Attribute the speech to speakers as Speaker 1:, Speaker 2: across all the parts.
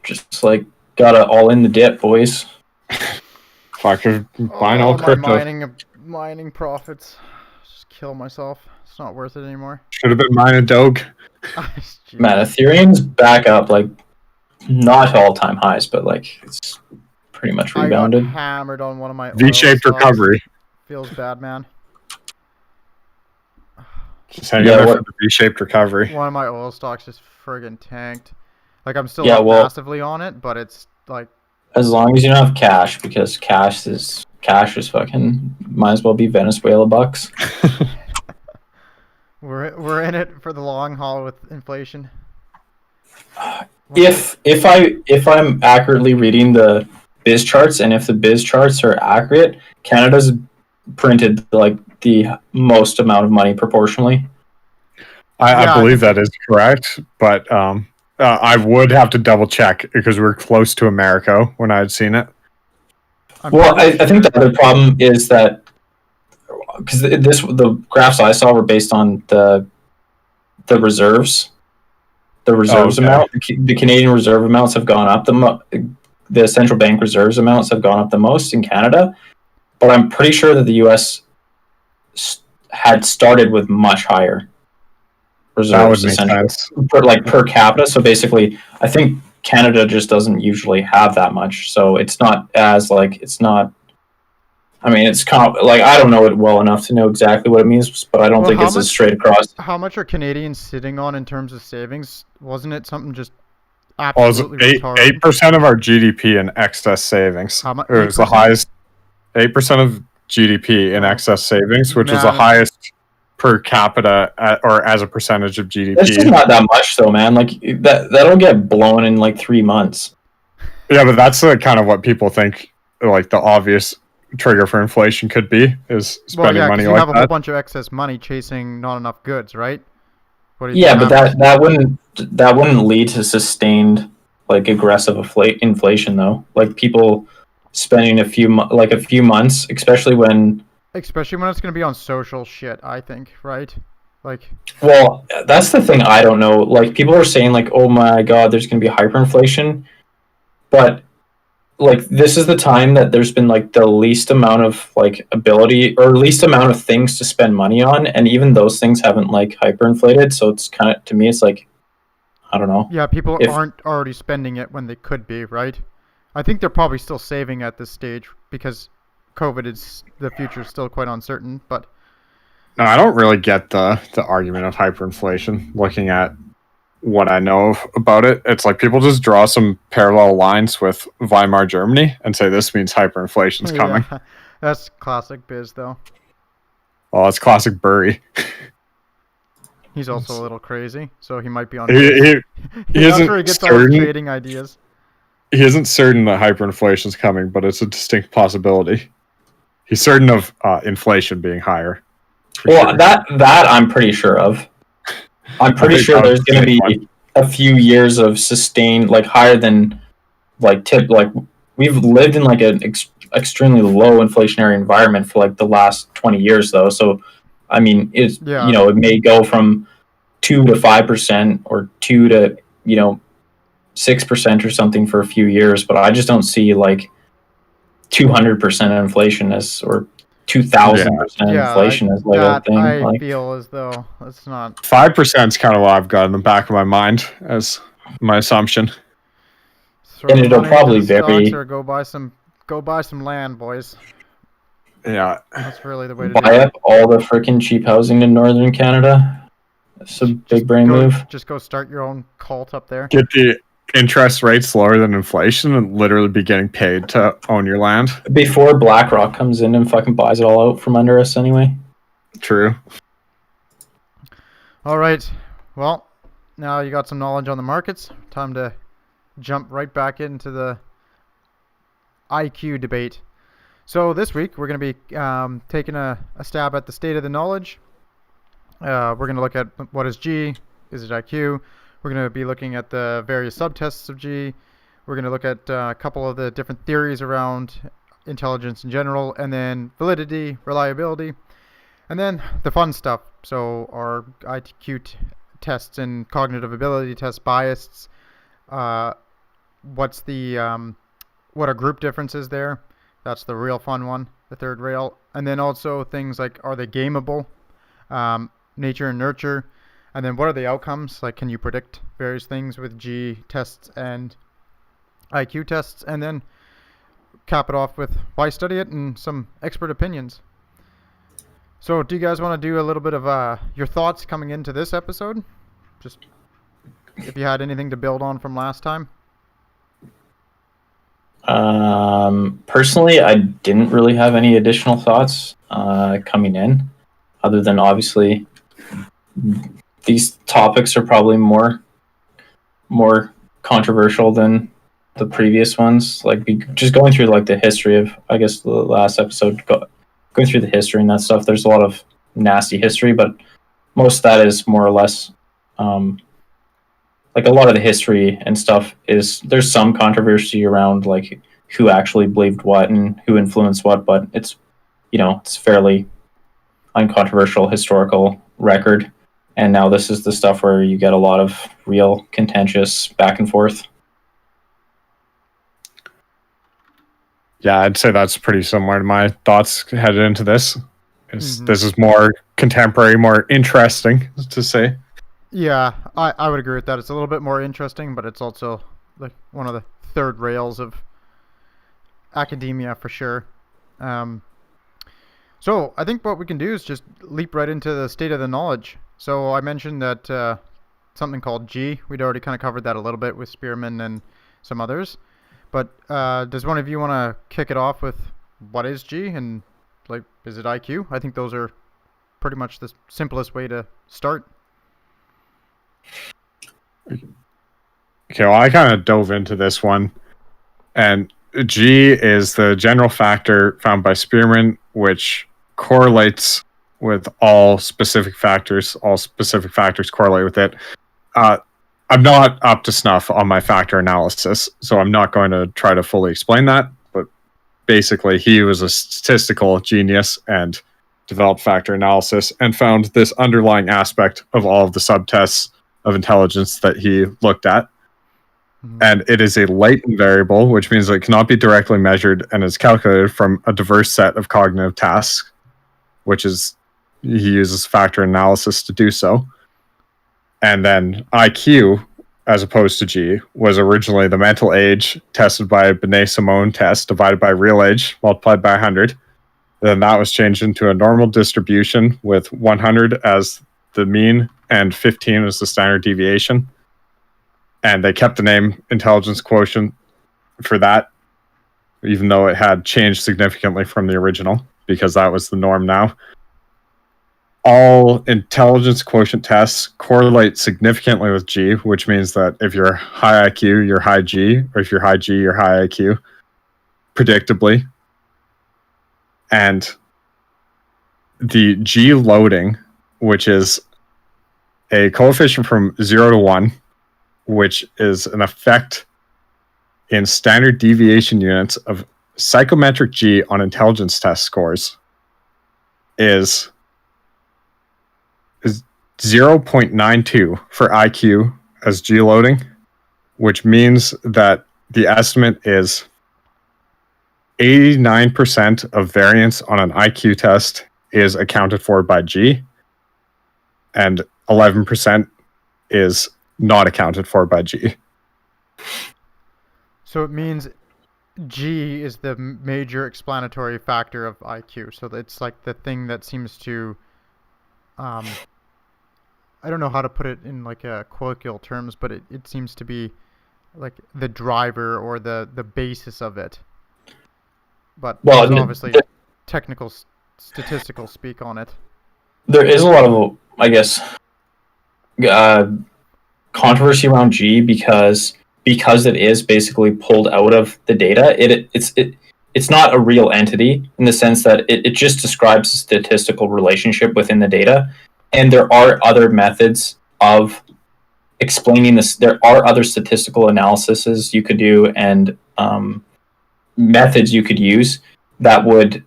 Speaker 1: Just like gotta all in the dip, boys.
Speaker 2: Fuck, buying all
Speaker 3: My
Speaker 2: crypto.
Speaker 3: mining profits. Just kill myself. It's not worth it anymore.
Speaker 2: Should have been mining Doge.
Speaker 1: Man, Ethereum's back up, like not all-time highs, but like it's pretty much rebounded.
Speaker 3: I got hammered on one of my
Speaker 2: V-shaped
Speaker 3: oil stocks.
Speaker 2: recovery.
Speaker 3: Feels bad, man.
Speaker 2: Just hang in there for the V-shaped recovery.
Speaker 3: One of my oil stocks just friggin' tanked. Like I'm still massively on it, but it's like
Speaker 1: as long as you don't have cash, because cash is fucking might as well be Venezuela bucks.
Speaker 3: We're in it for the long haul with inflation.
Speaker 1: If I'm accurately reading the biz charts, and if the biz charts are accurate, Canada's printed like the most amount of money proportionally.
Speaker 2: I believe that is correct, but I would have to double check because we're close to America when I had seen it.
Speaker 1: I think the other problem is that because the graphs I saw were based on the reserves. The reserves amount, the Canadian reserve amounts have gone up. The central bank reserves amounts have gone up the most in Canada, but I'm pretty sure that the U.S. had started with much higher reserves, per capita. So basically, I think Canada just doesn't usually have that much. So it's not as like it's not. I mean, it's kind of like I don't know it well enough to know exactly what it means, but I don't think it's as straight across.
Speaker 3: How much are Canadians sitting on in terms of savings? Wasn't it something just absolutely retarded?
Speaker 2: 8% of our GDP in excess savings.
Speaker 3: How much?
Speaker 2: It was the highest. 8% of GDP in excess savings, which was the highest per capita or as a percentage of GDP.
Speaker 1: It's just not that much, though, man. Like that'll get blown in like 3 months.
Speaker 2: Yeah, but that's kind of what people think. Like the obvious trigger for inflation could be is spending money like that.
Speaker 3: You have a whole bunch of excess money chasing not enough goods, right?
Speaker 1: But that wouldn't lead to sustained like aggressive inflation though. Like people spending a few months, especially when
Speaker 3: it's going to be on social shit, I think, right? Like,
Speaker 1: well, that's the thing I don't know. Like people are saying like, oh my god, there's going to be hyperinflation, but like this is the time that there's been like the least amount of like ability or least amount of things to spend money on, and even those things haven't like hyperinflated. So it's kind of, to me, it's like, I don't know.
Speaker 3: Yeah, people aren't already spending it when they could be, right? I think they're probably still saving at this stage because the future is still quite uncertain. But
Speaker 2: no, I don't really get the argument of hyperinflation. Looking at what I know about it, it's like people just draw some parallel lines with Weimar Germany and say this means hyperinflation's coming.
Speaker 3: Yeah, that's classic biz, though.
Speaker 2: Well, it's classic Burry.
Speaker 3: He's also a little crazy, so he might be on.
Speaker 2: He isn't
Speaker 3: where he gets all his trading ideas.
Speaker 2: He isn't certain that hyperinflation's coming, but it's a distinct possibility. He's certain of inflation being higher.
Speaker 1: Well, sure. that I'm pretty sure of. I'm pretty sure there's going to be a few years of sustained, like higher than, like we've lived in like an extremely low inflationary environment for like the last 20 years though. So, I mean, it may go from 2 to 5% or 2 to 6% or something for a few years, but I just don't see like 200% inflation as or 2,000% inflation as like a thing.
Speaker 3: I feel as though it's not
Speaker 2: 5% is kind of what I've got in the back of my mind as my assumption.
Speaker 1: And it'll probably vary.
Speaker 3: Or go buy some land, boys.
Speaker 2: Yeah,
Speaker 3: that's really the way to
Speaker 1: buy up all the freaking cheap housing in northern Canada. That's a big brain move.
Speaker 3: Just go start your own cult up there.
Speaker 2: Get the interest rates lower than inflation and literally be getting paid to own your land
Speaker 1: before BlackRock comes in and fucking buys it all out from under us anyway.
Speaker 2: True.
Speaker 3: All right, well, now you got some knowledge on the markets. Time to jump right back into the IQ debate. So this week we're going to be taking a stab at the state of the knowledge. We're going to look at what is G, is it IQ? We're going to be looking at the various subtests of G. We're going to look at a couple of the different theories around intelligence in general, and then validity, reliability, and then the fun stuff. So our IQ tests and cognitive ability tests, bias, what's the what are group differences there? That's the real fun one, the third rail. And then also things like, are they gameable? Nature and nurture. And then what are the outcomes? Like, can you predict various things with G tests and IQ tests? And then cap it off with why study it and some expert opinions. So do you guys want to do a little bit of your thoughts coming into this episode? Just if you had anything to build on from last time.
Speaker 1: Personally, I didn't really have any additional thoughts coming in, other than obviously these topics are probably more controversial than the previous ones. Like just going through like the history of, I guess, the last episode, going through the history and that stuff. There's a lot of nasty history, but most of that is more or less like a lot of the history and stuff is, there's some controversy around like who actually believed what and who influenced what, but it's, you know, it's fairly uncontroversial historical record. And now this is the stuff where you get a lot of real contentious back and forth.
Speaker 2: Yeah, I'd say that's pretty similar to my thoughts headed into this. This is more contemporary, more interesting to say.
Speaker 3: Yeah, I would agree with that. It's a little bit more interesting, but it's also like one of the third rails of academia for sure. So I think what we can do is just leap right into the state of the knowledge. So I mentioned that something called G. We'd already kind of covered that a little bit with Spearman and some others. But does one of you want to kick it off with what is G and like, is it IQ? I think those are pretty much the simplest way to start.
Speaker 2: Okay, well, I kind of dove into this one, and G is the general factor found by Spearman, which correlates with all specific factors. All specific factors correlate with it. I'm not up to snuff on my factor analysis, so I'm not going to try to fully explain that, but basically he was a statistical genius and developed factor analysis and found this underlying aspect of all of the subtests of intelligence that he looked at. And it is a latent variable, which means it cannot be directly measured and is calculated from a diverse set of cognitive tasks, which is, he uses factor analysis to do so. And then IQ, as opposed to G, was originally the mental age tested by a Binet-Simon test divided by real age multiplied by 100. Then that was changed into a normal distribution with 100 as the mean and 15 as the standard deviation. And they kept the name intelligence quotient for that, even though it had changed significantly from the original, because that was the norm now. All intelligence quotient tests correlate significantly with G, which means that if you're high IQ, you're high G, or if you're high G, you're high IQ, predictably. And the G loading, which is a coefficient from 0 to 1, which is an effect in standard deviation units of psychometric G on intelligence test scores, is 0.92 for IQ as G loading, which means that the estimate is 89% of variance on an IQ test is accounted for by G, and 11% is not accounted for by G.
Speaker 3: So it means G is the major explanatory factor of IQ. So it's like the thing that seems to, I don't know how to put it in like colloquial terms, but it seems to be like the driver or the basis of it. But there's obviously technical statistical speak on it.
Speaker 1: There is a lot of, I guess, controversy around G because it is basically pulled out of the data. It's not a real entity in the sense that it just describes a statistical relationship within the data. And there are other methods of explaining this. There are other statistical analyses you could do and methods you could use that would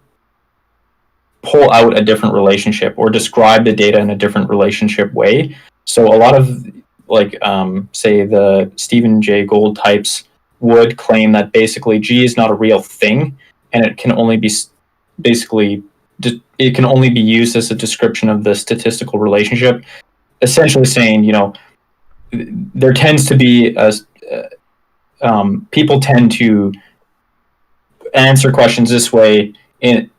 Speaker 1: pull out a different relationship or describe the data in a different relationship way. So a lot of, like, say, the Stephen Jay Gould types would claim that basically G is not a real thing, and it can only be it can only be used as a description of the statistical relationship, essentially saying, there tends to be people tend to answer questions this way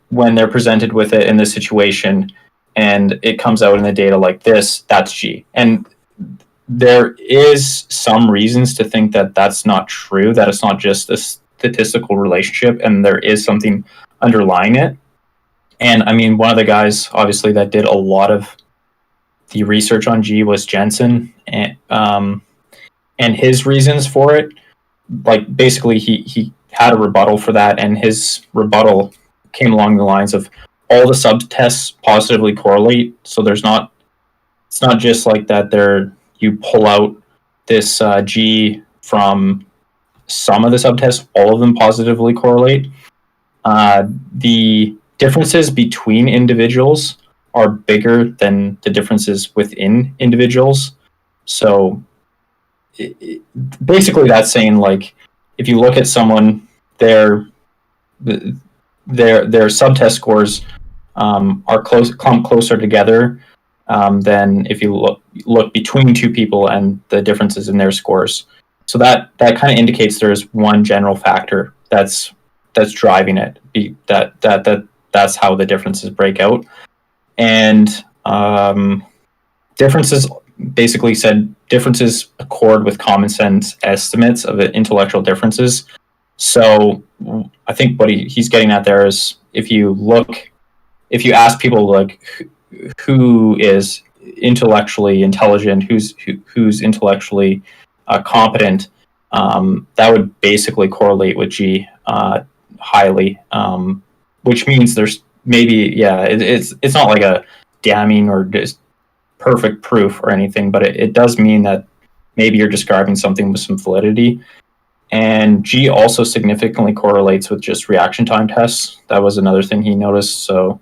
Speaker 1: when they're presented with it in this situation, and it comes out in the data like this. That's G, and there is some reasons to think that that's not true, that it's not just a statistical relationship, and there is something underlying it. And I mean, one of the guys, obviously, that did a lot of the research on G was Jensen, and his reasons for it, like basically he had a rebuttal for that, and his rebuttal came along the lines of all the subtests positively correlate. So it's not just like that you pull out this G from some of the subtests, all of them positively correlate. The differences between individuals are bigger than the differences within individuals. So basically that's saying, like, if you look at someone, their subtest scores are clumped closer together than if you look between two people and the differences in their scores. So that kind of indicates there's one general factor that's driving it. That's how the differences break out. And differences accord with common sense estimates of intellectual differences. So I think what he's getting at there is, if you ask people, like, who is intellectually intelligent, who's intellectually competent, that would basically correlate with G highly, which means there's maybe, it's not like a damning or just perfect proof or anything, but it does mean that maybe you're describing something with some validity. And G also significantly correlates with just reaction time tests. That was another thing he noticed. So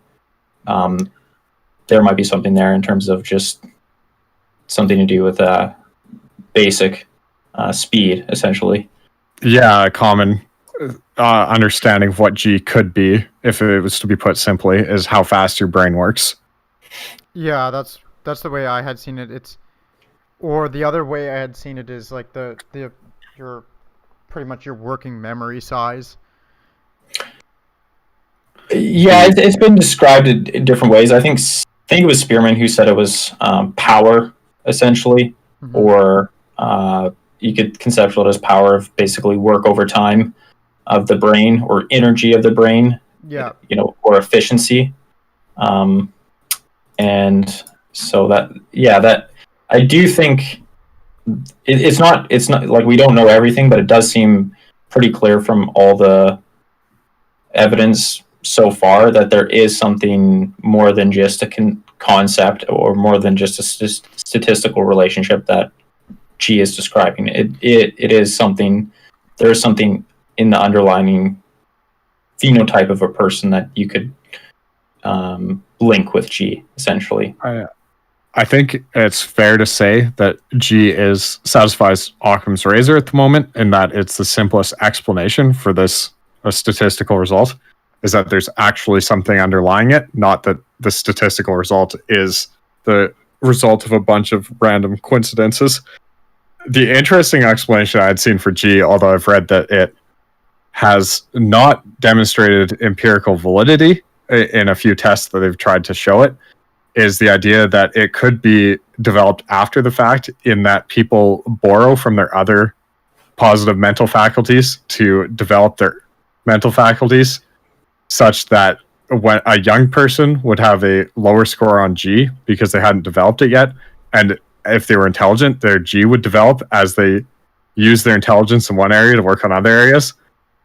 Speaker 1: there might be something there in terms of just something to do with basic speed, essentially.
Speaker 2: Yeah, a common understanding of what G could be, if it was to be put simply, is how fast your brain works.
Speaker 3: Yeah, that's the way I had seen it. Or the other way I had seen it is like your pretty much your working memory size.
Speaker 1: Yeah, it's been described in different ways. I think it was Spearman who said it was power, essentially, or you could conceptualize it as power of basically work over time of the brain, or energy of the brain.
Speaker 3: Yeah.
Speaker 1: Or efficiency. And so that I do think it's not like we don't know everything, but it does seem pretty clear from all the evidence so far that there is something more than just a concept, or more than just a statistical relationship that G is describing. It is something. There is something in the underlying phenotype of a person that you could link with G, essentially.
Speaker 2: I think it's fair to say that G satisfies Occam's razor at the moment, in that it's the simplest explanation for this statistical result, is that there's actually something underlying it, not that the statistical result is the result of a bunch of random coincidences. The interesting explanation I had seen for G, although I've read that it has not demonstrated empirical validity in a few tests that they've tried to show it, is the idea that it could be developed after the fact, in that people borrow from their other positive mental faculties to develop their mental faculties, such that when a young person would have a lower score on G because they hadn't developed it yet, and if they were intelligent, their G would develop as they use their intelligence in one area to work on other areas.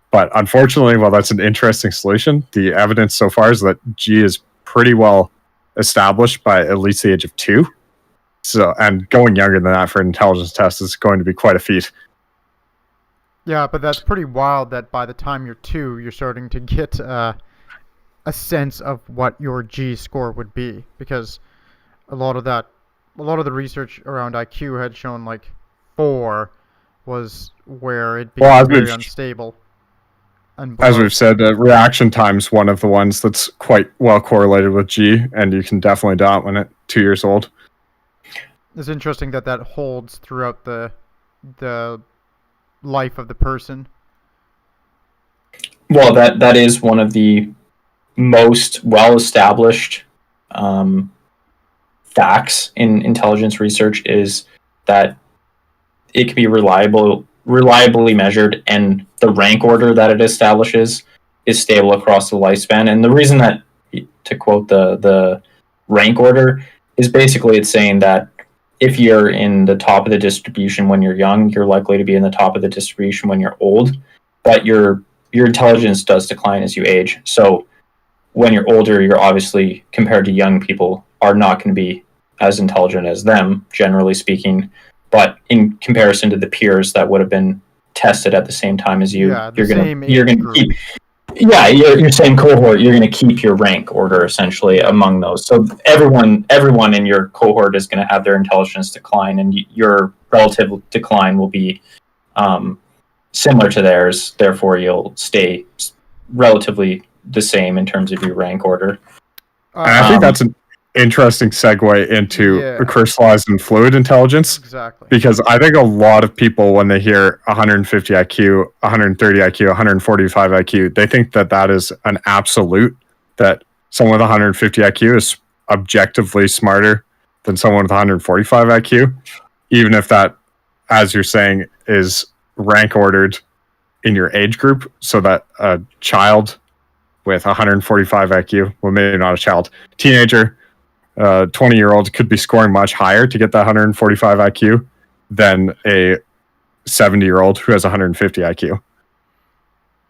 Speaker 2: But unfortunately, while that's an interesting solution, the evidence so far is that G is pretty well established by at least the age of 2. So, and going younger than that for an intelligence test is going to be quite a feat.
Speaker 3: Yeah, but that's pretty wild that by the time you're 2, you're starting to get a sense of what your G score would be, because a lot of the research around IQ had shown like 4 was where it became very unstable.
Speaker 2: As we've said, reaction time's one of the ones that's quite well correlated with G, and you can definitely die when at 2 years old.
Speaker 3: It's interesting that holds throughout the life of the person.
Speaker 1: Well, that is one of the most well-established facts in intelligence research, is that it can be reliably measured, and the rank order that it establishes is stable across the lifespan. And the reason that, to quote the rank order, is basically it's saying that if you're in the top of the distribution when you're young, you're likely to be in the top of the distribution when you're old, but your intelligence does decline as you age. So when you're older, you're obviously, compared to young people, are not going to be as intelligent as them, generally speaking. But in comparison to the peers that would have been tested at the same time as you, you're going to keep, your same cohort, you're going to keep your rank order essentially among those. So everyone in your cohort is going to have their intelligence decline, and your relative decline will be similar to theirs. Therefore, you'll stay relatively the same in terms of your rank order.
Speaker 2: And I think that's an interesting segue into crystallized and fluid intelligence.
Speaker 3: Exactly.
Speaker 2: Because I think a lot of people, when they hear 150 IQ, 130 IQ, 145 IQ, they think that is an absolute, that someone with 150 IQ is objectively smarter than someone with 145 IQ, even if that, as you're saying, is rank ordered in your age group, so that a child with 145 IQ, well, maybe not a child, teenager, 20-year-old could be scoring much higher to get that 145 IQ than a 70-year-old who has 150 IQ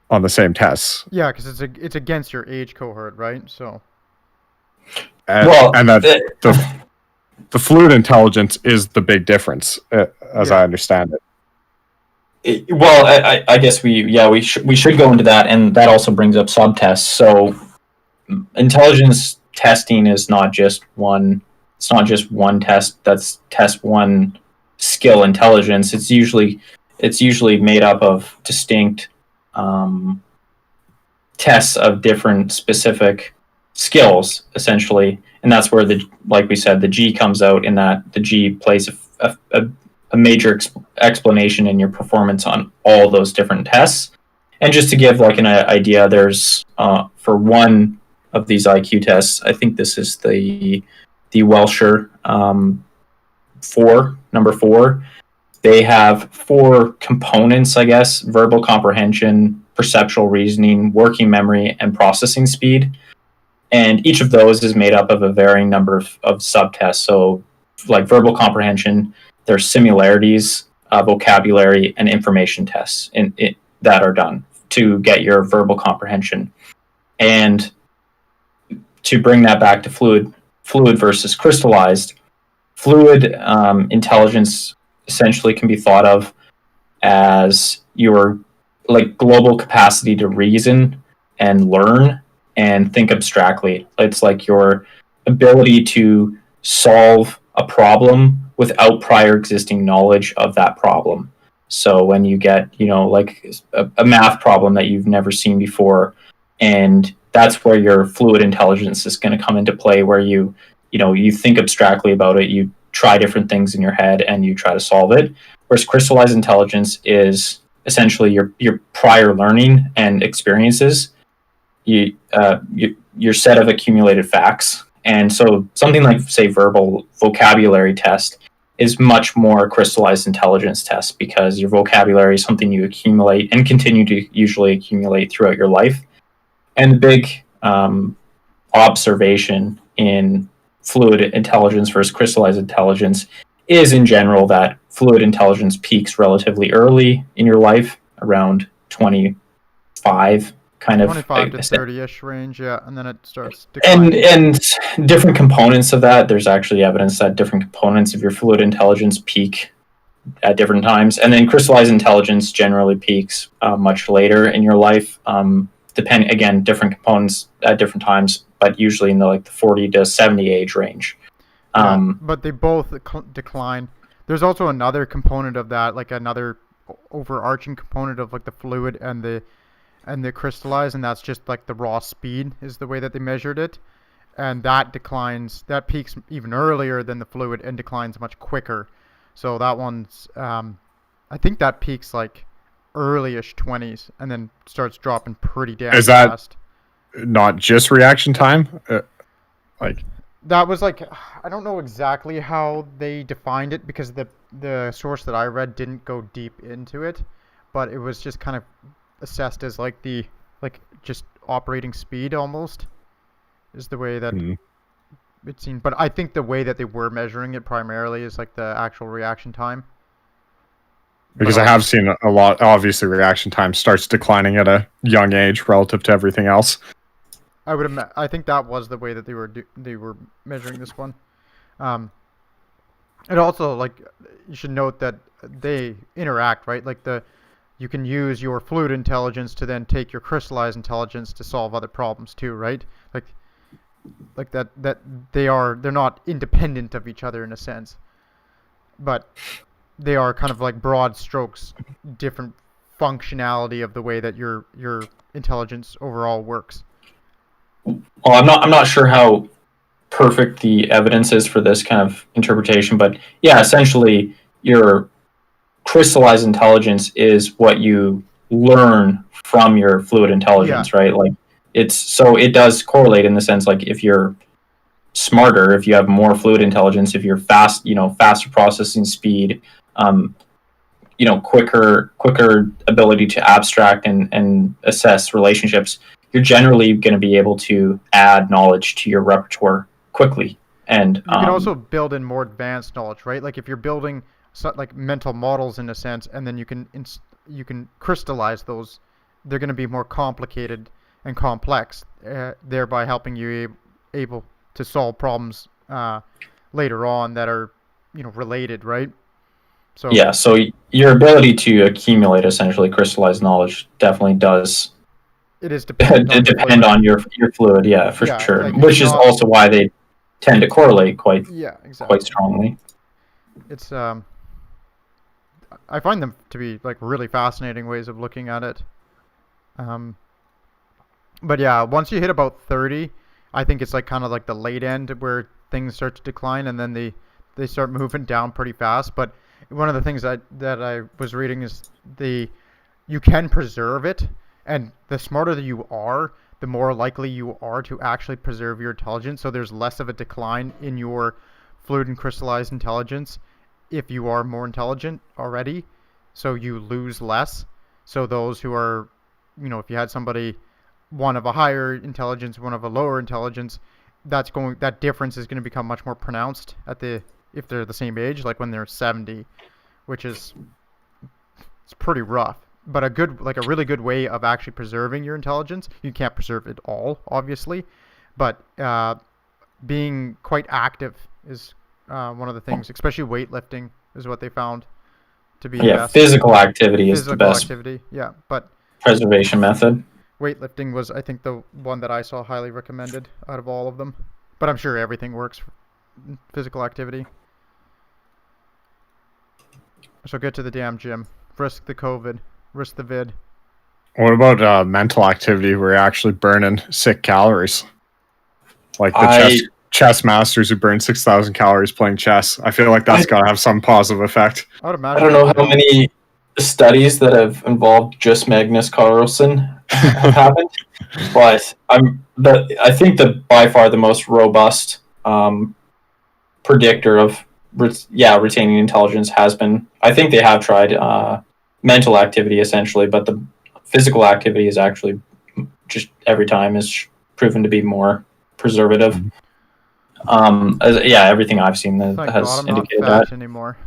Speaker 2: on the same tests.
Speaker 3: Yeah, because it's against your age cohort, right? So,
Speaker 2: and that the fluid intelligence is the big difference, as I understand it.
Speaker 1: Well, I guess we should go into that, and that also brings up subtests. So intelligence testing is not just one. It's not just one test that's test one skill intelligence. It's usually made up of distinct tests of different specific skills, essentially, and that's where like we said, the G comes out, in that the G plays a major explanation in your performance on all those different tests. And just to give like an idea, there's for one of these IQ tests, I think this is the Welsher number 4. They have 4 components, I guess: verbal comprehension, perceptual reasoning, working memory, and processing speed. And each of those is made up of a varying number of subtests. So like verbal comprehension, there's similarities, vocabulary, and information tests that are done to get your verbal comprehension. And to bring that back to fluid versus crystallized, fluid intelligence essentially can be thought of as your like global capacity to reason and learn and think abstractly. It's like your ability to solve a problem without prior existing knowledge of that problem. So when you get, like a math problem that you've never seen before, and that's where your fluid intelligence is going to come into play, where you think abstractly about it, you try different things in your head, and you try to solve it. Whereas crystallized intelligence is essentially your prior learning and experiences, your set of accumulated facts. And so something like, say, verbal vocabulary test is much more crystallized intelligence test, because your vocabulary is something you accumulate and continue to usually accumulate throughout your life. And the big observation in fluid intelligence versus crystallized intelligence is, in general, that fluid intelligence peaks relatively early in your life, around 25, kind of
Speaker 3: 25 to 30-ish range, yeah, and then it starts declining.
Speaker 1: And different components of that, there's actually evidence that different components of your fluid intelligence peak at different times, and then crystallized intelligence generally peaks much later in your life. Different components at different times, but usually in the 40 to 70 age range.
Speaker 3: But they both decline. There's also another component of that, like another overarching component of like the fluid and the crystallized, and that's just like the raw speed is the way that they measured it, and that peaks even earlier than the fluid and declines much quicker. So that one's I think that peaks like early-ish 20s and then starts dropping pretty damn
Speaker 2: Is that
Speaker 3: fast.
Speaker 2: not just reaction time? Like
Speaker 3: That was like, I don't know exactly how they defined it because the source that I read didn't go deep into it, but it was just kind of assessed as like just operating speed almost is the way that it seemed. But I think the way that they were measuring it primarily is like the actual reaction time.
Speaker 2: because I have seen a lot. Obviously, reaction time starts declining at a young age relative to everything else.
Speaker 3: I think that was the way that they were measuring this one. And also, like, you should note that they interact, right? Like you can use your fluid intelligence to then take your crystallized intelligence to solve other problems too, right? Like that they're not independent of each other in a sense, but they are kind of like broad strokes, different functionality of the way that your intelligence overall works.
Speaker 1: Well, I'm not sure how perfect the evidence is for this kind of interpretation, but yeah, essentially your crystallized intelligence is what you learn from your fluid intelligence, right? Like it does correlate in the sense, like if you're smarter, if you have more fluid intelligence, if you're faster processing speed, quicker ability to abstract and assess relationships, you're generally going to be able to add knowledge to your repertoire quickly. And
Speaker 3: you can also build in more advanced knowledge, right? Like if you're building like mental models in a sense, and then you can crystallize those, they're going to be more complicated and complex, thereby helping you able to solve problems later on that are related, right? So
Speaker 1: yeah, so your ability to accumulate essentially crystallized knowledge definitely does
Speaker 3: it is depend
Speaker 1: on your fluid, yeah, for sure.
Speaker 3: like
Speaker 1: which is also why they tend to correlate quite strongly.
Speaker 3: It's I find them to be like really fascinating ways of looking at it. But yeah, once you hit about 30, I think it's like kind of like the late end where things start to decline, and then they start moving down pretty fast. But one of the things that I was reading is you can preserve it, and the smarter that you are, the more likely you are to actually preserve your intelligence. So there's less of a decline in your fluid and crystallized intelligence if you are more intelligent already. So you lose less. So those who are, if you had somebody, one of a higher intelligence, one of a lower intelligence, that difference is going to become much more pronounced if they're the same age, like when they're 70, which is it's pretty rough. But a really good way of actually preserving your intelligence. You can't preserve it all, obviously, but being quite active is one of the things. Especially weightlifting is what they found to be the best.
Speaker 1: Physical activity is the best.
Speaker 3: Activity, yeah, but
Speaker 1: preservation method.
Speaker 3: Weightlifting was, I think, the one that I saw highly recommended out of all of them. But I'm sure everything works for physical activity. So get to the damn gym. Risk the COVID. Risk the vid.
Speaker 2: What about mental activity where you're actually burning sick calories? Like the chess masters who burn 6,000 calories playing chess. I feel like that's got to have some positive effect.
Speaker 3: I would imagine.
Speaker 1: I don't know how many studies that have involved just Magnus Carlsen have happened, but I think by far the most robust predictor of retaining intelligence has been. I think they have tried mental activity essentially, but the physical activity is actually just every time is proven to be more preservative. Everything I've seen has indicated that.
Speaker 3: Anymore.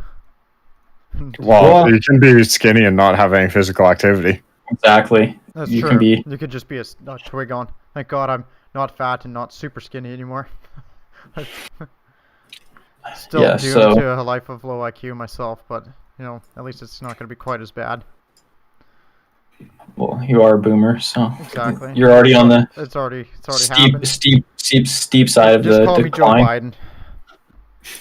Speaker 2: Well, you can be skinny and not have any physical activity.
Speaker 1: Exactly.
Speaker 3: That's
Speaker 1: you
Speaker 3: true.
Speaker 1: Can be.
Speaker 3: You could just be a twig on. Thank God I'm not fat and not super skinny anymore. Still doomed to a life of low IQ myself, but at least it's not going to be quite as bad.
Speaker 1: Well, you are a boomer, so
Speaker 3: exactly.
Speaker 1: You're already on the
Speaker 3: it's already happened.
Speaker 1: steep side of the
Speaker 3: decline.
Speaker 1: Just call
Speaker 3: me Joe Biden.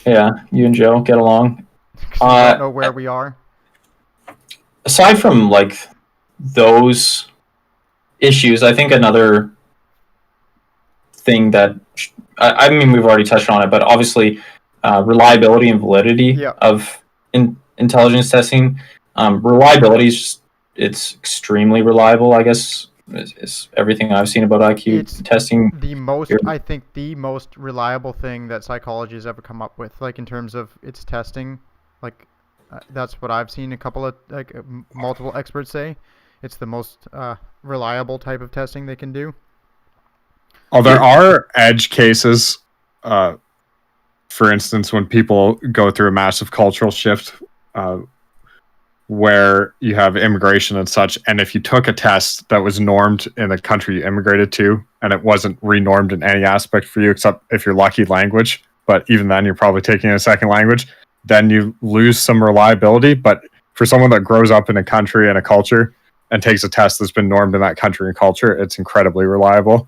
Speaker 1: Yeah, you and Joe get along.
Speaker 3: You don't know where we are.
Speaker 1: aside from like those issues, I think another thing that I mean we've already touched on it, but obviously reliability and validity of intelligence testing. Reliability is just, it's extremely reliable, I guess. Is everything I've seen about IQ testing.
Speaker 3: I think the most reliable thing that psychology has ever come up with, like in terms of its testing, like that's what I've seen a couple of multiple experts say. It's the most reliable type of testing they can do.
Speaker 2: Oh, there are edge cases. For instance, when people go through a massive cultural shift, where you have immigration and such, and if you took a test that was normed in the country you immigrated to, and it wasn't renormed in any aspect for you, except if you're lucky language, but even then you're probably taking a second language, then you lose some reliability. But for someone that grows up in a country and a culture and takes a test that's been normed in that country and culture, it's incredibly reliable.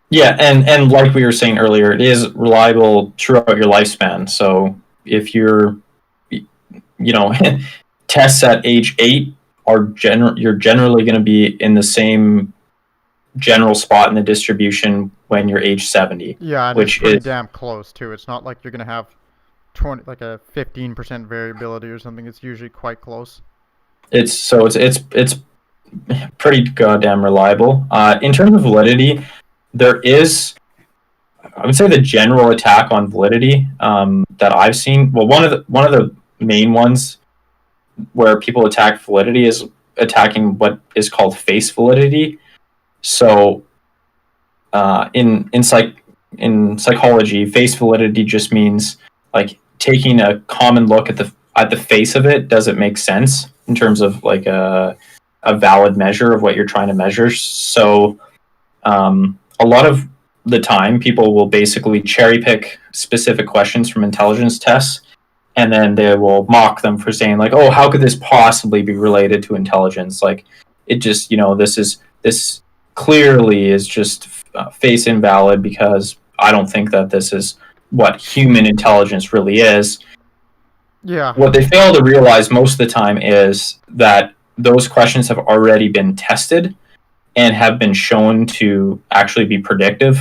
Speaker 1: Yeah, and like we were saying earlier, it is reliable throughout your lifespan. So if you're tests at age 8 you're generally going to be in the same general spot in the distribution when you're age 70.
Speaker 3: Yeah, and which it's pretty damn close too. It's not like you're going to have 20, like a 15% variability or something. It's usually quite close.
Speaker 1: It's pretty goddamn reliable. In terms of validity, there is, I would say, the general attack on validity that I've seen. Well, one of the main ones where people attack validity is attacking what is called face validity. So in psychology, face validity just means like taking a common look at the face of it. Does it make sense in terms of like a valid measure of what you're trying to measure? So a lot of the time people will basically cherry pick specific questions from intelligence tests, and then they will mock them for saying like, oh, how could this possibly be related to intelligence? Like, it just, this clearly is just face invalid because I don't think that this is what human intelligence really is.
Speaker 3: Yeah.
Speaker 1: What they fail to realize most of the time is that those questions have already been tested and have been shown to actually be predictive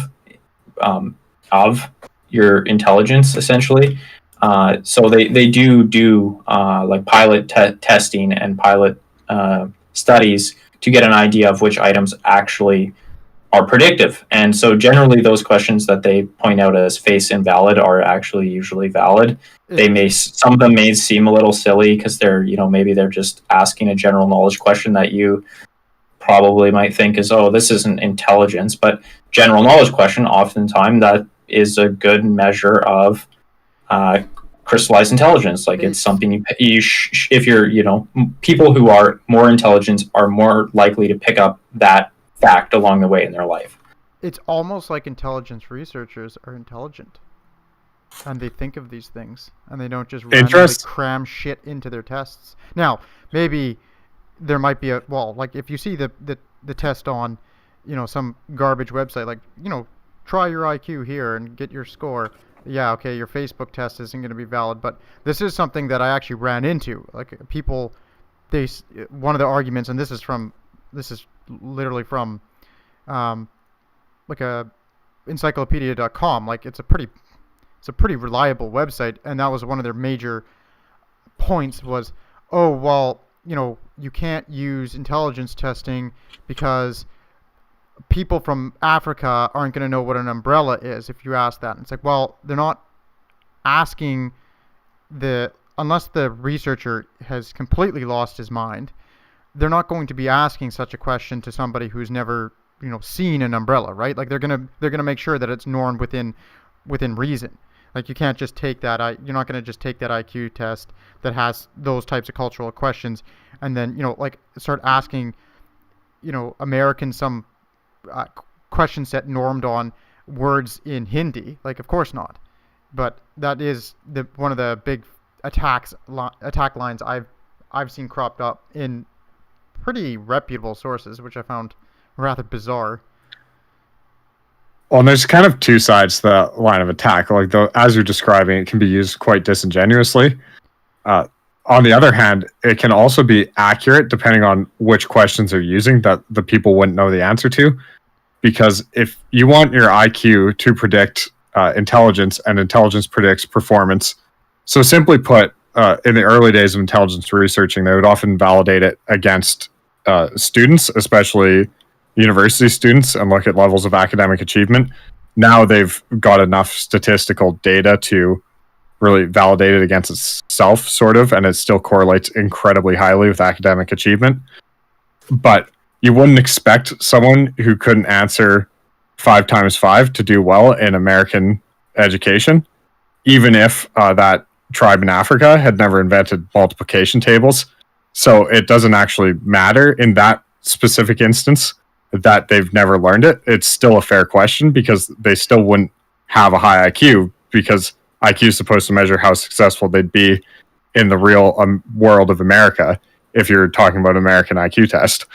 Speaker 1: of your intelligence, essentially. So they do like pilot testing and pilot studies to get an idea of which items actually are predictive. And so generally those questions that they point out as face invalid are actually usually valid. Some of them may seem a little silly because they're, maybe they're just asking a general knowledge question that you probably might think is, oh, this isn't intelligence, but general knowledge question, oftentimes that is a good measure of crystallized intelligence. Like, it's something if you're, people who are more intelligent are more likely to pick up that fact along the way in their life.
Speaker 3: It's almost like intelligence researchers are intelligent and they think of these things and they don't just randomly cram shit into their tests. Now, maybe there might be like if you see the test on, some garbage website, like, try your IQ here and get your score. Yeah, okay, your Facebook test isn't going to be valid, but this is something that I actually ran into. Like, people, one of the arguments, and this is literally from, like a encyclopedia.com. Like, it's a pretty reliable website, and that was one of their major points was, oh, well, you can't use intelligence testing because people from Africa aren't going to know what an umbrella is if you ask that. And it's like, well, they're not asking unless the researcher has completely lost his mind, they're not going to be asking such a question to somebody who's never, seen an umbrella, right? Like, they're going to make sure that it's normed within reason. Like, you can't just take that, you're not going to just take that IQ test that has those types of cultural questions and then, like, start asking, Americans some question set normed on words in Hindi. Like, of course not. But that is one of the big attack lines I've seen cropped up in pretty reputable sources, which I found rather bizarre.
Speaker 2: Well, and there's kind of two sides to that line of attack. Like, as you're describing, it can be used quite disingenuously. on the other hand, it can also be accurate depending on which questions they're using that the people wouldn't know the answer to. Because if you want your IQ to predict intelligence, and intelligence predicts performance, so simply put, in the early days of intelligence researching, they would often validate it against students, especially university students, and look at levels of academic achievement. Now they've got enough statistical data to really validate it against itself, sort of, and it still correlates incredibly highly with academic achievement. But you wouldn't expect someone who couldn't answer 5 times 5 to do well in American education, even if that tribe in Africa had never invented multiplication tables. So it doesn't actually matter in that specific instance that they've never learned it. It's still a fair question because they still wouldn't have a high IQ, because IQ is supposed to measure how successful they'd be in the real world of America. If you're talking about an American IQ test,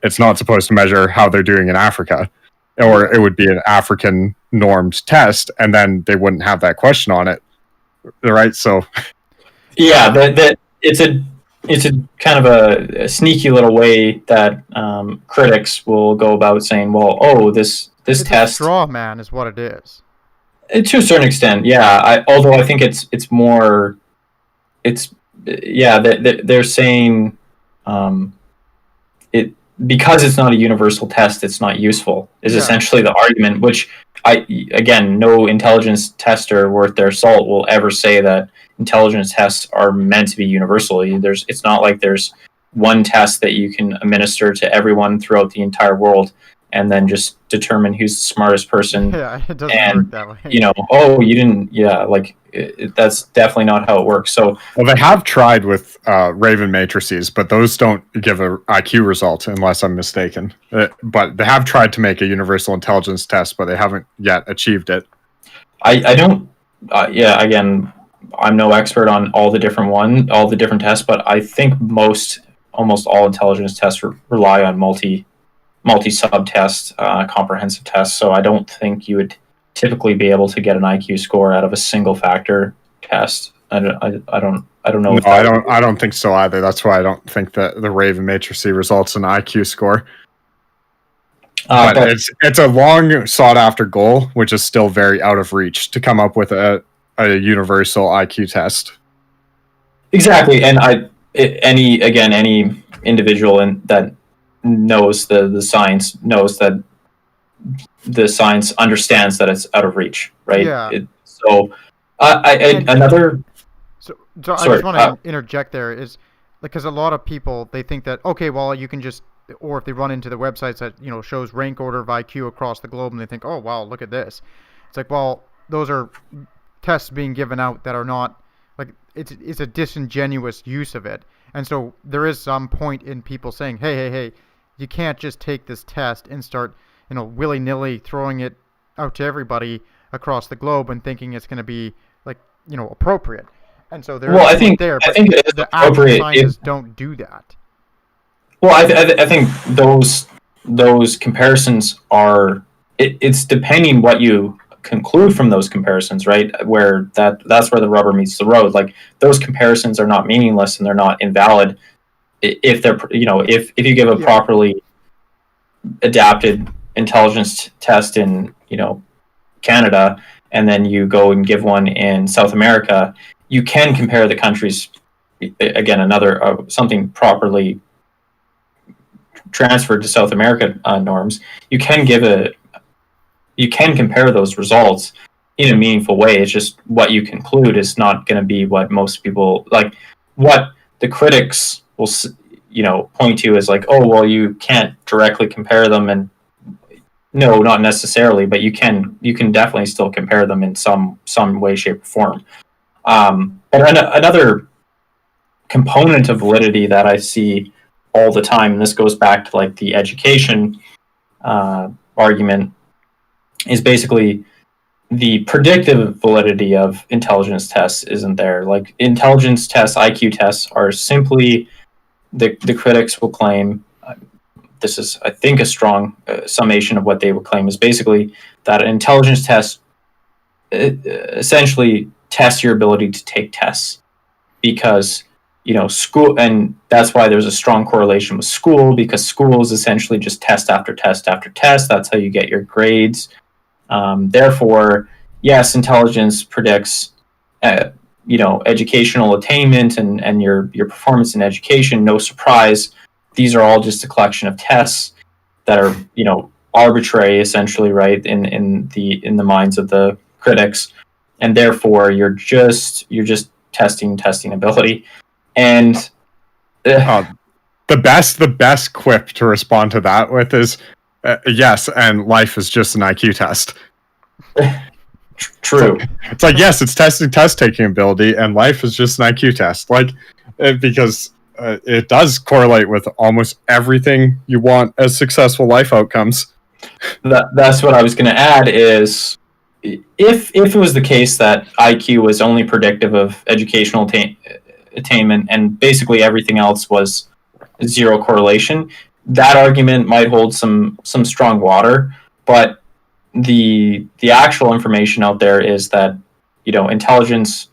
Speaker 2: it's not supposed to measure how they're doing in Africa, or it would be an African normed test, and then they wouldn't have that question on it, right? So,
Speaker 1: yeah, it's a kind of a sneaky little way that critics will go about saying, well, oh, this
Speaker 3: It's
Speaker 1: test,
Speaker 3: a straw man is what it is.
Speaker 1: to a certain extent, yeah. Although I think it's more, they're saying it, because it's not a universal test, it's not useful, is essentially the argument, which again, no intelligence tester worth their salt will ever say that intelligence tests are meant to be universal. It's not like there's one test that you can administer to everyone throughout the entire world and then just determine who's the smartest person.
Speaker 3: Yeah, it doesn't work that way.
Speaker 1: You didn't, that's definitely not how it works. So,
Speaker 2: well, they have tried with Raven matrices, but those don't give a IQ result unless I'm mistaken. But they have tried to make a universal intelligence test, but they haven't yet achieved it.
Speaker 1: I don't, again, I'm no expert on all the different tests, but I think almost all intelligence tests rely on multi-sub test, comprehensive tests. So I don't think you would typically be able to get an IQ score out of a single factor test. I don't know.
Speaker 2: No, I don't think so either. That's why I don't think that the Raven matrix results in an IQ score. But it's a long sought after goal, which is still very out of reach to come up with a universal IQ test.
Speaker 1: Exactly, and any individual that knows the science knows that the science understands that it's out of reach, right?
Speaker 3: Yeah.
Speaker 1: I
Speaker 3: just want to interject there, is because a lot of people, they think that, okay, well, you can just, or if they run into the websites that shows rank order of IQ across the globe, and they think, oh wow, look at this. It's like, well, those are tests being given out that are not, like, it's a disingenuous use of it. And so there is some point in people saying, hey, you can't just take this test and start willy-nilly throwing it out to everybody across the globe and thinking it's going to be appropriate. And so I think
Speaker 1: the
Speaker 3: actual scientists don't do that.
Speaker 1: Well, I think those comparisons are, it's depending what you conclude from those comparisons, right? Where that's where the rubber meets the road. Like, those comparisons are not meaningless and they're not invalid if they're if you give a properly adapted intelligence test in Canada, and then you go and give one in South America, you can compare the countries. Again, another something properly transferred to South America norms. You can compare those results in a meaningful way. It's just what you conclude is not going to be what most people like. What the critics will point to is like, oh well, you can't directly compare them, and no, not necessarily, but you can definitely still compare them in some way, shape, or form. But another component of validity that I see all the time, and this goes back to like the education argument, is basically the predictive validity of intelligence tests isn't there. Like, intelligence tests, IQ tests, are simply, the critics will claim, this is, I think, a strong summation of what they would claim, is basically that an intelligence test essentially tests your ability to take tests, because school, and that's why there's a strong correlation with school, because school is essentially just test after test after test. That's how you get your grades. Therefore, yes, intelligence predicts, educational attainment and your performance in education. No surprise, these are all just a collection of tests that are arbitrary, essentially, right, in the minds of the critics, and therefore you're just testing ability. And
Speaker 2: the best quip to respond to that with is yes, and life is just an IQ test.
Speaker 1: True.
Speaker 2: It's like yes, it's testing test taking ability, and life is just an IQ test. Because it does correlate with almost everything you want as successful life outcomes.
Speaker 1: That's what I was going to add is, if it was the case that IQ was only predictive of educational attainment and basically everything else was zero correlation, that argument might hold some strong water. But the actual information out there is that intelligence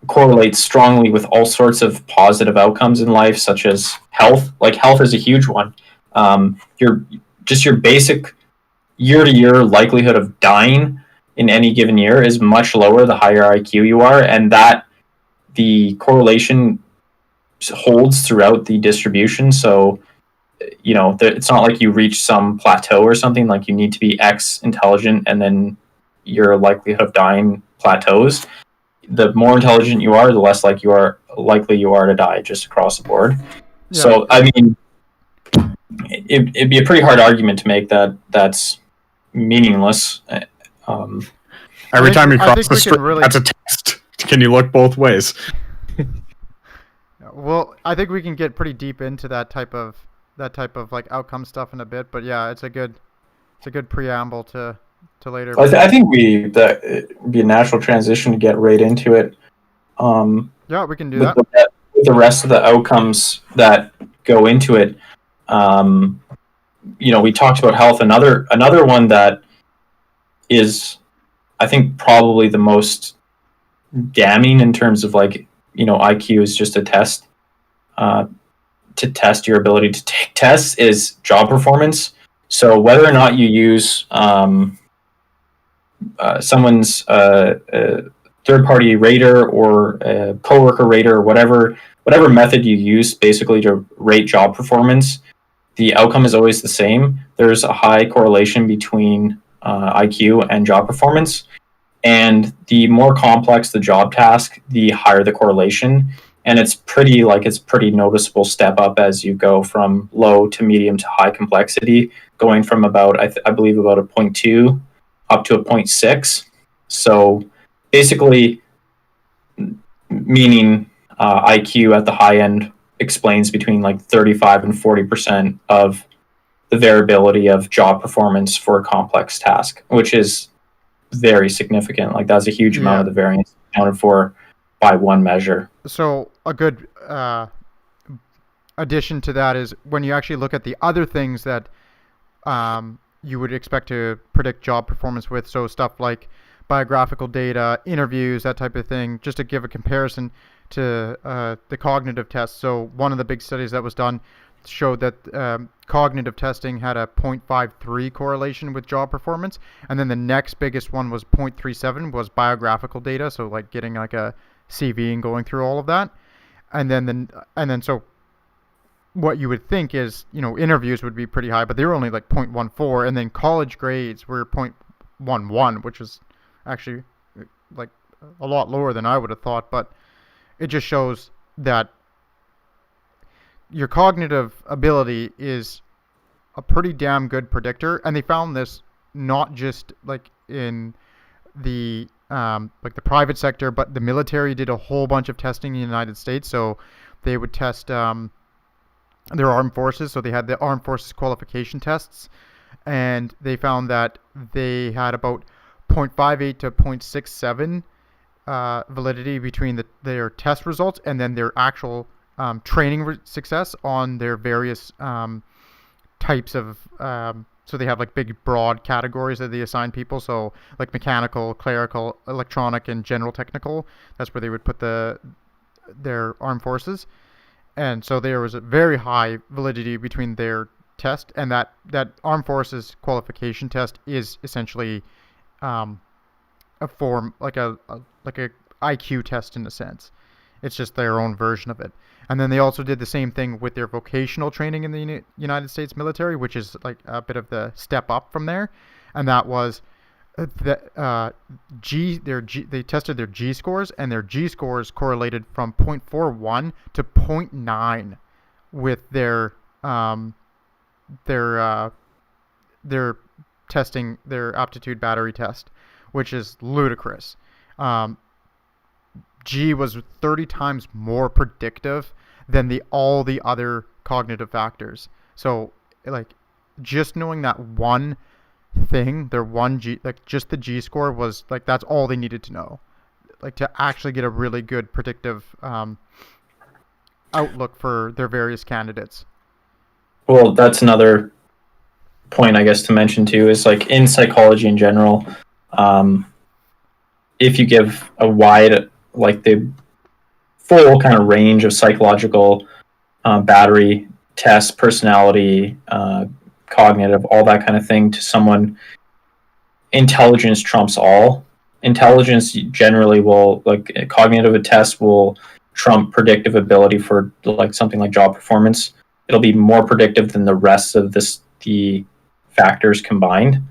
Speaker 1: correlates strongly with all sorts of positive outcomes in life, such as health. Like, health is a huge one. Your basic year-to-year likelihood of dying in any given year is much lower the higher IQ you are, and that the correlation holds throughout the distribution. So, it's not like you reach some plateau or something, like you need to be X intelligent and then your likelihood of dying plateaus. The more intelligent you are, the less likely you are to die, just across the board. Yeah. So, I mean, it'd be a pretty hard argument to make that's meaningless.
Speaker 2: Every time you cross the street, that's a test. Can you look both ways?
Speaker 3: Well, I think we can get pretty deep into that type of like outcome stuff in a bit, but yeah, it's a good preamble to later.
Speaker 1: I think it'd be a natural transition to get right into it.
Speaker 3: Yeah, we can do that.
Speaker 1: With the rest of the outcomes that go into it. We talked about health. Another one that is, I think, probably the most damning in terms of IQ is just a test to test your ability to take tests, is job performance. So whether or not you use someone's third-party rater or coworker rater, or whatever method you use basically to rate job performance, the outcome is always the same. There's a high correlation between IQ and job performance, and the more complex the job task, the higher the correlation. And it's pretty noticeable step up as you go from low to medium to high complexity, going from about I believe about a 0.2 up to a 0.6. So basically, meaning IQ at the high end explains between 35 and 40% of the variability of job performance for a complex task, which is very significant. That's a huge amount of the variance accounted for by one measure.
Speaker 3: So a good addition to that is when you actually look at the other things that you would expect to predict job performance with, so stuff like biographical data, interviews, that type of thing, just to give a comparison to the cognitive tests. So one of the big studies that was done showed that cognitive testing had a 0.53 correlation with job performance, and then the next biggest one was 0.37 was biographical data, so getting a CV and going through all of that. And then so what you would think is, interviews would be pretty high, but they were only 0.14, and then college grades were 0.11, which is actually a lot lower than I would have thought. But it just shows that your cognitive ability is a pretty damn good predictor, and they found this not just in the the private sector, but the military did a whole bunch of testing in the United States. So they would test their armed forces. So they had the armed forces qualification tests, and they found that they had about 0.58 to 0.67 validity between their test results and then their actual training success on their various types of so they have big broad categories that they assign people, so mechanical, clerical, electronic, and general technical. That's where they would put the their armed forces, and so there was a very high validity between their test and that armed forces qualification test is essentially a form like a IQ test in a sense. It's just their own version of it. And then they also did the same thing with their vocational training in the United States military, which is like a bit of the step up from there. And that was they tested their G scores, and their G scores correlated from 0.41 to 0.9 with their testing, their aptitude battery test, which is ludicrous. G was 30 times more predictive than all the other cognitive factors. So, like, just knowing that one thing, their one G, like, just the G score was, like, that's all they needed to know. Like, to actually get a really good predictive outlook for their various candidates.
Speaker 1: Well, that's another point, I guess, to mention, too, is, like, in psychology in general, if you give a wide, like, the full kind of range of psychological battery tests, personality, cognitive, all that kind of thing to someone, intelligence trumps all. Intelligence generally will, like, a cognitive test will trump predictive ability for, like, something like job performance. It'll be more predictive than the rest of the factors combined.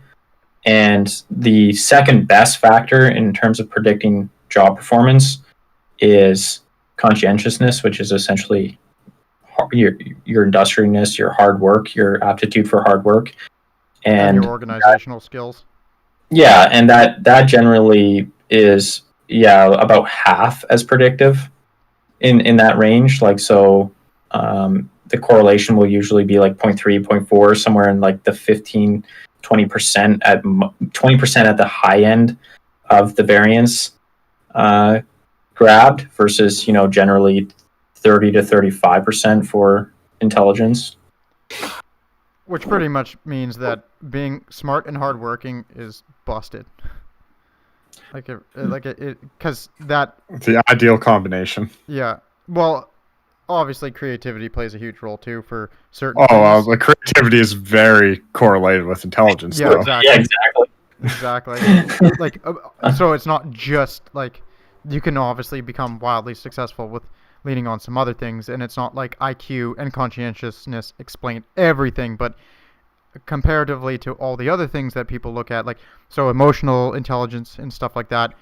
Speaker 1: And the second best factor in terms of predicting job performance is conscientiousness, which is essentially your industriousness, your hard work, your aptitude for hard work, and
Speaker 3: your organizational skills.
Speaker 1: Yeah, and that generally is about half as predictive in that range. Like, so the correlation will usually be like 0.3, 0.4, somewhere in like the 15, 20% at 20% at the high end of the variance grabbed versus, generally 30 to 35% for intelligence.
Speaker 3: Which pretty much means that being smart and hardworking is busted. Because that...
Speaker 2: It's the ideal combination.
Speaker 3: Yeah. Well, obviously creativity plays a huge role too for certain
Speaker 2: things.
Speaker 3: Well,
Speaker 2: the creativity is very correlated with intelligence,
Speaker 3: yeah,
Speaker 2: though.
Speaker 3: Exactly.
Speaker 1: Yeah, exactly.
Speaker 3: Like, so it's not just like you can obviously become wildly successful with leaning on some other things, and it's not like IQ and conscientiousness explain everything, but comparatively to all the other things that people look at, like, so emotional intelligence and stuff like that,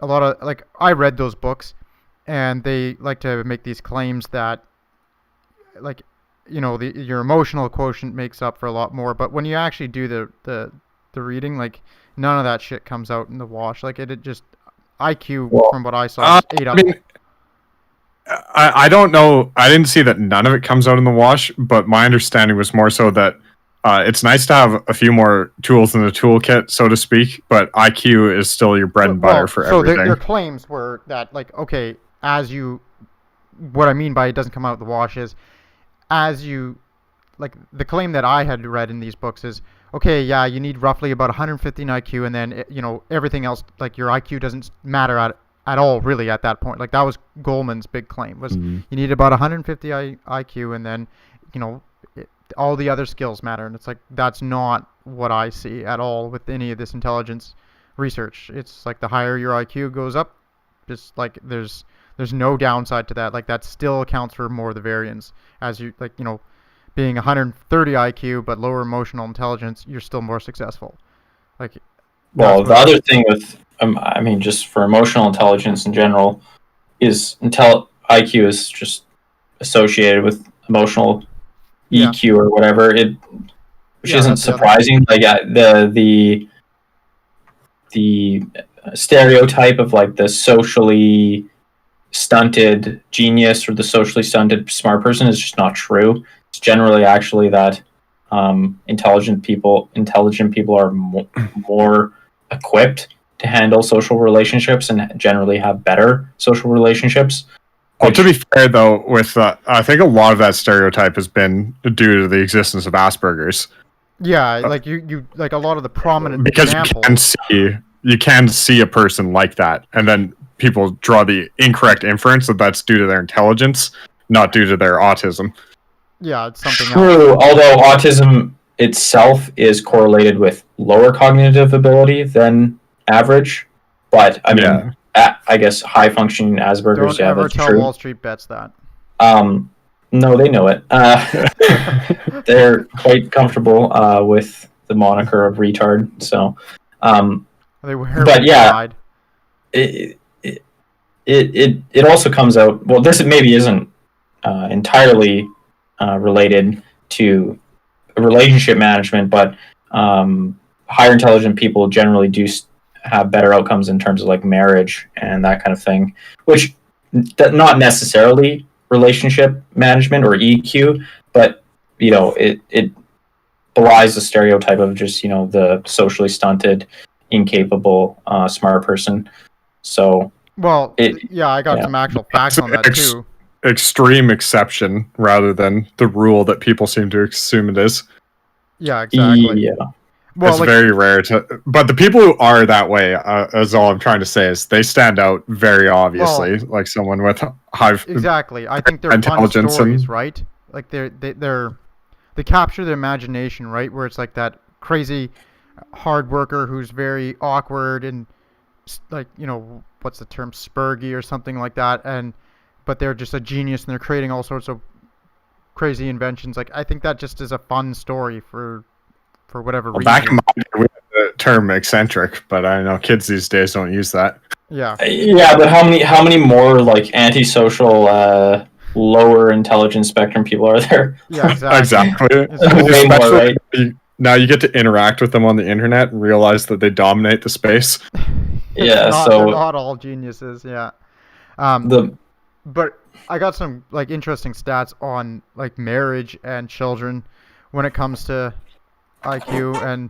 Speaker 3: a lot of, like, I read those books, and they like to make these claims that, like, your emotional quotient makes up for a lot more, but when you actually do the reading, like, none of that shit comes out in the wash. Like, it just IQ, from what I saw, ate up.
Speaker 2: I don't know. I didn't see that none of it comes out in the wash, but my understanding was more so that it's nice to have a few more tools in the toolkit, so to speak, but IQ is still your bread and butter for everything.
Speaker 3: So their claims were that, like, okay, what I mean by it doesn't come out in the wash is, like, the claim that I had read in these books is, okay, yeah, you need roughly about 115 IQ, and then, everything else, like, your IQ doesn't matter at all, really, at that point. Like, that was Goleman's big claim, was you need about 150 IQ, and then, all the other skills matter. And it's like, that's not what I see at all with any of this intelligence research. It's like the higher your IQ goes up, just like there's no downside to that. Like, that still accounts for more of the variance. As you, like, being 130 IQ but lower emotional intelligence, you're still more successful. Like,
Speaker 1: well, the other thing with just for emotional intelligence in general is IQ is just associated with emotional EQ or whatever, which isn't surprising. Like, the stereotype of, like, the socially stunted genius or the socially stunted smart person is just not true. It's generally actually that intelligent people are more equipped to handle social relationships and generally have better social relationships.
Speaker 2: Well, to be fair, though, with I think a lot of that stereotype has been due to the existence of Asperger's.
Speaker 3: Yeah, like you like a lot of the prominent
Speaker 2: because
Speaker 3: examples.
Speaker 2: you can see a person like that, and then people draw the incorrect inference that that's due to their intelligence, not due to their autism.
Speaker 3: Yeah, it's something
Speaker 1: True,
Speaker 3: else.
Speaker 1: although autism itself is correlated with lower cognitive ability than average. But, I mean, I guess high-functioning Asperger's,
Speaker 3: Don't ever
Speaker 1: that's
Speaker 3: tell
Speaker 1: true.
Speaker 3: Wall Street Bets that.
Speaker 1: No, they know it. They're quite comfortable with the moniker of retard. So,
Speaker 3: They wear
Speaker 1: but yeah,
Speaker 3: pride.
Speaker 1: it also comes out. Well, this maybe isn't entirely related to relationship management, but higher intelligent people generally do have better outcomes in terms of like marriage and that kind of thing, which not necessarily relationship management or EQ, but it belies the stereotype of just the socially stunted, incapable, smart person. So
Speaker 3: I got some actual facts on that too.
Speaker 2: Extreme exception rather than the rule that people seem to assume it is.
Speaker 3: Yeah, exactly.
Speaker 1: Yeah.
Speaker 2: Well, it's very rare but the people who are that way, as all I'm trying to say is they stand out very obviously, like someone with high
Speaker 3: exactly. I think they're
Speaker 2: intelligence
Speaker 3: fun stories, right? Like they capture the imagination, right? Where it's like that crazy hard worker who's very awkward and like what's the term, spurgy or something like that, but they're just a genius and they're creating all sorts of crazy inventions. Like I think that just is a fun story for whatever reason.
Speaker 2: Back in my day, we had the term eccentric, but I know kids these days don't use that.
Speaker 3: Yeah.
Speaker 1: Yeah, but how many more like antisocial, lower intelligence spectrum people are there?
Speaker 3: Yeah, exactly.
Speaker 1: Way more, right?
Speaker 2: Now you get to interact with them on the internet and realize that they dominate the space.
Speaker 1: Yeah,
Speaker 3: they're not all geniuses. Yeah. But I got some like interesting stats on like marriage and children when it comes to IQ and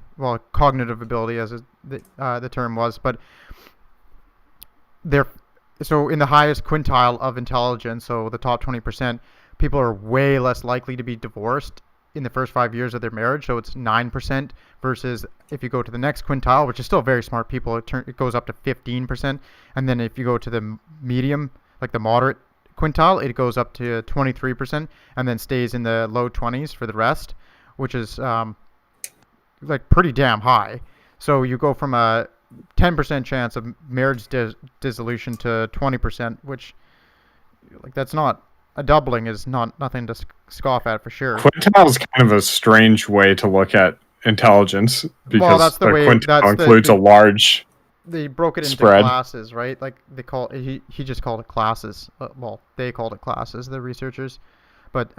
Speaker 3: cognitive ability, as the term was, but so in the highest quintile of intelligence, so the top 20%, people are way less likely to be divorced in the first 5 years of their marriage. So it's 9% versus if you go to the next quintile, which is still very smart people, it goes up to 15%, and then if you go to the medium, like the moderate quintile, it goes up to 23%, and then stays in the low 20s for the rest, which is like pretty damn high. So you go from a 10% chance of marriage dissolution to 20%, which like that's not a doubling, is nothing to scoff at for sure.
Speaker 2: Quintile is kind of a strange way to look at intelligence because quintile includes a large.
Speaker 3: They broke it into
Speaker 2: spread.
Speaker 3: Classes, right? Like they call it, he just called it classes. They called it classes, the researchers, but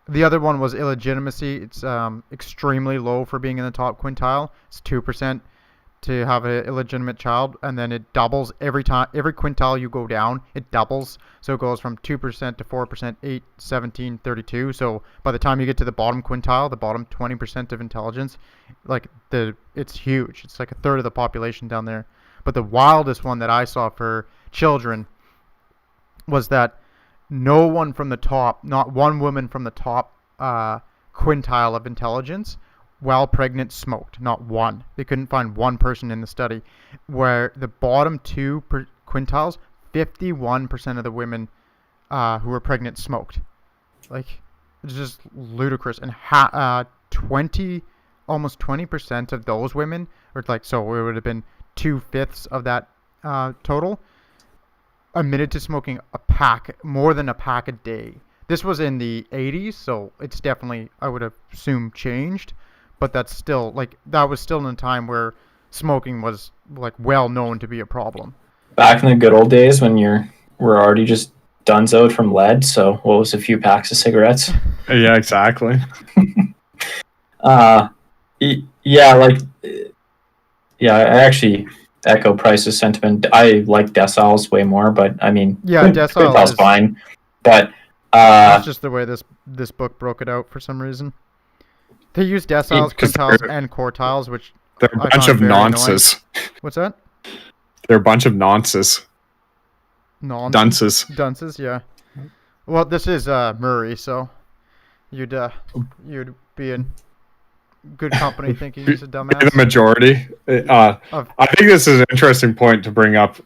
Speaker 3: the other one was illegitimacy. It's extremely low for being in the top quintile. It's 2% to have an illegitimate child, and then it doubles every time. Every quintile you go down, it doubles. So it goes from 2% to 4%, 8, 17, 32. So by the time you get to the bottom quintile, the bottom 20% of intelligence, it's huge. It's like a third of the population down there. But the wildest one that I saw for children was that no one from the top, not one woman from the top quintile of intelligence, while pregnant, smoked. Not one. They couldn't find one person in the study. Where the bottom two quintiles, 51% of the women who were pregnant smoked. Like, it's just ludicrous. And almost 20% of those women, so it would have been 2/5 of that total, admitted to smoking more than a pack a day. This was in the 80s, so it's definitely, I would assume, changed. But that's still, that was still in a time where smoking was, well known to be a problem.
Speaker 1: Back in the good old days when we're already just donezoed from lead, so what was a few packs of cigarettes?
Speaker 2: Yeah, exactly.
Speaker 1: I actually echo Price's sentiment. I like deciles way more, but I mean, deciles fine. But
Speaker 3: that's just the way this book broke it out for some reason. They use deciles, quintiles, and quartiles, which
Speaker 2: they're a bunch of nonces.
Speaker 3: What's that?
Speaker 2: They're a bunch of nonces. Dunces.
Speaker 3: Dunces, yeah. Well, this is Murray, so you'd be in good company thinking he's a dumbass.
Speaker 2: The majority. I think this is an interesting point to bring up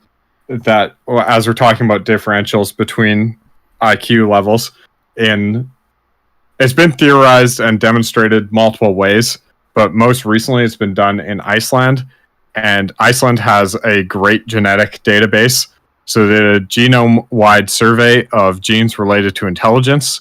Speaker 2: that as we're talking about differentials between IQ levels, it's been theorized and demonstrated multiple ways, but most recently it's been done in Iceland, and Iceland has a great genetic database. So they did a genome-wide survey of genes related to intelligence,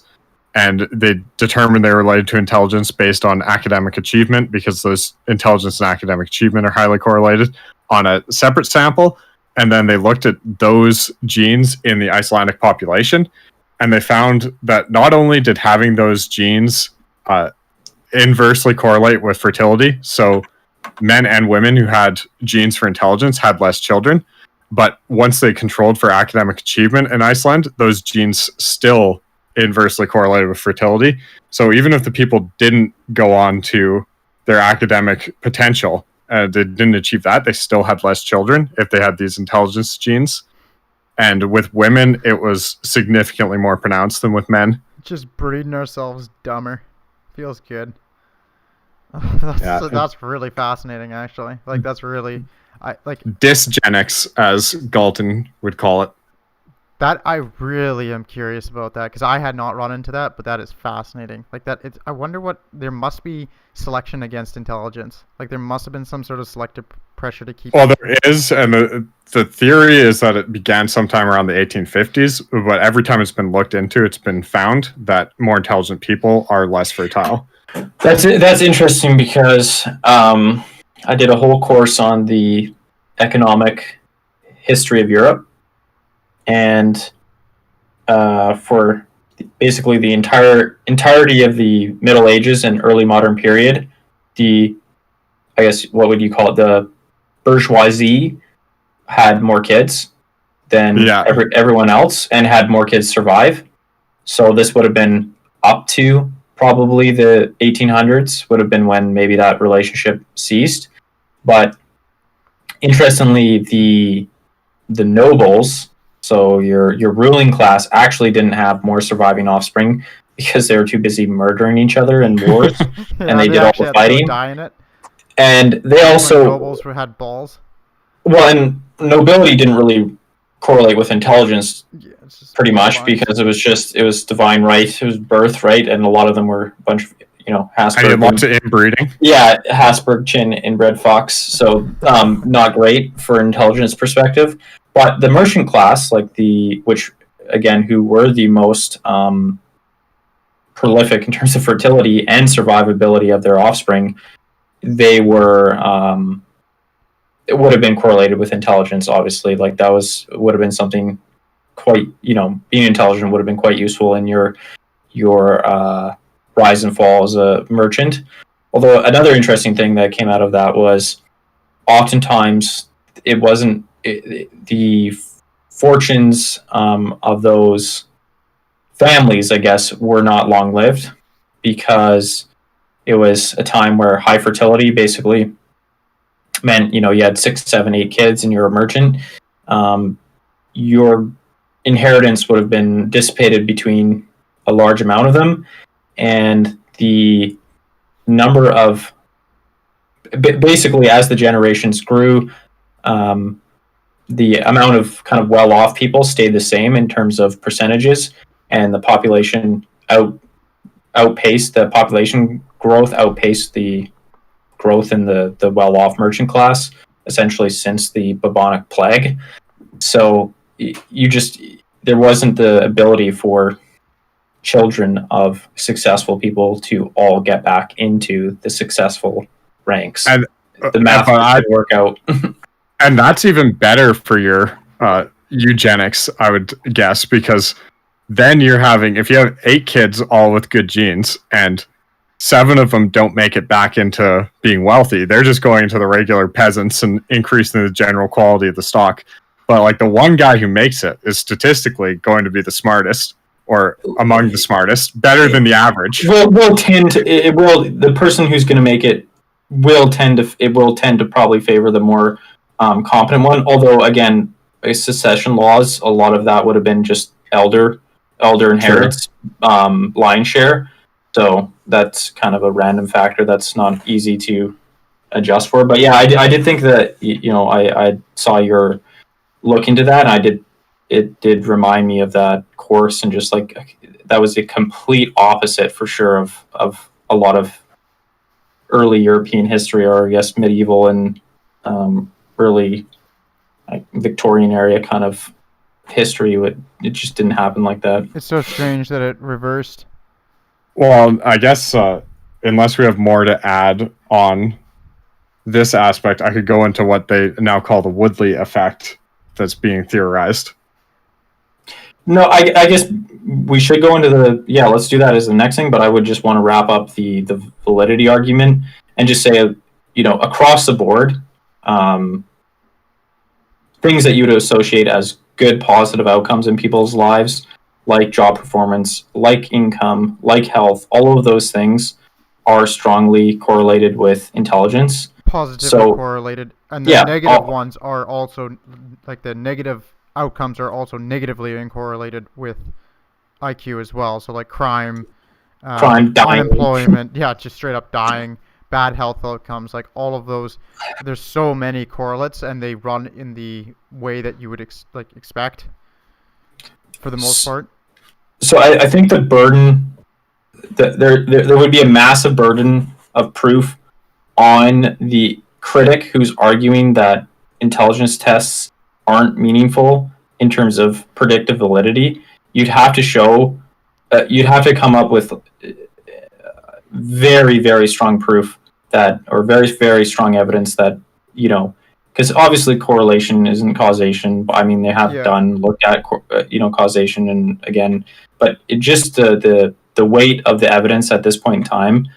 Speaker 2: and they determined they were related to intelligence based on academic achievement, because those intelligence and academic achievement are highly correlated, on a separate sample. And then they looked at those genes in the Icelandic population, and they found that not only did having those genes inversely correlate with fertility, so men and women who had genes for intelligence had less children, but once they controlled for academic achievement in Iceland, those genes still inversely correlated with fertility. So even if the people didn't go on to their academic potential, they didn't achieve that, they still had less children if they had these intelligence genes. And with women, it was significantly more pronounced than with men.
Speaker 3: Just breeding ourselves dumber. Feels good. That's really fascinating, actually. Like, that's really...
Speaker 2: dysgenics, as Galton would call it.
Speaker 3: That I really am curious about that, because I had not run into that, but that is fascinating. Like that, I wonder what there must be selection against intelligence. Like there must have been some sort of selective pressure to keep.
Speaker 2: Well, there is, and the theory is that it began sometime around the 1850s. But every time it's been looked into, it's been found that more intelligent people are less fertile.
Speaker 1: That's interesting, because I did a whole course on the economic history of Europe. And for basically the entirety of the Middle Ages and early modern period, I guess, what would you call it? The bourgeoisie had more kids than everyone else, and had more kids survive. So this would have been up to probably the 1800s, would have been when maybe that relationship ceased. But interestingly, the nobles, so your ruling class, actually didn't have more surviving offspring, because they were too busy murdering each other in wars, and they did all the fighting. And they also
Speaker 3: nobles had balls.
Speaker 1: Well, and nobility didn't really correlate with intelligence, pretty much, because it was divine right, it was birthright, and a lot of them were a bunch of Habsburg.
Speaker 2: And lots of inbreeding.
Speaker 1: Yeah, Habsburg chin inbred fox, so not great for intelligence perspective. But the merchant class, who were the most prolific in terms of fertility and survivability of their offspring, they were it would have been correlated with intelligence. Obviously, like that would have been something quite, being intelligent would have been quite useful in your rise and fall as a merchant. Although another interesting thing that came out of that was, oftentimes it wasn't the fortunes of those families, I guess, were not long lived, because it was a time where high fertility basically meant, you had 6, 7, 8 kids and you're a merchant. Your inheritance would have been dissipated between a large amount of them, and the number of, basically, as the generations grew, the amount of kind of well-off people stayed the same in terms of percentages, and the population outpaced the population growth, outpaced the growth in the well-off merchant class, essentially since the bubonic plague. So there wasn't the ability for children of successful people to all get back into the successful ranks. And the math would work out.
Speaker 2: And that's even better for your eugenics, I would guess, because then you're having, if you have 8 kids all with good genes and 7 of them don't make it back into being wealthy, they're just going into the regular peasants and increasing the general quality of the stock. But like the one guy who makes it is statistically going to be the smartest, or among the smartest, better than the average.
Speaker 1: The person who's going to make it will tend to probably favor the more competent one. Although, again, succession laws, a lot of that would have been just elder inherits, line share. So that's kind of a random factor that's not easy to adjust for. But yeah, I did think that, I saw your look into that. And it did remind me of that course, and just like that was a complete opposite for sure of a lot of early European history, or I guess medieval and early like Victorian area kind of history. It just didn't happen like that.
Speaker 3: It's so strange that it reversed.
Speaker 2: Well, I guess unless we have more to add on this aspect, I could go into what they now call the Woodley effect that's being theorized.
Speaker 1: No, I guess we should go into let's do that as the next thing, but I would just want to wrap up the validity argument and just say, across the board, things that you would associate as good positive outcomes in people's lives, like job performance, like income, like health, all of those things are strongly correlated with intelligence.
Speaker 3: Positively correlated. And the negative ones are also, like the negative outcomes are also negatively correlated with IQ as well. So like crime,
Speaker 1: dying.
Speaker 3: Unemployment, just straight up dying, bad health outcomes, like all of those. There's so many correlates, and they run in the way that you would expect for the most part.
Speaker 1: So I think the burden, there would be a massive burden of proof on the critic who's arguing that intelligence tests aren't meaningful in terms of predictive validity. You'd have to show, you'd have to come up with very, very strong proof that, or very, very strong evidence that, because obviously correlation isn't causation. I mean, they have looked at, causation, and again, but it just the weight of the evidence at this point in time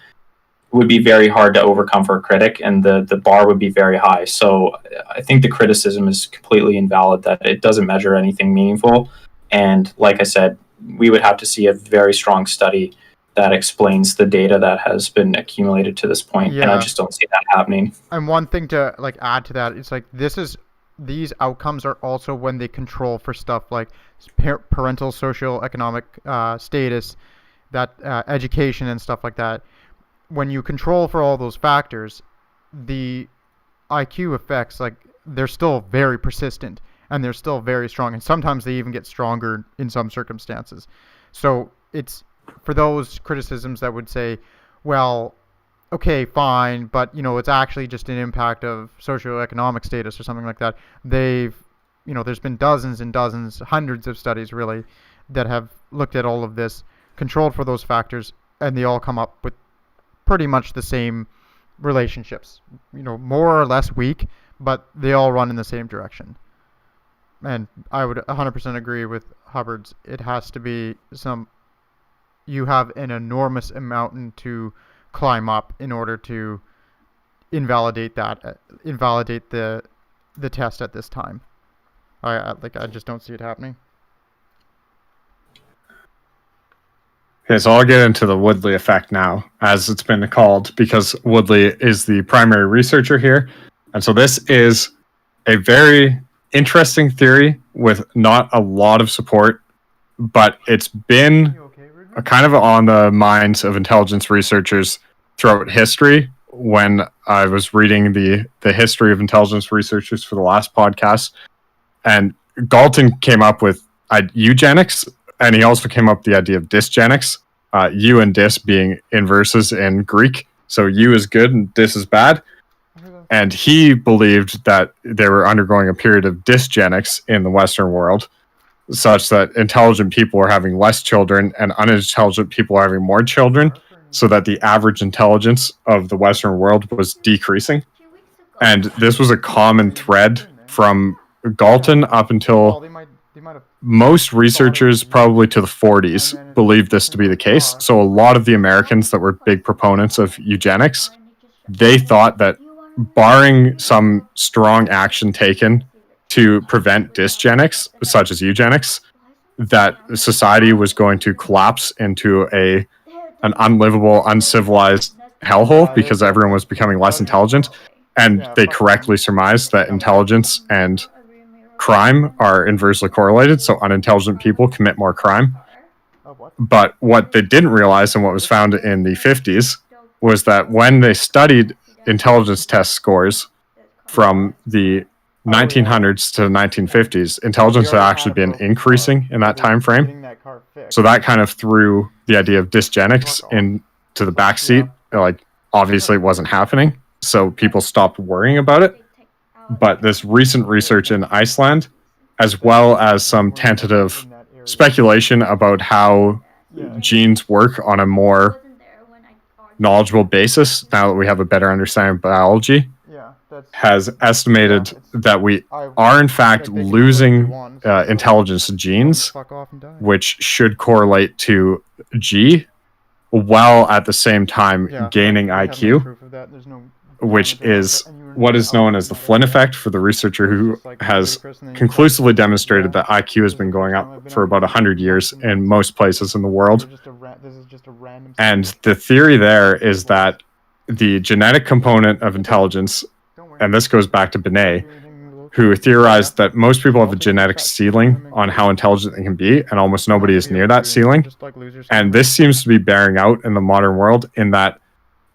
Speaker 1: would be very hard to overcome for a critic, and the bar would be very high. So I think the criticism is completely invalid, that it doesn't measure anything meaningful. And like I said, we would have to see a very strong study that explains the data that has been accumulated to this point. And I just don't see that happening.
Speaker 3: And one thing to add to that, it's like these outcomes are also when they control for stuff like parental socioeconomic status, that education and stuff like that. When you control for all those factors, the IQ effects, they're still very persistent, and they're still very strong, and sometimes they even get stronger in some circumstances. So it's for those criticisms that would say, well, okay, fine, but it's actually just an impact of socioeconomic status or something like that. There's been dozens and dozens, hundreds of studies really that have looked at all of this, controlled for those factors, and they all come up with pretty much the same relationships, more or less weak, but they all run in the same direction. And I would 100% agree with Hubbard's. It has to be you have an enormous mountain to climb up in order to invalidate the test at this time. I just don't see it happening.
Speaker 2: Okay, so I'll get into the Woodley effect now, as it's been called, because Woodley is the primary researcher here. And so this is a very interesting theory with not a lot of support, but it's been kind of on the minds of intelligence researchers throughout history. When I was reading the history of intelligence researchers for the last podcast, and Galton came up with eugenics, and he also came up with the idea of dysgenics, eu and dys being inverses in Greek. So eu is good and dys is bad. And he believed that they were undergoing a period of dysgenics in the Western world, such that intelligent people are having less children and unintelligent people are having more children, so that the average intelligence of the Western world was decreasing. And this was a common thread from Galton up until most researchers, probably to the 40s, believed this to be the case. So a lot of the Americans that were big proponents of eugenics, they thought that barring some strong action taken to prevent dysgenics, such as eugenics, that society was going to collapse into an unlivable, uncivilized hellhole because everyone was becoming less intelligent. And they correctly surmised that intelligence and crime are inversely correlated, so unintelligent people commit more crime. But what they didn't realize, and what was found in the 50s, was that when they studied intelligence test scores from the 1900s to the 1950s, intelligence had actually been increasing in that time frame. So that kind of threw the idea of dysgenics into the backseat. Like, obviously it wasn't happening, so people stopped worrying about it. But this recent research in Iceland, as well as some tentative speculation about how genes work on a more knowledgeable basis, now that we have a better understanding of biology, has estimated that we are in fact losing intelligence genes, which should correlate to G, while at the same time gaining IQ, which is what is known as the Flynn effect for the researcher who has conclusively demonstrated that IQ has been going up for about 100 years in most places in the world. And the theory there is that the genetic component of intelligence, and this goes back to Binet, who theorized that most people have a genetic ceiling on how intelligent they can be, and almost nobody is near that ceiling. And this seems to be bearing out in the modern world, in that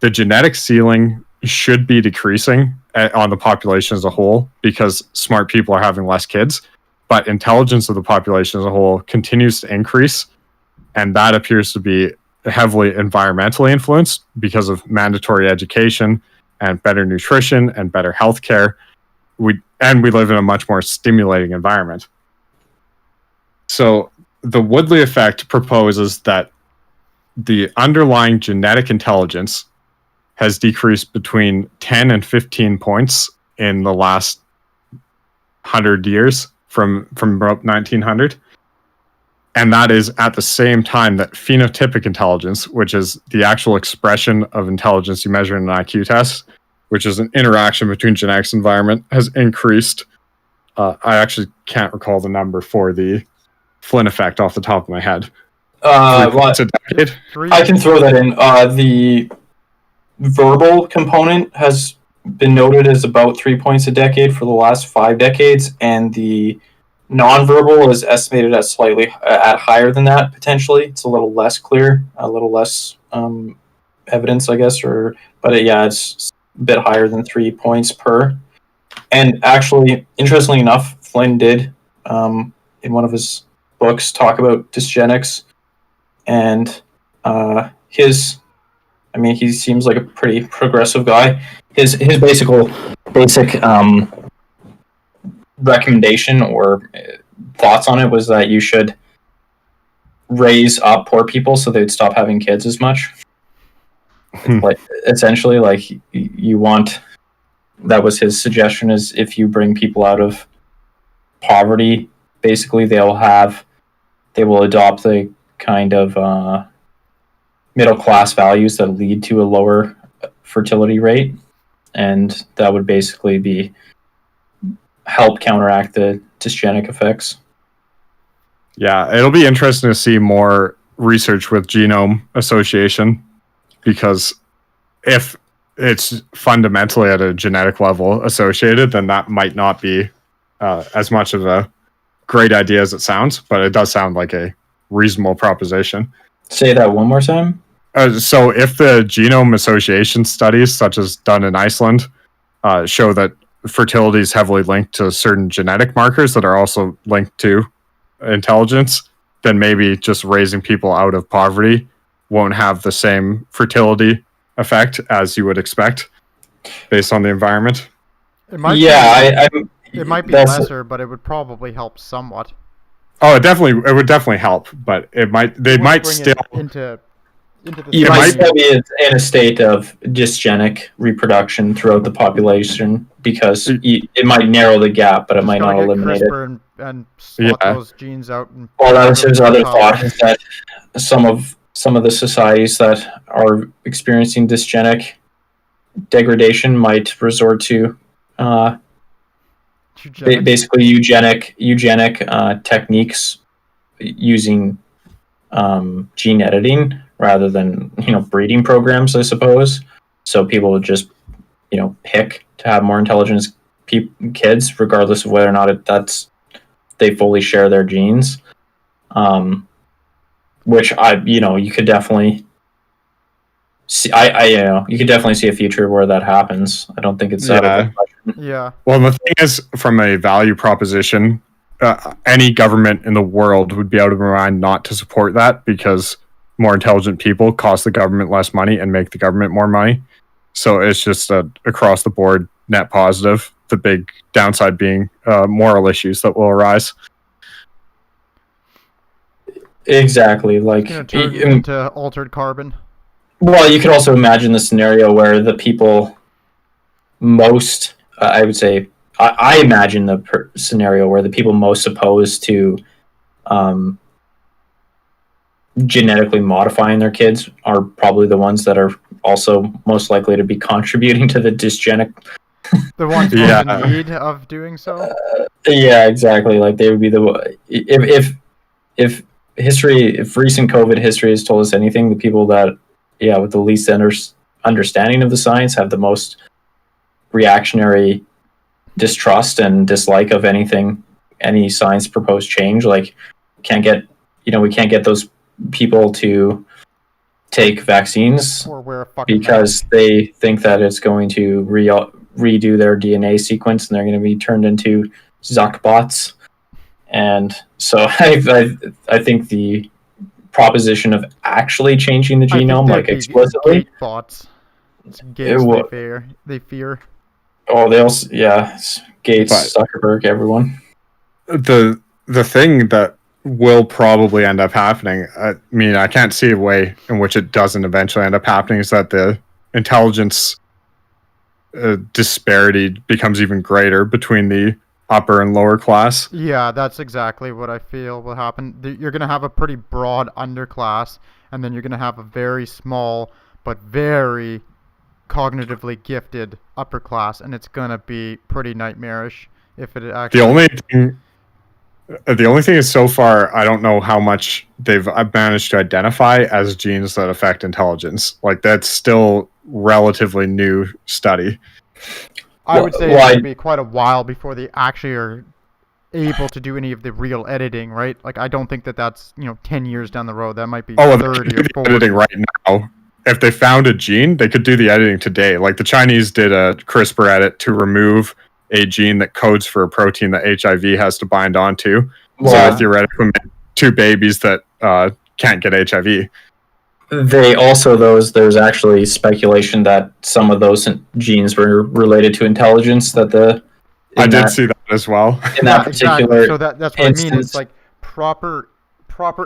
Speaker 2: the genetic ceiling should be decreasing on the population as a whole, because smart people are having less kids, but intelligence of the population as a whole continues to increase, and that appears to be heavily environmentally influenced because of mandatory education and better nutrition and better healthcare. We live in a much more stimulating environment. So the Woodley effect proposes that the underlying genetic intelligence has decreased between 10 and 15 points in the last 100 years from about 1900. And that is at the same time that phenotypic intelligence, which is the actual expression of intelligence you measure in an IQ test, which is an interaction between genetics and environment, has increased. I actually can't recall the number for the Flynn effect off the top of my head.
Speaker 1: Well,
Speaker 2: a decade.
Speaker 1: I can throw that in. The verbal component has been noted as about 3 points a decade for the last 5 decades, and the nonverbal is estimated at slightly at higher than that potentially. It's a little less clear, a little less evidence, I guess, but it's a bit higher than 3 points per. And actually, interestingly enough, Flynn did in one of his books talk about dysgenics, and he seems like a pretty progressive guy. His basic recommendation or thoughts on it was that you should raise up poor people so they'd stop having kids as much. Like, essentially, like, you want, that was his suggestion, is if you bring people out of poverty, basically they will adopt the kind of middle class values that lead to a lower fertility rate, and that would basically help counteract the dysgenic effects.
Speaker 2: Yeah, it'll be interesting to see more research with genome association, because if it's fundamentally at a genetic level associated, then that might not be as much of a great idea as it sounds, but it does sound like a reasonable proposition.
Speaker 1: Say that one more time.
Speaker 2: So if the genome association studies, such as done in Iceland, show that fertility is heavily linked to certain genetic markers that are also linked to intelligence, then maybe just raising people out of poverty won't have the same fertility effect as you would expect based on the environment.
Speaker 3: It might it might be lesser, but it would probably help somewhat.
Speaker 2: Oh, it would definitely help, but they might still
Speaker 3: into the
Speaker 1: you might still be in a state of dysgenic reproduction throughout the population, because it might narrow the gap, but it might not eliminate it.
Speaker 3: And swap those genes out.
Speaker 1: Well, that's his other thought, is that some of the societies that are experiencing dysgenic degradation might resort to basically eugenic techniques using gene editing rather than breeding programs, I suppose. So people would just pick to have more intelligent kids, regardless of whether or not they fully share their genes. Which you could definitely see, I you know, you could definitely see a future where that happens. I don't think it's out of the question.
Speaker 3: Yeah.
Speaker 2: Well, the thing is, from a value proposition, any government in the world would be out of their mind not to support that, because more intelligent people cost the government less money and make the government more money. So it's just a across the board net positive. The big downside being moral issues that will arise.
Speaker 1: Exactly. Like,
Speaker 3: Gonna turn into altered carbon.
Speaker 1: well, you could also imagine the scenario where the people most, I would say, I imagine the scenario where the people most opposed to genetically modifying their kids are probably the ones that are also most likely to be contributing to the dysgenic.
Speaker 3: The ones
Speaker 2: Yeah.
Speaker 3: in need of doing so.
Speaker 1: Yeah, exactly. Like they would be the if history, if recent COVID history has told us anything, the people that with the least understanding of the science have the most reactionary distrust and dislike of any science proposed change. Like we can't get those people to take vaccines
Speaker 3: Or wear a fucking
Speaker 1: because they think that it's going to redo their DNA sequence and they're going to be turned into Zuckbots. And so I think the proposition of actually changing the genome, like explicitly,
Speaker 3: gate bots. It's gates they fear.
Speaker 1: Oh, they also Gates, Zuckerberg, everyone.
Speaker 2: The thing that will probably end up happening, I mean, I can't see a way in which it doesn't eventually end up happening, is that the intelligence disparity becomes even greater between the upper and lower class.
Speaker 3: Yeah, that's exactly what I feel will happen. You're going to have a pretty broad underclass, and then you're going to have a very small but very cognitively gifted upper class, and it's going to be pretty nightmarish if it actually...
Speaker 2: The only thing is, so far, I don't know how much I've managed to identify as genes that affect intelligence. Like, that's still relatively new study.
Speaker 3: I would say it would be quite a while before they actually are able to do any of the real editing, right? Like, I don't think that's 10 years down the road. That might be 30 or 40.
Speaker 2: Editing right now. If they found a gene, they could do the editing today. Like, the Chinese did a CRISPR edit to remove a gene that codes for a protein that HIV has to bind onto.
Speaker 1: Wow.
Speaker 2: So theoretically, two babies that can't get HIV.
Speaker 1: They also, there's actually speculation that some of those genes were related to intelligence. I
Speaker 2: did see that as well.
Speaker 1: In that particular,
Speaker 3: exactly. So that's what instance. I mean. It's like proper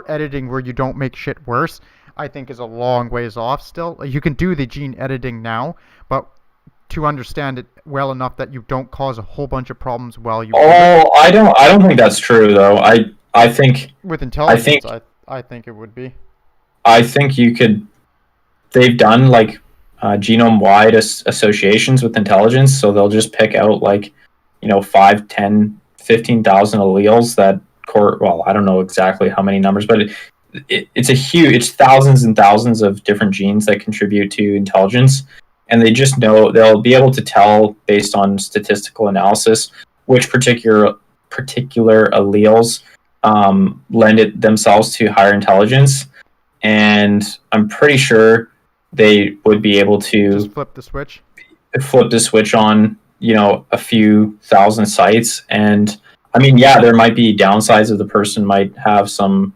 Speaker 3: editing where you don't make shit worse. I think is a long ways off still. Like, you can do the gene editing now, but to understand it well enough that you don't cause a whole bunch of problems while you...
Speaker 1: I don't think that's true though. I think
Speaker 3: with intelligence, I think it would be.
Speaker 1: I think you could. They've done like genome-wide associations with intelligence, so they'll just pick out 5, 10, 15,000 alleles that well, I don't know exactly how many numbers, but it's thousands and thousands of different genes that contribute to intelligence. And they just know they'll be able to tell based on statistical analysis which particular alleles lend it themselves to higher intelligence. And I'm pretty sure they would be able to
Speaker 3: just flip the switch
Speaker 1: on, a few thousand sites. And I mean, there might be downsides of the person might have some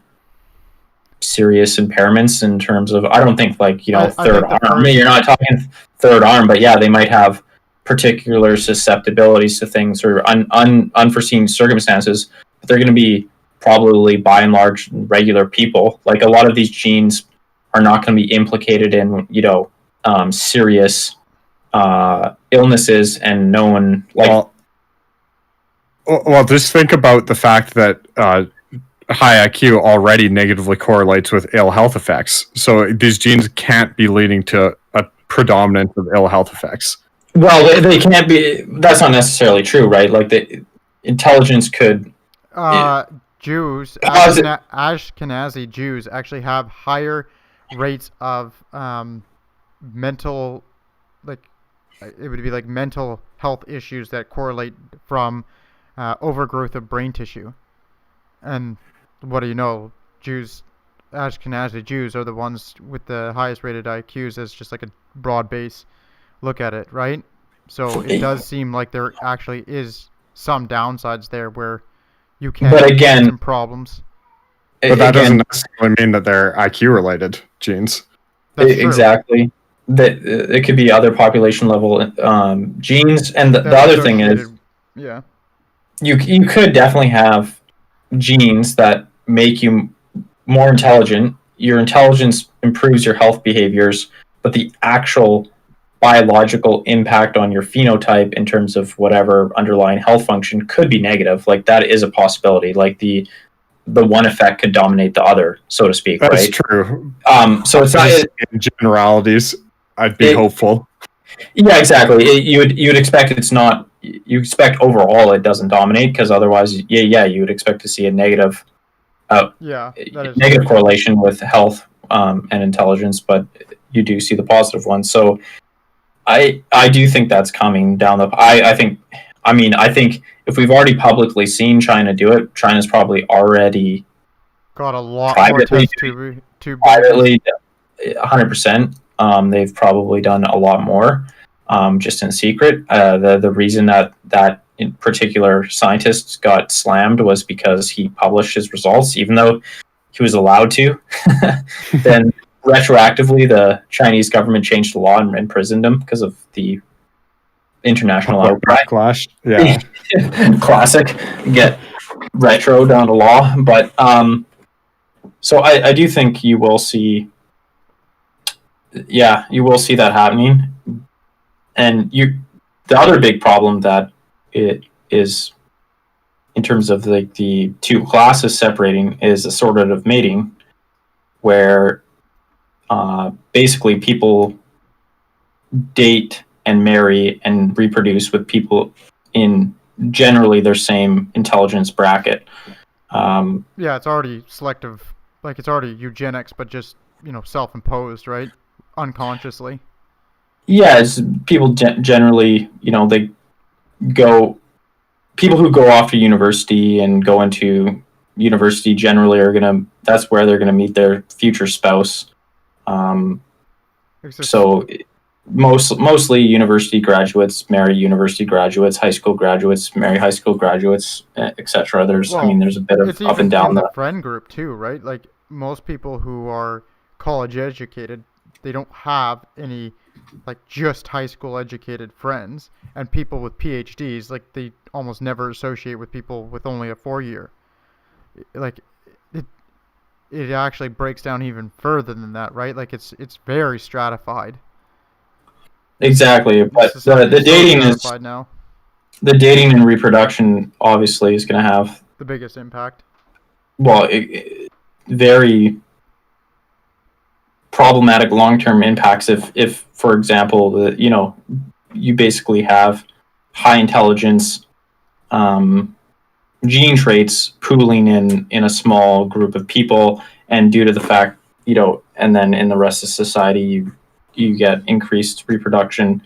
Speaker 1: serious impairments in terms of, I don't think third arm. You're not talking third arm, but they might have particular susceptibilities to things or unforeseen circumstances. But they're going to be probably by and large regular people. Like, a lot of these genes are not going to be implicated in serious illnesses, and no one
Speaker 2: well, just think about the fact that high IQ already negatively correlates with ill health effects. So these genes can't be leading to a predominance of ill health effects.
Speaker 1: Well, they can't be. That's not necessarily true, right? Like, the intelligence could.
Speaker 3: Jews, Ashkenazi Jews, actually have higher rates of mental, it would be like mental health issues that correlate from overgrowth of brain tissue. And what do you know? Jews Ashkenazi Jews are the ones with the highest rated IQs as just like a broad base look at it, right? So it does seem like there actually is some downsides there where you can get some problems.
Speaker 2: But that doesn't necessarily mean that they're IQ related genes.
Speaker 3: That's true.
Speaker 1: Exactly. That it could be other population level genes, and the other thing is,
Speaker 3: yeah,
Speaker 1: you could definitely have genes that make you more intelligent. Your intelligence improves your health behaviors, but the actual biological impact on your phenotype in terms of whatever underlying health function could be negative. Like, that is a possibility. Like, the one effect could dominate the other, so to speak.
Speaker 2: That's
Speaker 1: right?
Speaker 2: True.
Speaker 1: So it's not
Speaker 2: in generalities. I'd be hopeful.
Speaker 1: Yeah, exactly. You would expect it's not. You expect overall it doesn't dominate, because otherwise, you would expect to see a negative. Negative correlation with health and intelligence, but you do see the positive one. So I do think that's coming down the. I think if we've already publicly seen China do it, China's probably already
Speaker 3: got a lot more test tube
Speaker 1: privately. 100%. They've probably done a lot more, just in secret. The reason that in particular scientist got slammed was because he published his results, even though he was allowed to. Then retroactively, the Chinese government changed the law and imprisoned him because of the international outcry.
Speaker 2: Backlash. Yeah.
Speaker 1: Classic. Get retro down to law. But so I do think you will see. Yeah, you will see that happening. And the other big problem that it is in terms of the two classes separating is assortative mating, where basically people date and marry and reproduce with people in generally their same intelligence bracket.
Speaker 3: It's already selective, like it's already eugenics, but just self-imposed, right? Unconsciously.
Speaker 1: Yeah, it's people generally, they go. People who go off to university and go into university generally that's where they're gonna meet their future spouse. So mostly university graduates marry university graduates, high school graduates marry high school graduates, etc. There's a bit of up and down.
Speaker 3: It's the friend group too, right? Like most people who are college educated, they don't have any just high school educated friends, and people with PhDs, they almost never associate with people with only a 4-year. It actually breaks down even further than that, right? It's very stratified.
Speaker 1: Exactly, but the dating is
Speaker 3: now.
Speaker 1: The dating and reproduction obviously is going to have
Speaker 3: the biggest impact.
Speaker 1: Well, very problematic long-term impacts if for example you basically have high intelligence gene traits pooling in a small group of people, and due to the fact and then in the rest of society you get increased reproduction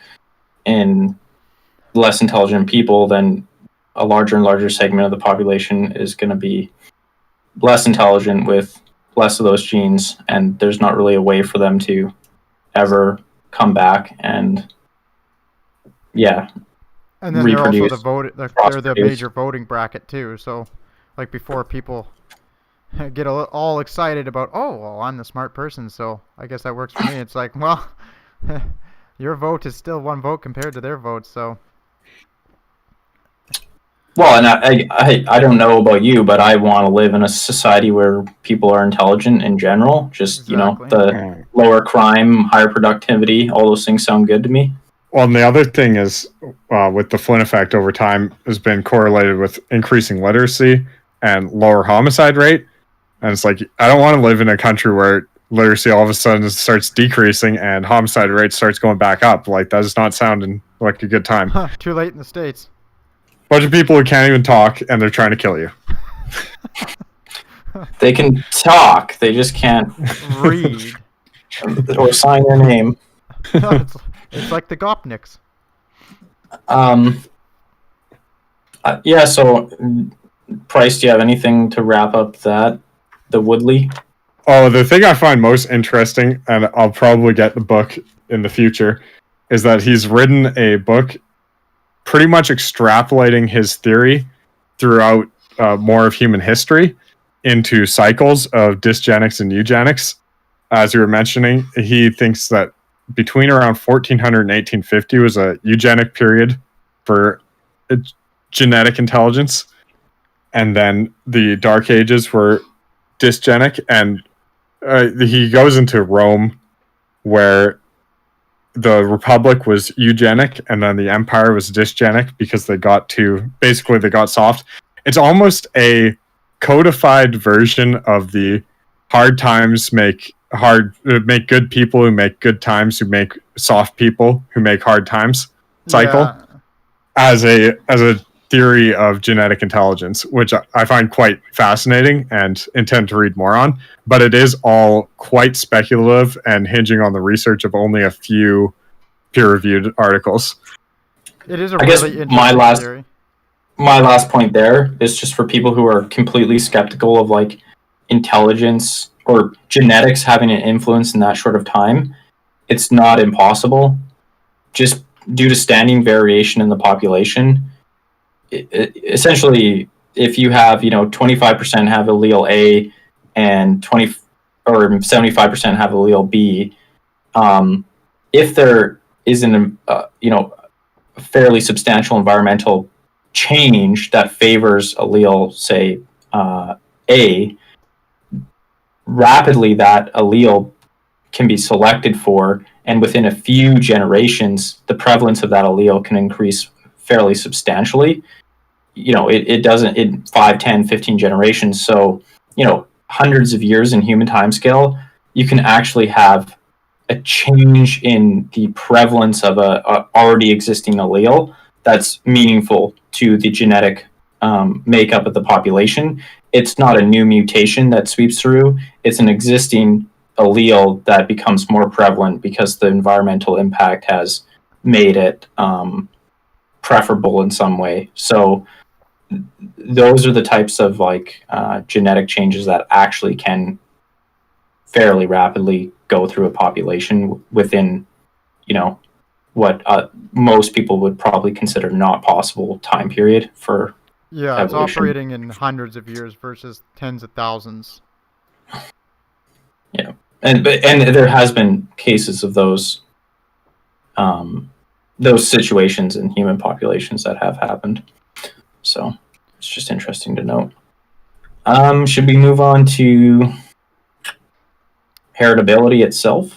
Speaker 1: in less intelligent people, then a larger and larger segment of the population is going to be less intelligent with less of those genes, and there's not really a way for them to ever come back and
Speaker 3: and then
Speaker 1: reproduce.
Speaker 3: They're the major voting bracket too. So before people get all excited about, I'm the smart person, so I guess that works for me. It's your vote is still one vote compared to their vote. So
Speaker 1: well, and I don't know about you, but I want to live in a society where people are intelligent in general. Just,
Speaker 3: exactly.
Speaker 1: The lower crime, higher productivity, all those things sound good to me.
Speaker 2: Well, and the other thing is, with the Flynn effect over time has been correlated with increasing literacy and lower homicide rate. And it's I don't want to live in a country where literacy all of a sudden starts decreasing and homicide rate starts going back up. That does not sound like a good time.
Speaker 3: Too late in the States.
Speaker 2: Bunch of people who can't even talk, and they're trying to kill you.
Speaker 1: They can talk, they just can't
Speaker 3: read
Speaker 1: or sign their name.
Speaker 3: It's like the Gopniks.
Speaker 1: So Price, do you have anything to wrap up the Woodley?
Speaker 2: Oh, the thing I find most interesting, and I'll probably get the book in the future, is that he's written a book pretty much extrapolating his theory throughout more of human history into cycles of dysgenics and eugenics. As you were mentioning, he thinks that between around 1400 and 1850 was a eugenic period for genetic intelligence, and then the Dark Ages were dysgenic, and he goes into Rome, where the Republic was eugenic, and then the Empire was dysgenic because they got soft. It's almost a codified version of the hard times make good people who make good times who make soft people who make hard times cycle,
Speaker 3: Yeah.
Speaker 2: as a theory of genetic intelligence, which I find quite fascinating and intend to read more on. But it is all quite speculative and hinging on the research of only a few peer-reviewed articles.
Speaker 3: It is a
Speaker 1: I guess
Speaker 3: really interesting theory.
Speaker 1: My last point there is just for people who are completely skeptical of like intelligence or genetics having an influence in that short of time. It's not impossible. Just due to standing variation in the population, essentially, if you have 25% have allele A and 75% have allele B, if there is a fairly substantial environmental change that favors allele, say A, rapidly that allele can be selected for, and within a few generations, the prevalence of that allele can increase fairly substantially. It doesn't in 5, 10, 15 generations. So, hundreds of years in human timescale, you can actually have a change in the prevalence of a already existing allele that's meaningful to the genetic makeup of the population. It's not a new mutation that sweeps through. It's an existing allele that becomes more prevalent because the environmental impact has made it preferable in some way. So those are the types of genetic changes that actually can fairly rapidly go through a population within, what most people would probably consider not possible time period for
Speaker 3: Yeah,
Speaker 1: evolution.
Speaker 3: It's operating in hundreds of years versus tens of thousands.
Speaker 1: Yeah, and there has been cases of those situations in human populations that have happened. So it's just interesting to note. Should we move on to heritability itself?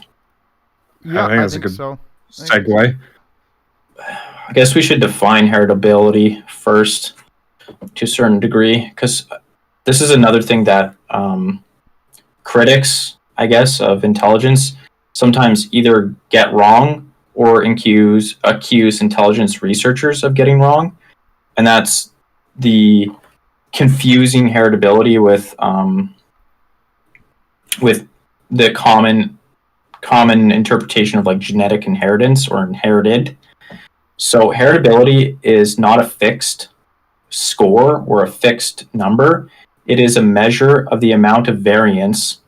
Speaker 3: Yeah,
Speaker 2: I think that's a good
Speaker 3: so.
Speaker 2: segue.
Speaker 1: I guess we should define heritability first to a certain degree, because this is another thing that critics, I guess, of intelligence sometimes either get wrong or accuse intelligence researchers of getting wrong, and that's the confusing heritability with the common interpretation of genetic inheritance or inherited. So heritability is not a fixed score or a fixed number. It is a measure of the amount of variance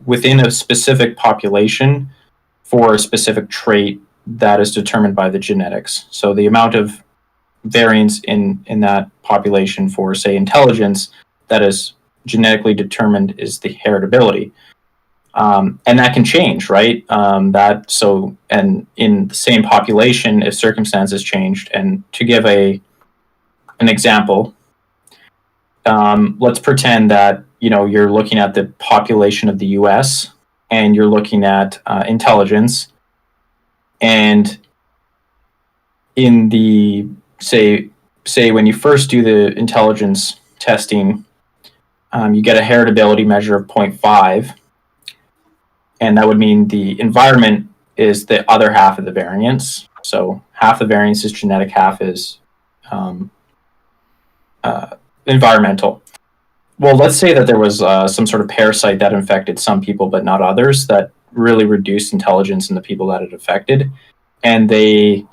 Speaker 1: within a specific population for a specific trait that is determined by the genetics. So the amount of variance in that population for, say, intelligence that is genetically determined is the heritability. And that can change, right? And in the same population, if circumstances changed, and to give an example, let's pretend that you're looking at the population of the U.S. and you're looking at intelligence, and in the say when you first do the intelligence testing, you get a heritability measure of 0.5. And that would mean the environment is the other half of the variance. So half the variance is genetic, half is environmental. Well, let's say that there was some sort of parasite that infected some people but not others, that really reduced intelligence in the people that it affected. And they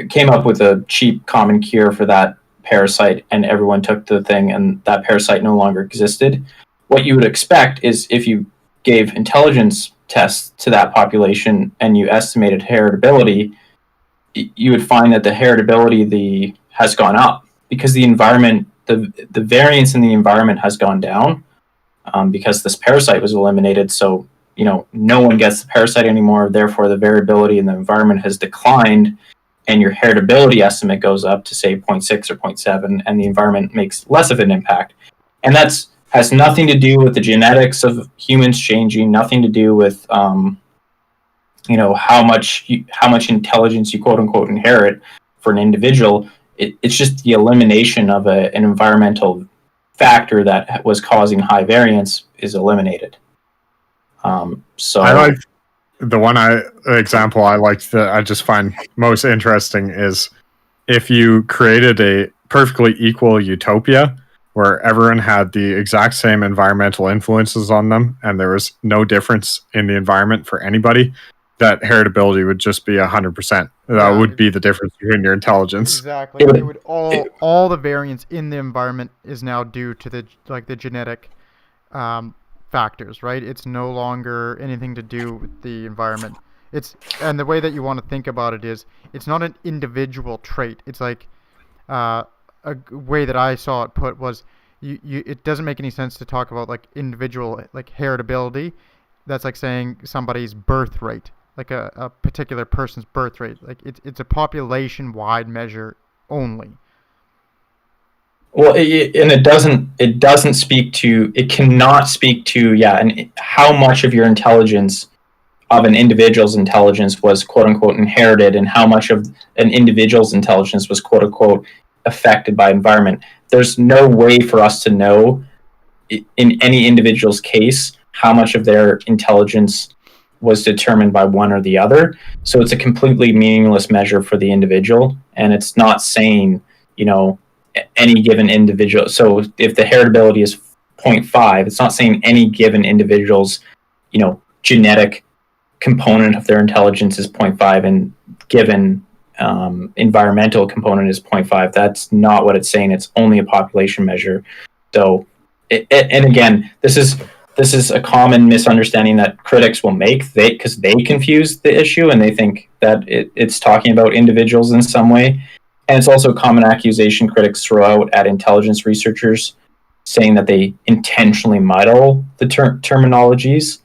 Speaker 1: came up with a cheap common cure for that parasite, and everyone took the thing, and that parasite no longer existed. what you would expect is if you gave intelligence tests to that population and you estimated heritability, you would find that the heritability has gone up because the environment, the variance in the environment has gone down because this parasite was eliminated. So, no one gets the parasite anymore. Therefore, the variability in the environment has declined, and your heritability estimate goes up to, say, 0.6 or 0.7, and the environment makes less of an impact. And has nothing to do with the genetics of humans changing, nothing to do with how much intelligence you quote unquote inherit for an individual. It's just the elimination of an environmental factor that was causing high variance is eliminated. So
Speaker 2: I like the example I like that I just find most interesting is if you created a perfectly equal utopia where everyone had the exact same environmental influences on them and there was no difference in the environment for anybody, that heritability would just be 100%. That would be the difference between your intelligence.
Speaker 3: Exactly. It would all the variance in the environment is now due to the genetic factors, right? It's no longer anything to do with the environment. And the way that you want to think about it is it's not an individual trait. It's like a way that I saw it put was it doesn't make any sense to talk about like individual like heritability. That's like saying somebody's birth rate, like a particular person's birth rate. Like it's a population wide measure only.
Speaker 1: Well, it doesn't speak to, it cannot speak to, and how much of your intelligence, of an individual's intelligence was quote unquote inherited, and how much of an individual's intelligence was quote unquote affected by environment. There's no way for us to know in any individual's case how much of their intelligence was determined by one or the other. So it's a completely meaningless measure for the individual, and it's not saying, any given individual. So if the heritability is 0.5, it's not saying any given individual's, genetic component of their intelligence is 0.5 and given environmental component is 0.5. That's not what it's saying. It's only a population measure. So, and again, this is a common misunderstanding that critics will make because they confuse the issue and they think that it's talking about individuals in some way. And it's also a common accusation critics throw out at intelligence researchers, saying that they intentionally muddle the terminologies.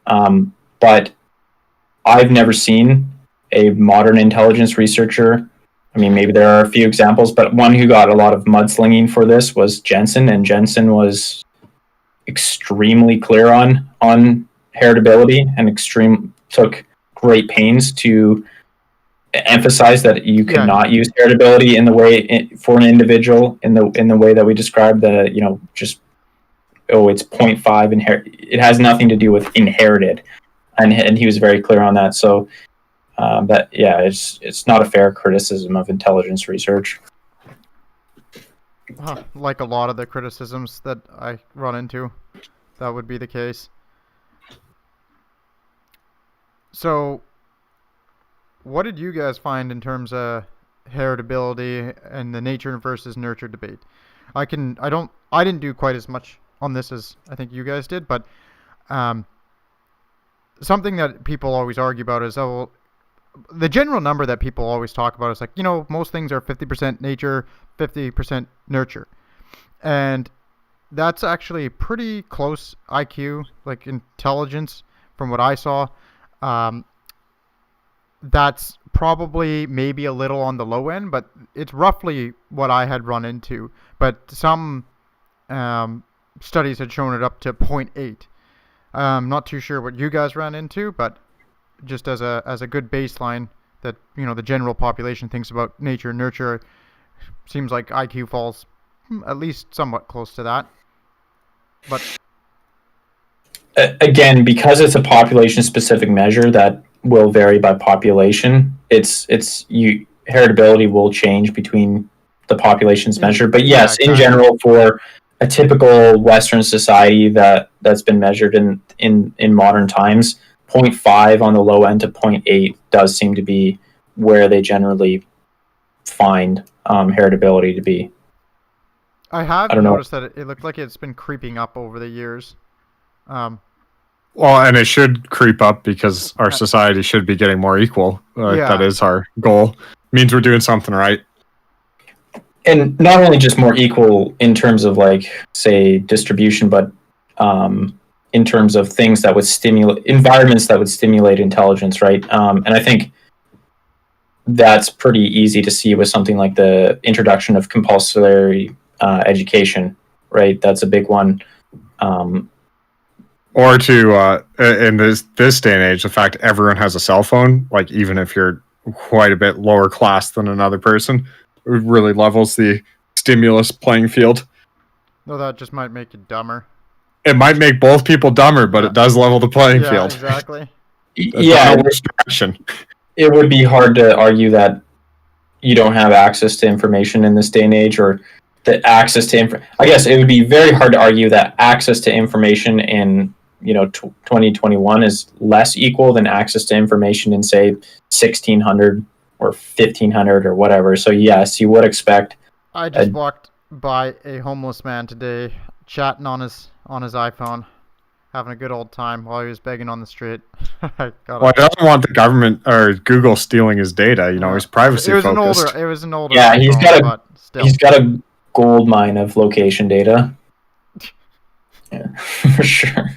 Speaker 1: But I've never seen a modern intelligence researcher. I mean, maybe there are a few examples, but one who got a lot of mudslinging for this was Jensen, and Jensen was extremely clear on heritability and took great pains to emphasize that you cannot use heritability in the way for an individual in the way that we described it's 0.5 it has nothing to do with inherited, and he was very clear on that. So it's not a fair criticism of intelligence research.
Speaker 3: Like a lot of the criticisms that I run into, that would be the case. So what did you guys find in terms of heritability and the nature versus nurture debate? I didn't do quite as much on this as I think you guys did, but something that people always argue about is, the general number that people always talk about is like, most things are 50% nature, 50% nurture. And that's actually pretty close IQ, like intelligence, from what I saw. That's probably maybe a little on the low end, but it's roughly what I had run into. But some studies had shown it up to 0.8. I'm not too sure what you guys ran into, but just as a good baseline that the general population thinks about nature and nurture, seems like IQ falls at least somewhat close to that. But
Speaker 1: again, because it's a population specific measure that will vary by population, heritability will change between the population's measure. But yes, in general, for a typical Western society that's been measured in modern times, 0.5 on the low end to 0.8 does seem to be where they generally find heritability to be.
Speaker 3: I have
Speaker 1: I don't know.
Speaker 3: noticed that it looked like it's been creeping up over the years.
Speaker 2: Well, and it should creep up because our society should be getting more equal.
Speaker 3: Yeah.
Speaker 2: That is our goal. Means we're doing something right.
Speaker 1: And not only just more equal in terms of, like, say, distribution, but in terms of things that would stimulate environments that would stimulate intelligence, right? And I think that's pretty easy to see with something like the introduction of compulsory education, right? That's a big one.
Speaker 2: Or to in this day and age, the fact everyone has a cell phone, like even if you're quite a bit lower class than another person, it really levels the stimulus playing field.
Speaker 3: No, that just might make you dumber.
Speaker 2: It might make both people dumber, but it does level the playing field.
Speaker 3: Exactly.
Speaker 1: Yeah, it would be hard to argue that you don't have access to information in this day and age, or that access to I guess it would be very hard to argue that access to information in 2021 is less equal than access to information in, say, 1600 or 1500 or whatever. So yes, you would expect.
Speaker 3: I just walked by a homeless man today, chatting on his iPhone, having a good old time while he was begging on the street.
Speaker 2: Well, I don't want the government or Google stealing his data. He's privacy focused.
Speaker 3: It was an older.
Speaker 1: Yeah,
Speaker 3: iPhone,
Speaker 1: he's got a gold mine of location data. Yeah, for sure.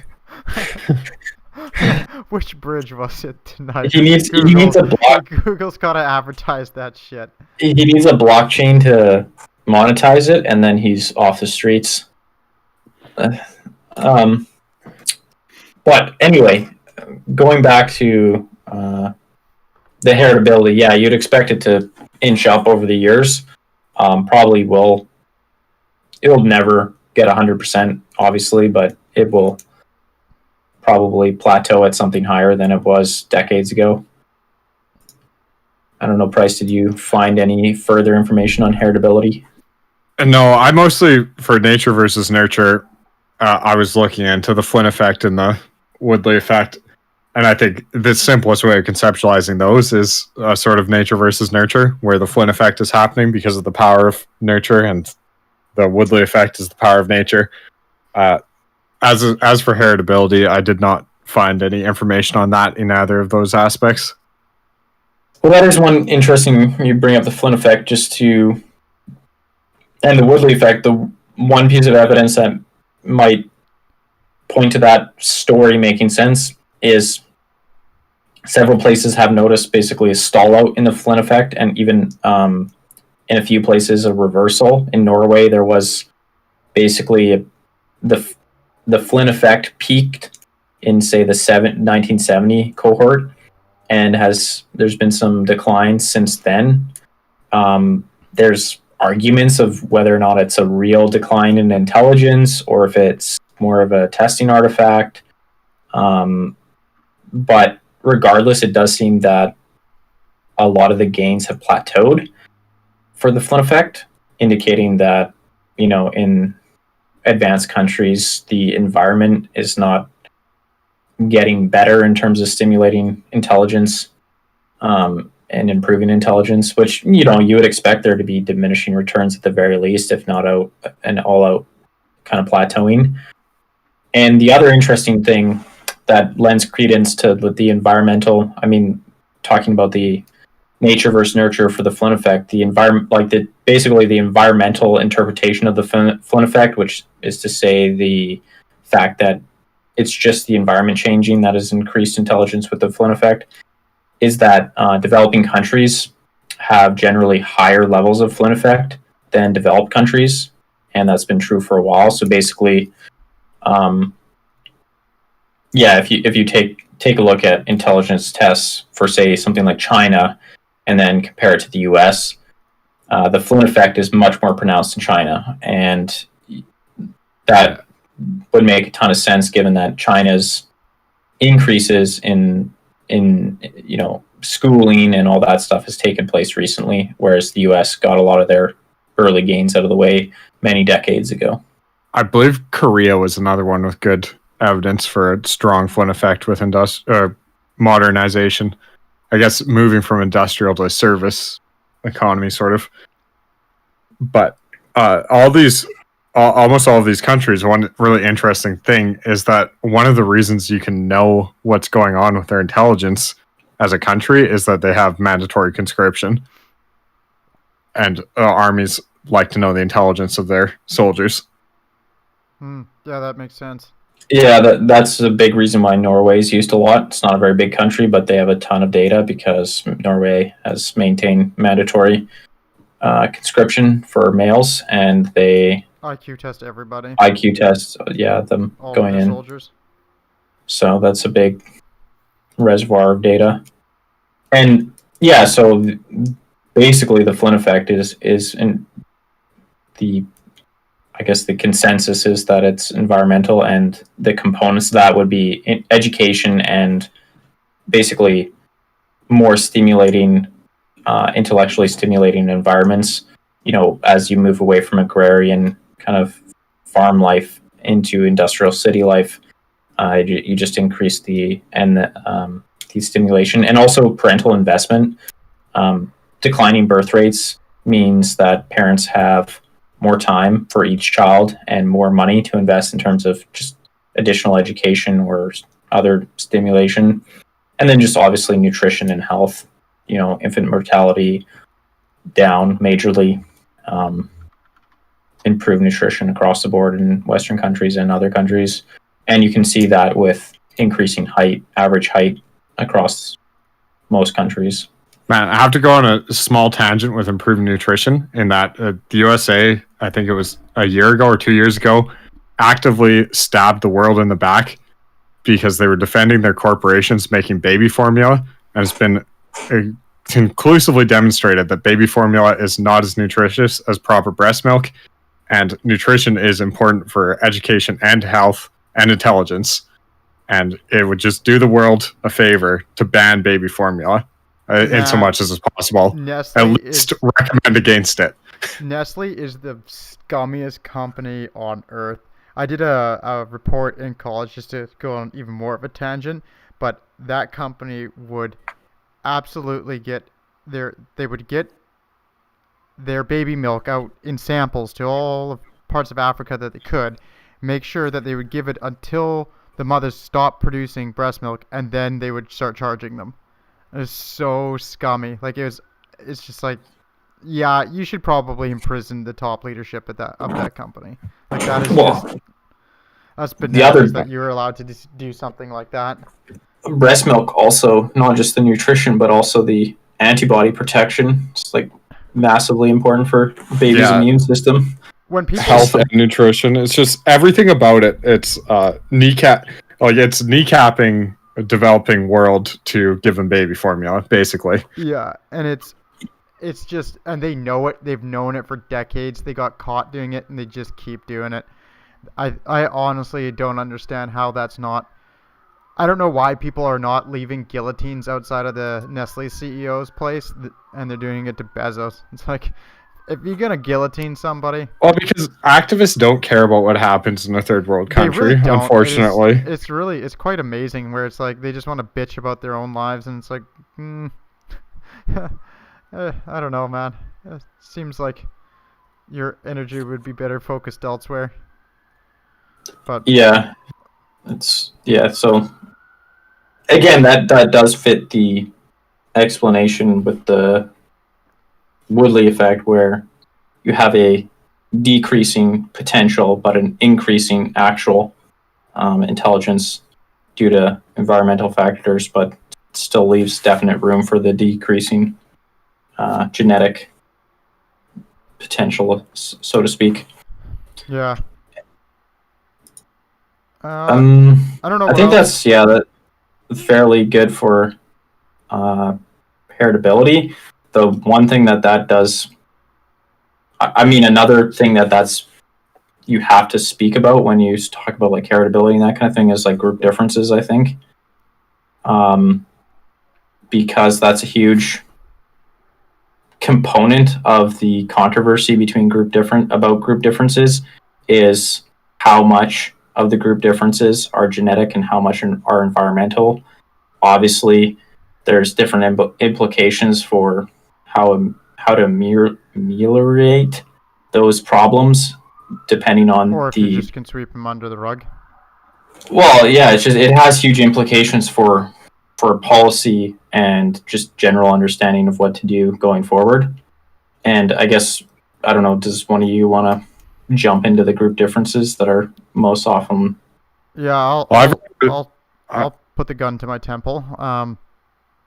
Speaker 3: Which bridge was it tonight?
Speaker 1: He needs a block.
Speaker 3: Google's gotta advertise that shit.
Speaker 1: He needs a blockchain to monetize it, and then he's off the streets. But anyway, going back to the heritability, yeah, you'd expect it to inch up over the years. Probably will. It'll never get 100%, obviously, but it will probably plateau at something higher than it was decades ago. I don't know, Price, did you find any further information on heritability?
Speaker 2: No, I mostly, for nature versus nurture, I was looking into the Flynn effect and the Woodley effect. And I think the simplest way of conceptualizing those is sort of nature versus nurture, where the Flynn effect is happening because of the power of nurture, and the Woodley effect is the power of nature. As for heritability, I did not find any information on that in either of those aspects.
Speaker 1: Well, that is one interesting, you bring up the Flynn effect, and the Woodley effect. The one piece of evidence that might point to that story making sense is several places have noticed basically a stall out in the Flynn effect, and even in a few places a reversal. In Norway, there was basically the Flynn effect peaked in, say, the 1970 cohort, and there's been some decline since then. There's arguments of whether or not it's a real decline in intelligence or if it's more of a testing artifact. But regardless, it does seem that a lot of the gains have plateaued for the Flynn effect, indicating that, in advanced countries, the environment is not getting better in terms of stimulating intelligence and improving intelligence, which, you would expect there to be diminishing returns at the very least, if not an all-out kind of plateauing. And the other interesting thing that lends credence to the environmental, talking about the nature versus nurture for the Flynn effect, the environment, basically the environmental interpretation of the Flynn effect, which is to say the fact that it's just the environment changing that has increased intelligence with the Flynn effect, is that developing countries have generally higher levels of Flynn effect than developed countries, and that's been true for a while. So basically, if you take a look at intelligence tests for, say, something like China, and then compare it to the U.S., the Flynn effect is much more pronounced in China, and that would make a ton of sense given that China's increases in schooling and all that stuff has taken place recently, whereas the U.S. got a lot of their early gains out of the way many decades ago.
Speaker 2: I believe Korea was another one with good evidence for a strong Flynn effect with modernization. I guess moving from industrial to service economy, sort of. But all these almost all of these countries, one really interesting thing is that one of the reasons you can know what's going on with their intelligence as a country is that they have mandatory conscription. And armies like to know the intelligence of their soldiers.
Speaker 3: Yeah, that makes sense.
Speaker 1: Yeah, that's a big reason why Norway's used a lot. It's not a very big country, but they have a ton of data because Norway has maintained mandatory conscription for males, and they
Speaker 3: IQ test everybody.
Speaker 1: IQ tests, them
Speaker 3: All
Speaker 1: going
Speaker 3: of the
Speaker 1: in.
Speaker 3: soldiers.
Speaker 1: So that's a big reservoir of data. And yeah, so basically the Flynn effect is in the, I guess the consensus is that it's environmental, and the components of that would be education and basically more stimulating, intellectually stimulating environments. You know, as you move away from agrarian kind of farm life into industrial city life, you just increase the stimulation, and also parental investment. Declining birth rates means that parents have more time for each child and more money to invest in terms of just additional education or other stimulation. And then just obviously nutrition and health, infant mortality down majorly, improved nutrition across the board in Western countries and other countries. And you can see that with increasing average height across most countries.
Speaker 2: Man, I have to go on a small tangent with improving nutrition in that the USA, I think it was a year ago or 2 years ago, actively stabbed the world in the back because they were defending their corporations making baby formula. And it's been conclusively demonstrated that baby formula is not as nutritious as proper breast milk. And nutrition is important for education and health and intelligence. And it would just do the world a favor to ban baby formula. In so much as is possible. At least recommend against it.
Speaker 3: Nestle is the scummiest company on earth. I did a report in college just to go on even more of a tangent, but that company would absolutely get their baby milk out in samples to all the parts of Africa that they could, make sure that they would give it until the mothers stopped producing breast milk, and then they would start charging them. It's so scummy. Like it's just like, yeah, you should probably imprison the top leadership of that company. Like that is that's bananas that you're allowed to do something like that.
Speaker 1: Breast milk also, not just the nutrition, but also the antibody protection. It's like massively important for baby's immune system.
Speaker 3: When people
Speaker 2: health and nutrition, it's just everything about it. It's it's kneecapping a developing world to give them baby formula, basically.
Speaker 3: Yeah, and it's just, and they know it. They've known it for decades. They got caught doing it, and they just keep doing it. I honestly don't understand how that's not. I don't know why people are not leaving guillotines outside of the Nestle CEO's place, and they're doing it to Bezos. It's like, if you're gonna guillotine somebody,
Speaker 2: well, because activists don't care about what happens in a third world country, really unfortunately.
Speaker 3: It's quite amazing where it's like they just want to bitch about their own lives, and it's like, I don't know, man. It seems like your energy would be better focused elsewhere. But
Speaker 1: so again, that does fit the explanation with the Woodley effect, where you have a decreasing potential but an increasing actual intelligence due to environmental factors, but still leaves definite room for the decreasing genetic potential, so to speak.
Speaker 3: Yeah. I don't know.
Speaker 1: I think that's fairly good for heritability. The one thing that does, I mean, another thing that's you have to speak about when you talk about like heritability and that kind of thing is like group differences, I think. Because that's a huge component of the controversy between group differences is how much of the group differences are genetic and how much are environmental. Obviously, there's different implications for how to ameliorate those problems depending on
Speaker 3: Or if you just can sweep them under the rug.
Speaker 1: Well, yeah, it has huge implications for policy and just general understanding of what to do going forward. And I guess, I don't know, does one of you want to jump into the group differences that are most often?
Speaker 3: Yeah, I'll put the gun to my temple.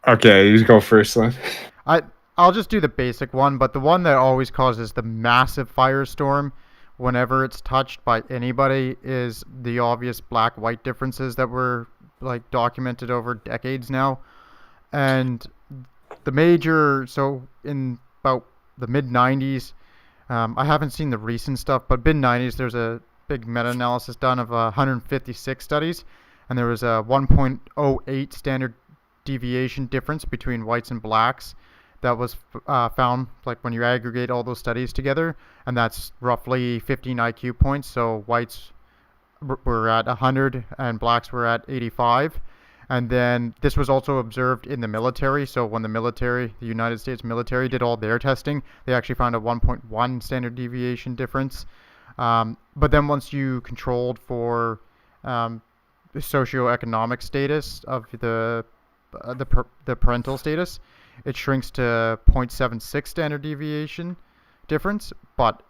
Speaker 2: Okay, you go first then.
Speaker 3: I'll just do the basic one, but the one that always causes the massive firestorm whenever it's touched by anybody is the obvious black-white differences that were like documented over decades now. And the major, so in about the mid-90s, I haven't seen the recent stuff, but mid-90s there's a big meta-analysis done of 156 studies, and there was a 1.08 standard deviation difference between whites and blacks that was found, like when you aggregate all those studies together, and that's roughly 15 IQ points. So whites were at 100 and blacks were at 85. And then this was also observed in the military. So when the United States military did all their testing, they actually found a 1.1 standard deviation difference. But then once you controlled for the socioeconomic status of the parental status, it shrinks to 0.76 standard deviation difference. But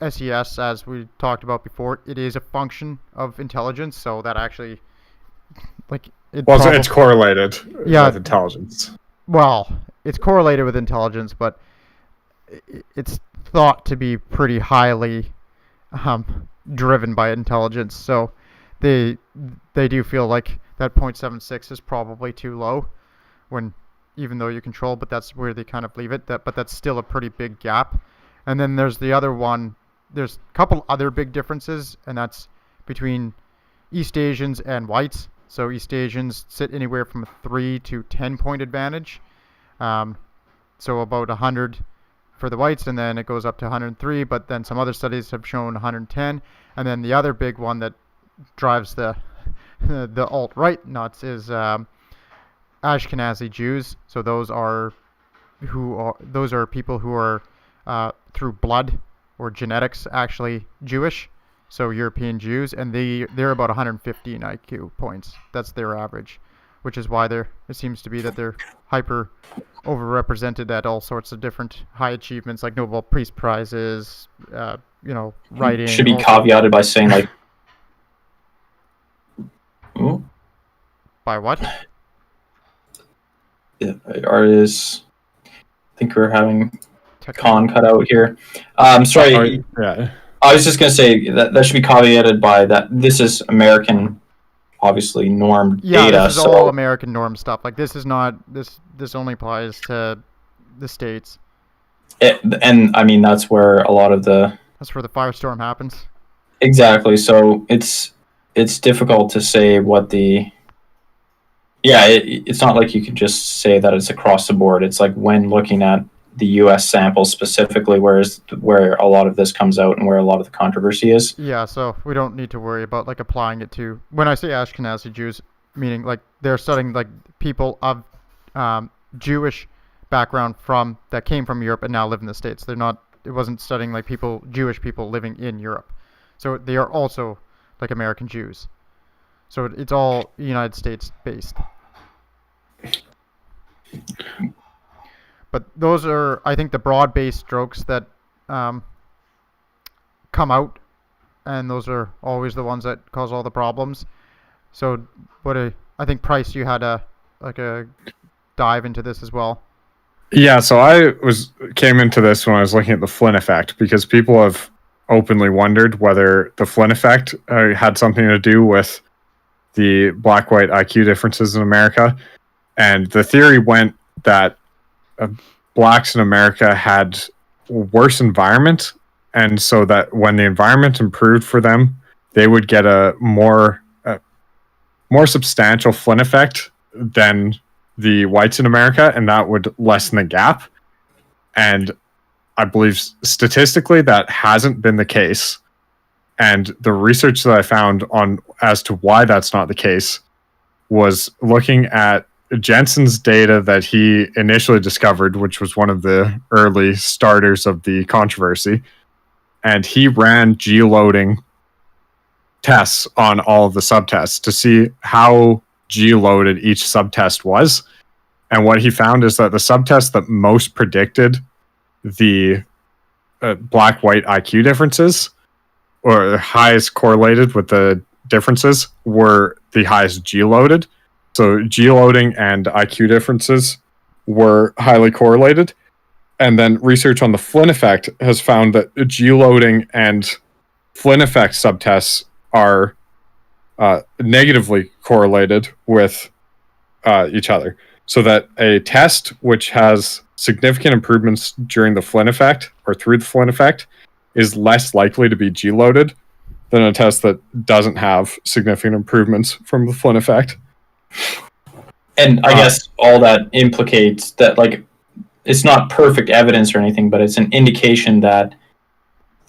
Speaker 3: SES, as we talked about before, it is a function of intelligence, so that actually, like, it's
Speaker 2: correlated with intelligence.
Speaker 3: Well, it's correlated with intelligence, but it's thought to be pretty highly driven by intelligence. So they do feel like that 0.76 is probably too low even though you control, but that's where they kind of leave it. But that's still a pretty big gap. And then there's the other one. There's a couple other big differences, and that's between East Asians and whites. So East Asians sit anywhere from a 3 to 10 point advantage. So about 100 for the whites, and then it goes up to 103. But then some other studies have shown 110. And then the other big one that drives the alt-right nuts is Ashkenazi Jews. So those are people who are through blood or genetics actually Jewish, so European Jews, and they're about 115 IQ points. That's their average, which is why it seems to be that they're hyper overrepresented at all sorts of different high achievements like Nobel Peace Prizes, writing.
Speaker 1: Should be caveated by saying like, ooh.
Speaker 3: By what?
Speaker 1: Yeah, I think we're having Con cut out here. Sorry.
Speaker 2: Yeah.
Speaker 1: I was just going to say that should be caveated by that this is American, obviously, norm data.
Speaker 3: Yeah, this is all American norm stuff. Like, this is not, this only applies to the States.
Speaker 1: And, I mean, that's where a lot of
Speaker 3: that's where the firestorm happens.
Speaker 1: Exactly. So it's difficult to say what the... Yeah, it's not like you could just say that it's across the board. It's like when looking at the U.S. sample specifically, where a lot of this comes out and where a lot of the controversy is.
Speaker 3: Yeah, so we don't need to worry about like applying it to. When I say Ashkenazi Jews, meaning like they're studying like people of Jewish background that came from Europe and now live in the States. They're not. It wasn't studying like Jewish people living in Europe. So they are also like American Jews. So it's all United States based. But those are, I think, the broad-based strokes that come out, and those are always the ones that cause all the problems. So I think, Price, you had a dive into this as well.
Speaker 2: Yeah, so I came into this when I was looking at the Flynn effect, because people have openly wondered whether the Flynn effect had something to do with the black-white IQ differences in America. And the theory went that blacks in America had worse environment, and so that when the environment improved for them, they would get a more substantial Flynn effect than the whites in America, and that would lessen the gap. And I believe statistically that hasn't been the case. And the research that I found as to why that's not the case was looking at Jensen's data that he initially discovered, which was one of the early starters of the controversy. and he ran geoloading tests on all of the subtests to see how geoloaded each subtest was. And what he found is that the subtest that most predicted the black-white IQ differences, or highest correlated with the differences, were the highest geoloaded. So geoloading and IQ differences were highly correlated. And then research on the Flynn effect has found that geoloading and Flynn effect subtests are negatively correlated with each other. So that a test which has significant improvements during the Flynn effect or through the Flynn effect is less likely to be geoloaded than a test that doesn't have significant improvements from the Flynn effect.
Speaker 1: And I guess all that implicates that, like, it's not perfect evidence or anything, but it's an indication that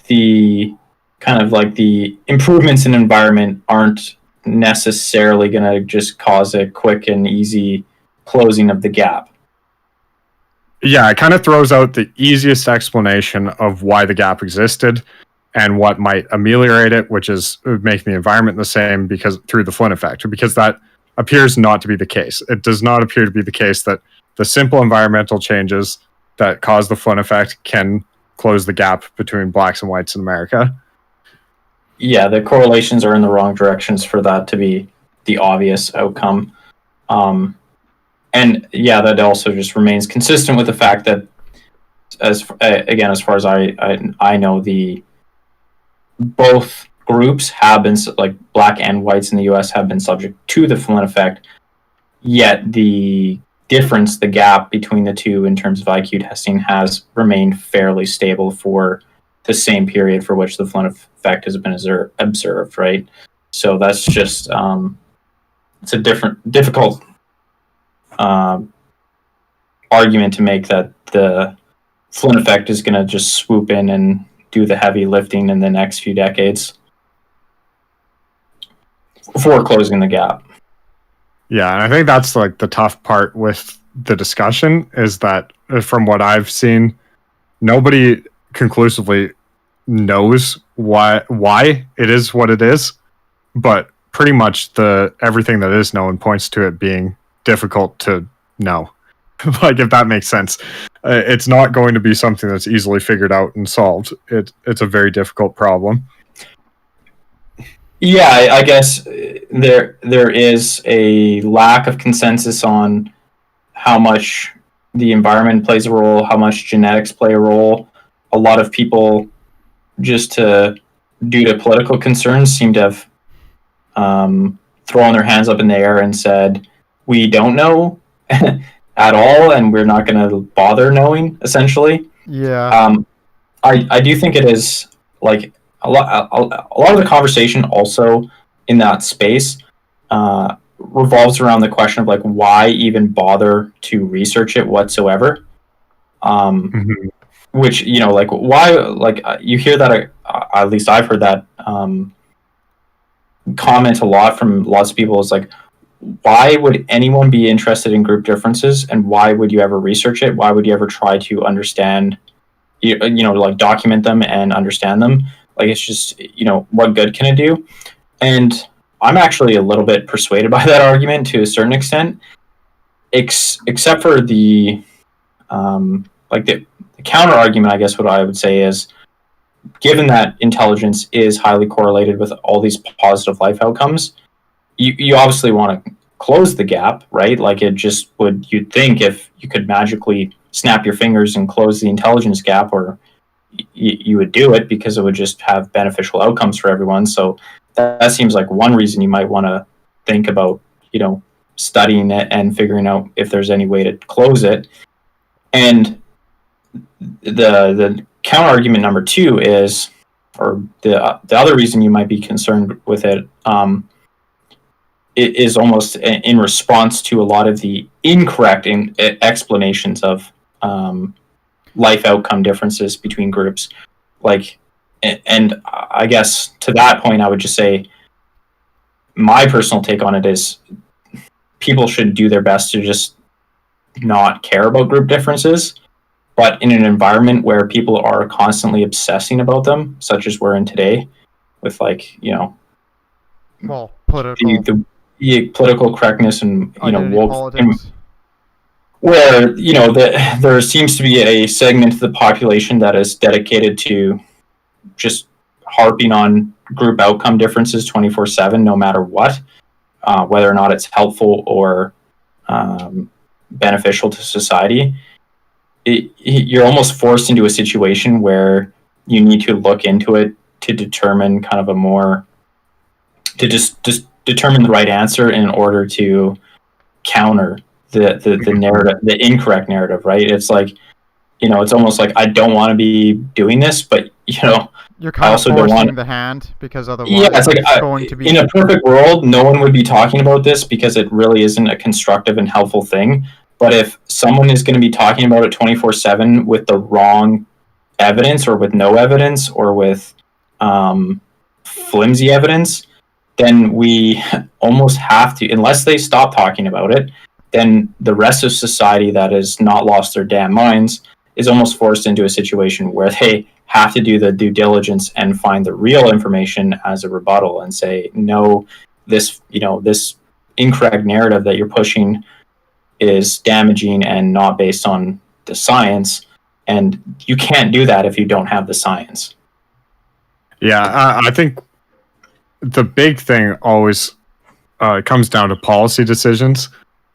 Speaker 1: the kind of like the improvements in environment aren't necessarily going to just cause a quick and easy closing of the gap.
Speaker 2: Yeah, it kind of throws out the easiest explanation of why the gap existed and what might ameliorate it, which is making the environment the same because through the Flynn effect, because that appears not to be the case. It does not appear to be the case that the simple environmental changes that cause the Flynn effect can close the gap between blacks and whites in America.
Speaker 1: Yeah, the correlations are in the wrong directions for that to be the obvious outcome. And yeah, that also just remains consistent with the fact that, as far as I know, both groups have been, like black and whites in the U.S., have been subject to the Flynn effect. Yet the difference, the gap between the two in terms of IQ testing, has remained fairly stable for the same period for which the Flynn effect has been observed, right? So that's just it's a difficult argument to make that the Flynn effect is going to just swoop in and do the heavy lifting in the next few decades for closing the gap.
Speaker 2: Yeah, and I think that's like the tough part with the discussion is that from what I've seen, nobody conclusively knows why it is what it is, but pretty much everything that is known points to it being difficult to know. Like, if that makes sense. It's not going to be something that's easily figured out and solved. It's a very difficult problem.
Speaker 1: Yeah, I guess there is a lack of consensus on how much the environment plays a role, how much genetics play a role. A lot of people, just due to political concerns, seem to have thrown their hands up in the air and said, we don't know at all, and we're not going to bother knowing, essentially.
Speaker 3: Yeah.
Speaker 1: I do think it is, like, a lot of the conversation also in that space revolves around the question of, like, why even bother to research it whatsoever. Which, you know, like, why, like, you hear that, at least I've heard that comment a lot from lots of people, is like, why would anyone be interested in group differences, and why would you ever research it? Why would you ever try to understand, you know, like, document them and understand them? Like, it's just, you know, what good can it do? And I'm actually a little bit persuaded by that argument to a certain extent, except for the counter argument. I guess what I would say is, given that intelligence is highly correlated with all these positive life outcomes, you obviously want to close the gap, right? Like, it just would, you'd think, if you could magically snap your fingers and close the intelligence gap, or you would do it because it would just have beneficial outcomes for everyone. So that seems like one reason you might want to think about, you know, studying it and figuring out if there's any way to close it. And the counter argument number two is, or the other reason you might be concerned with it, it is almost in response to a lot of the incorrect explanations of life outcome differences between groups. Like, and I guess to that point, I would just say my personal take on it is people should do their best to just not care about group differences. but in an environment where people are constantly obsessing about them, such as we're in today, with
Speaker 3: political
Speaker 1: the political correctness and
Speaker 3: identity
Speaker 1: woke,
Speaker 3: politics.
Speaker 1: where there seems to be a segment of the population that is dedicated to just harping on group outcome differences 24/7, no matter what, whether or not it's helpful or beneficial to society. You're almost forced into a situation where you need to look into it to determine kind of a more to just determine the right answer in order to counter the narrative, the incorrect narrative, right? It's like, it's almost like I don't want to be doing this, but
Speaker 3: You're kind
Speaker 1: I
Speaker 3: of
Speaker 1: also don't
Speaker 3: forcing
Speaker 1: want.
Speaker 3: the hand because otherwise
Speaker 1: Yeah, it's like
Speaker 3: it's going to be
Speaker 1: in a perfect world, no one would be talking about this because it really isn't a constructive and helpful thing. But if someone is going to be talking about it 24/7 with the wrong evidence, or with no evidence, or with flimsy evidence, then we almost have to, unless they stop talking about it, then the rest of society that has not lost their damn minds is almost forced into a situation where they have to do the due diligence and find the real information as a rebuttal and say, no, this incorrect narrative that you're pushing is damaging and not based on the science. And you can't do that if you don't have the science.
Speaker 2: Yeah, I think the big thing always comes down to policy decisions.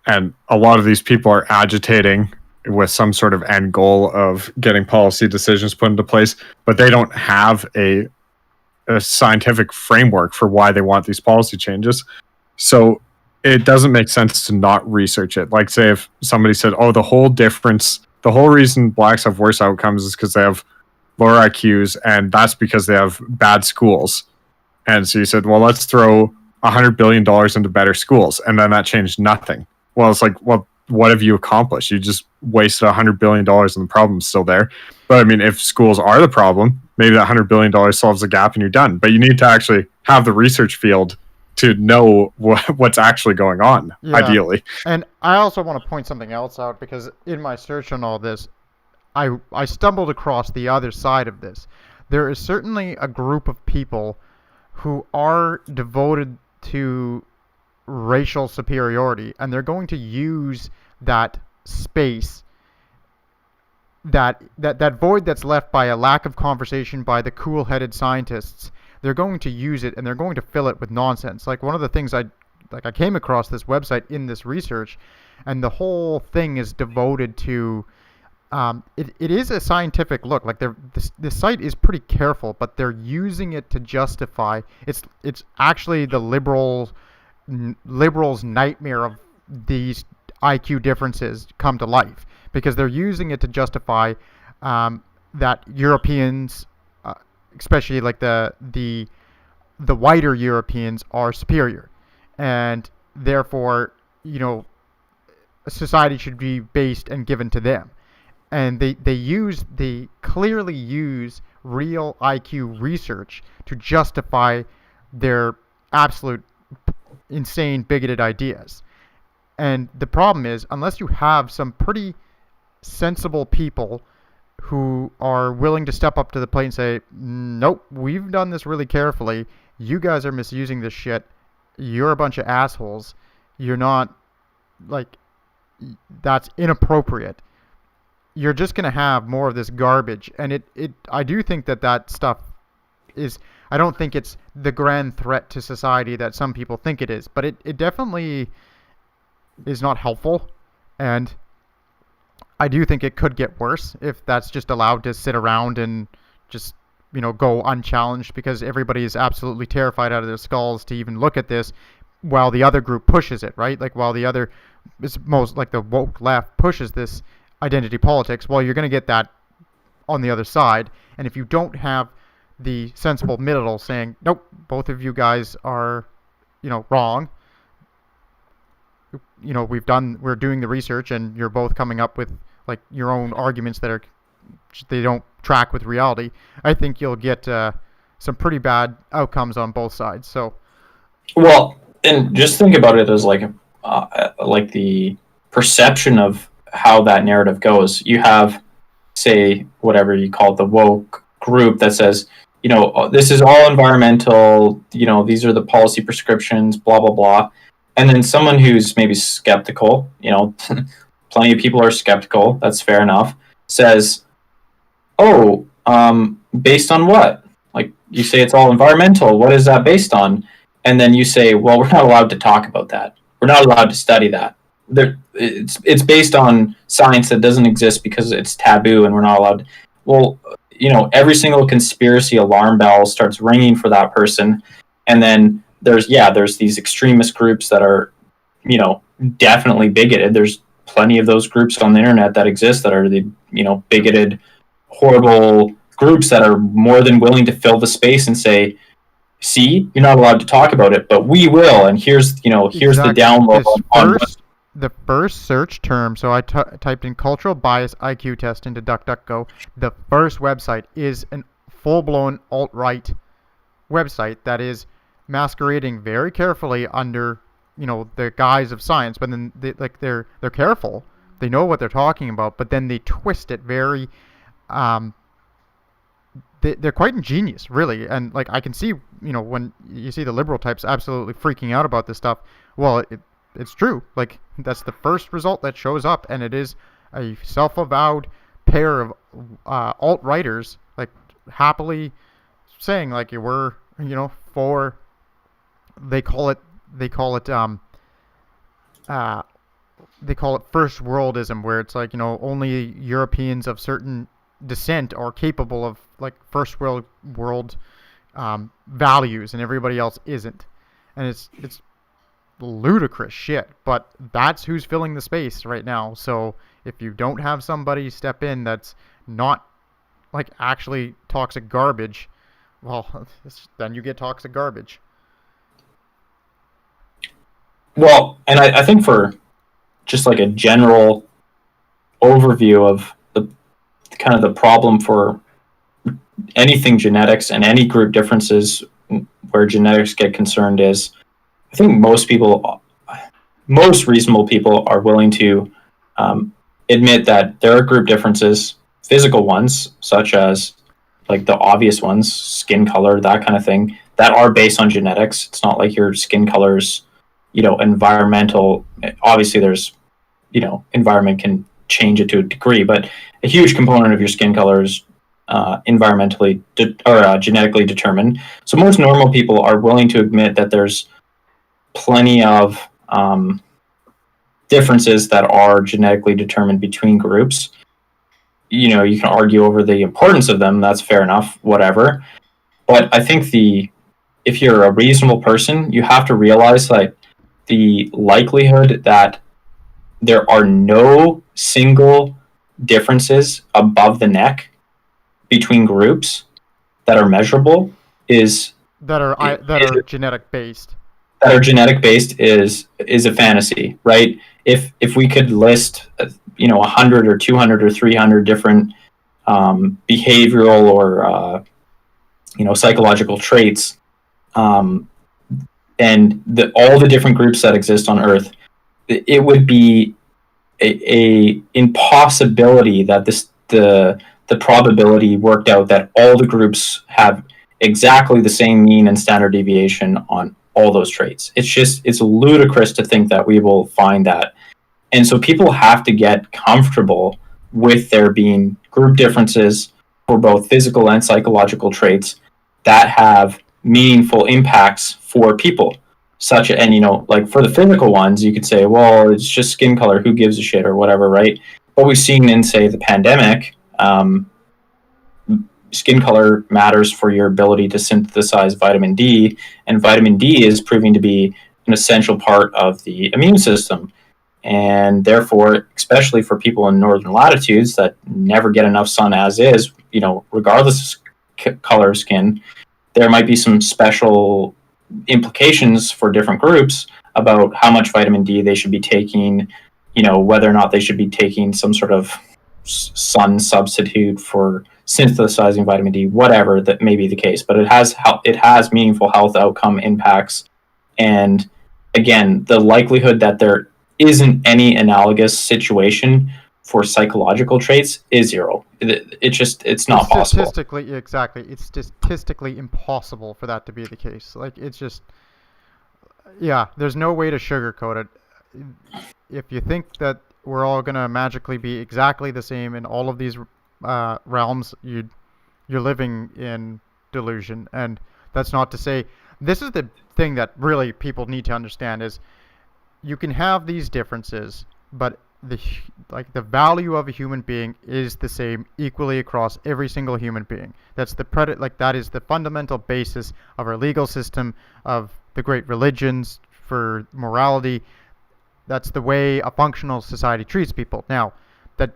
Speaker 2: And a lot of these people are agitating with some sort of end goal of getting policy decisions put into place, but they don't have a scientific framework for why they want these policy changes. So it doesn't make sense to not research it. Like, say, if somebody said, oh, the whole reason blacks have worse outcomes is because they have lower IQs, and that's because they have bad schools. And so you said, well, let's throw $100 billion into better schools. And then that changed nothing. Well, it's like, well, what have you accomplished? You just wasted $100 billion and the problem's still there. But I mean, if schools are the problem, maybe that $100 billion solves the gap and you're done. But you need to actually have the research field to know what's actually going on, ideally.
Speaker 3: And I also want to point something else out, because in my search on all this, I stumbled across the other side of this. There is certainly a group of people who are devoted to racial superiority, and they're going to use that space, that void that's left by a lack of conversation by the cool-headed scientists. They're going to use it, and they're going to fill it with nonsense. Like, one of the things I came across this website in this research, and the whole thing is devoted to it is a scientific look. Like, the site is pretty careful, but they're using it to justify. It's actually the liberals' nightmare of these IQ differences come to life, because they're using it to justify that Europeans, especially like the whiter Europeans, are superior, and therefore society should be based and given to them. And they clearly use real IQ research to justify their absolute insane bigoted ideas. And the problem is, unless you have some pretty sensible people who are willing to step up to the plate and say, nope, we've done this really carefully, you guys are misusing this shit, you're a bunch of assholes, you're not, like, that's inappropriate, you're just going to have more of this garbage. And I do think that stuff is, I don't think it's the grand threat to society that some people think it is, but it definitely is not helpful. And I do think it could get worse if that's just allowed to sit around and just, go unchallenged, because everybody is absolutely terrified out of their skulls to even look at this, while the other group pushes it, right? Like, while the other, it's most like the woke left pushes this identity politics, well, you're going to get that on the other side. And if you don't have the sensible middle saying, nope, both of you guys are, wrong, we're doing the research and you're both coming up with like your own arguments that they don't track with reality, I think you'll get some pretty bad outcomes on both sides. So,
Speaker 1: well, and just think about it as like the perception of how that narrative goes. You have say, whatever you call it, the woke group that says, this is all environmental, these are the policy prescriptions, blah, blah, blah. And then someone who's maybe skeptical, plenty of people are skeptical, that's fair enough, says, oh, based on what? Like, you say it's all environmental, what is that based on? And then you say, well, we're not allowed to talk about that. We're not allowed to study that. It's based on science that doesn't exist because it's taboo and we're not allowed to. Well, every single conspiracy alarm bell starts ringing for that person. And then there's these extremist groups that are, definitely bigoted. There's plenty of those groups on the internet that exist that are the, bigoted, horrible groups that are more than willing to fill the space and say, see, you're not allowed to talk about it, but we will. And here's the download on
Speaker 3: the first search term. So I typed in cultural bias IQ test into DuckDuckGo. The first website is an full-blown alt-right website that is masquerading very carefully under, the guise of science. But then they're careful. They know what they're talking about, but then they twist it very. They're quite ingenious, really, and like I can see, when you see the liberal types absolutely freaking out about this stuff. Well, it's true. Like, that's the first result that shows up, and it is a self-avowed pair of alt-righters, like, happily saying, like, we're, for, they call it first worldism, where it's like, only Europeans of certain descent are capable of, like, first world values, and everybody else isn't. And it's ludicrous shit, but that's who's filling the space right now. So if you don't have somebody step in that's not, like, actually toxic garbage, well, then you get toxic garbage.
Speaker 1: Well, and I think for just like a general overview of the kind of the problem for anything genetics and any group differences where genetics get concerned is, I think most reasonable people are willing to admit that there are group differences, physical ones, such as like the obvious ones, skin color, that kind of thing, that are based on genetics. It's not like your skin color's, environmental. Obviously, there's, environment can change it to a degree, but a huge component of your skin color is environmentally or genetically determined. So most normal people are willing to admit that there's plenty of differences that are genetically determined between groups. You can argue over the importance of them. That's fair enough, whatever. But I think if you're a reasonable person, you have to realize like the likelihood that there are no single differences above the neck between groups that are measurable is
Speaker 3: genetic based.
Speaker 1: That are genetic based is a fantasy, right? If we could list 100 or 200 or 300 different behavioral or psychological traits, and all the different groups that exist on Earth, it would be a impossibility that the probability worked out that all the groups have exactly the same mean and standard deviation on all those traits. It's ludicrous to think that we will find that. And so people have to get comfortable with there being group differences for both physical and psychological traits that have meaningful impacts for people. Like for the physical ones, you could say, well, it's just skin color, who gives a shit or whatever, right? What we've seen in, say, the pandemic, skin color matters for your ability to synthesize vitamin D, and vitamin D is proving to be an essential part of the immune system. And therefore, especially for people in northern latitudes that never get enough sun as is, regardless of color of skin, there might be some special implications for different groups about how much vitamin D they should be taking, whether or not they should be taking some sort of sun substitute for synthesizing vitamin D, whatever that may be the case. But it has meaningful health outcome impacts. And again, the likelihood that there isn't any analogous situation for psychological traits is zero. it's not possible.
Speaker 3: It's statistically impossible for that to be the case. Like, it's just, yeah, there's no way to sugarcoat it. If you think that we're all gonna magically be exactly the same in all of these realms, you're living in delusion. And that's not to say, this is the thing that really people need to understand is, you can have these differences, but the value of a human being is the same equally across every single human being. That's that is the fundamental basis of our legal system, of the great religions for morality. That's the way a functional society treats people. Now, that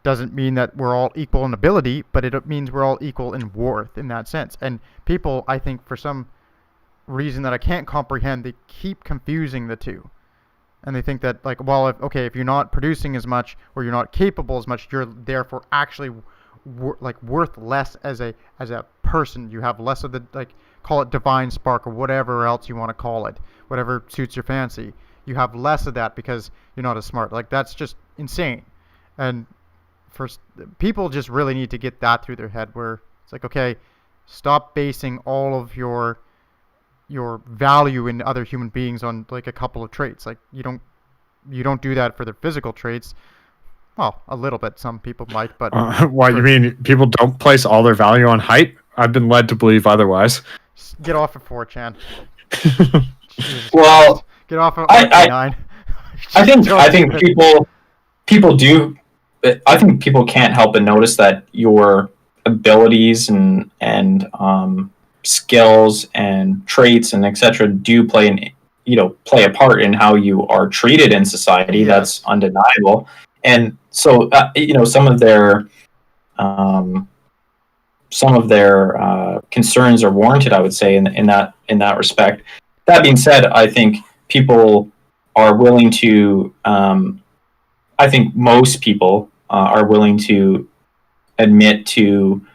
Speaker 3: doesn't mean that we're all equal in ability, but it means we're all equal in worth in that sense. And people, I think, for some reason that I can't comprehend, they keep confusing the two. And they think that, like, well, if you're not producing as much or you're not capable as much, you're therefore actually worth less as a person. You have less of the, like, call it divine spark or whatever else you want to call it, whatever suits your fancy. You have less of that because you're not as smart. Like, that's just insane. And people just really need to get that through their head, where it's like, okay, stop basing all of your value in other human beings on, like, a couple of traits. Like, you don't do that for their physical traits. Well, a little bit, some people might, but
Speaker 2: what, you mean people don't place all their value on height? I've been led to believe otherwise.
Speaker 3: Get off of 4chan.
Speaker 1: Well,
Speaker 3: get off of
Speaker 1: 9. I think people do. I think people can't help but notice that your abilities and skills and traits and etc. do play a part in how you are treated in society.
Speaker 3: Yes.
Speaker 1: That's undeniable. And so some of their concerns are warranted, I would say, in that respect. That being said, I think people are willing to. I think most people are willing to admit to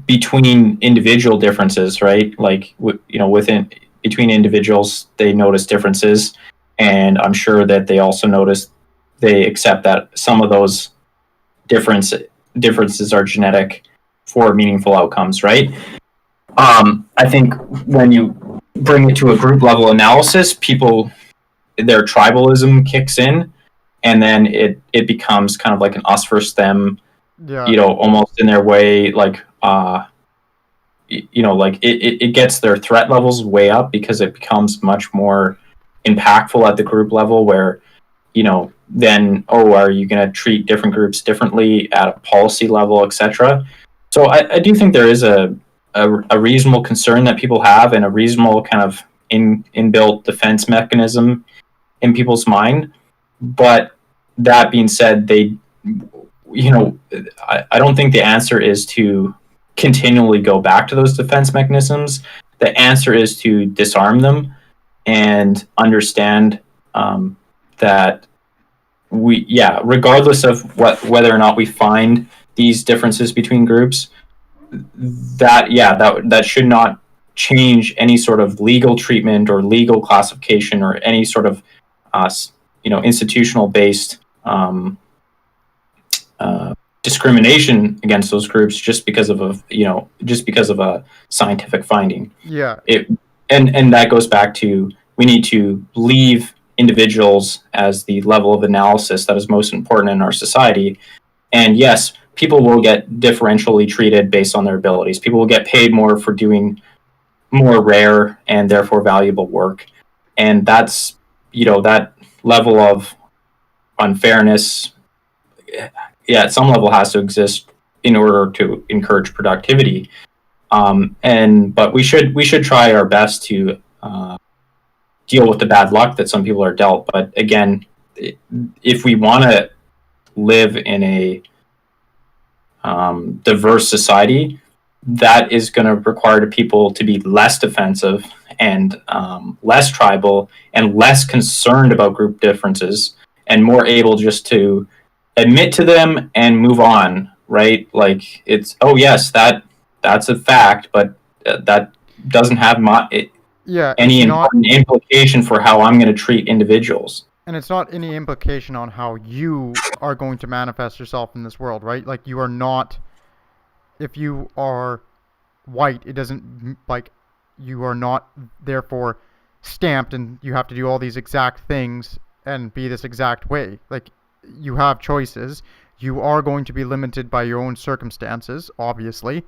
Speaker 1: between individual differences, right? Like, between individuals, they notice differences, and I'm sure that they accept that some of those differences are genetic for meaningful outcomes, right? I think when you bring it to a group level analysis, their tribalism kicks in, and then it becomes kind of like an us versus them, almost in their way, like, it gets their threat levels way up because it becomes much more impactful at the group level, where, then, are you going to treat different groups differently at a policy level, etc. So I do think there is a reasonable concern that people have, and a reasonable kind of inbuilt defense mechanism in people's mind. But that being said, I don't think the answer is to continually go back to those defense mechanisms. The answer is to disarm them and understand that regardless of whether or not we find these differences between groups, that should not change any sort of legal treatment or legal classification or any sort of institutional based discrimination against those groups just because of a scientific finding.
Speaker 3: Yeah.
Speaker 1: And that goes back to, we need to leave individuals as the level of analysis that is most important in our society. And yes, people will get differentially treated based on their abilities. People will get paid more for doing more rare and therefore valuable work. And that's, that level of unfairness, at some level has to exist in order to encourage productivity. But we should try our best to deal with the bad luck that some people are dealt. But again, if we want to live in a diverse society, that is going to require people to be less defensive and less tribal and less concerned about group differences, and more able just to admit to them and move on, right? Like, it's, yes, that's a fact, but that doesn't have any important implication for how I'm going to treat individuals.
Speaker 3: And it's not any implication on how you are going to manifest yourself in this world, right? Like, you are not if you are white, it doesn't, like, you are not therefore stamped and you have to do all these exact things and be this exact way. Like, you have choices. You are going to be limited by your own circumstances, obviously,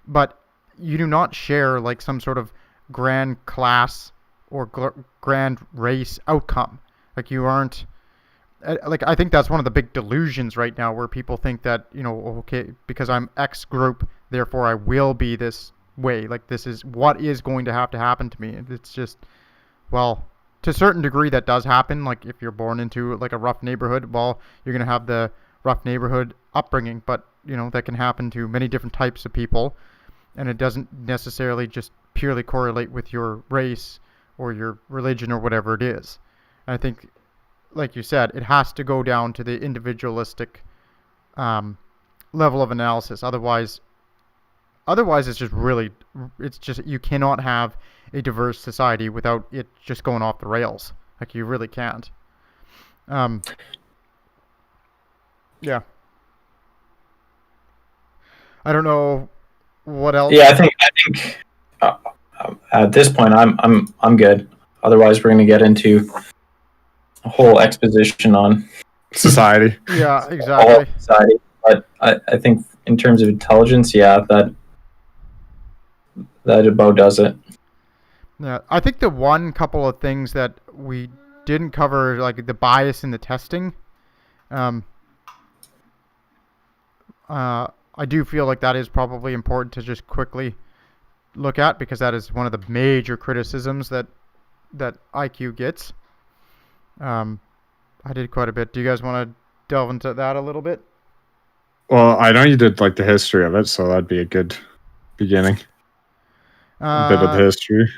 Speaker 3: but you do not share like some sort of grand class or grand race outcome. Like, you aren't, like, I think that's one of the big delusions right now, where people think that, you know, okay, because I'm X group, therefore I will be this way. Like, this is what is going to have to happen to me. It's just, well, to a certain degree that does happen. Like, if you're born into like a rough neighborhood, well, you're going to have the rough neighborhood upbringing, but you know, that can happen to many different types of people, and it doesn't necessarily just purely correlate with your race or your religion or whatever it is. And I think, like you said, it has to go down to the individualistic level of analysis. Otherwise it's just really, it's just, you cannot have a diverse society without it just going off the rails. Like, you really can't. Yeah. I don't know what else.
Speaker 1: Yeah, I think at this point I'm good. Otherwise, we're going to get into a whole exposition on
Speaker 2: Society.
Speaker 3: Yeah,
Speaker 1: all
Speaker 3: exactly.
Speaker 1: of society. But I think in terms of intelligence, yeah, that about does it.
Speaker 3: Yeah, I think the one couple of things that we didn't cover, like the bias in the testing, I do feel like that is probably important to just quickly look at, because that is one of the major criticisms that IQ gets. I did quite a bit. Do you guys want to delve into that a little bit?
Speaker 2: Well, I know you did like the history of it, so that'd be a good beginning. A bit of the history.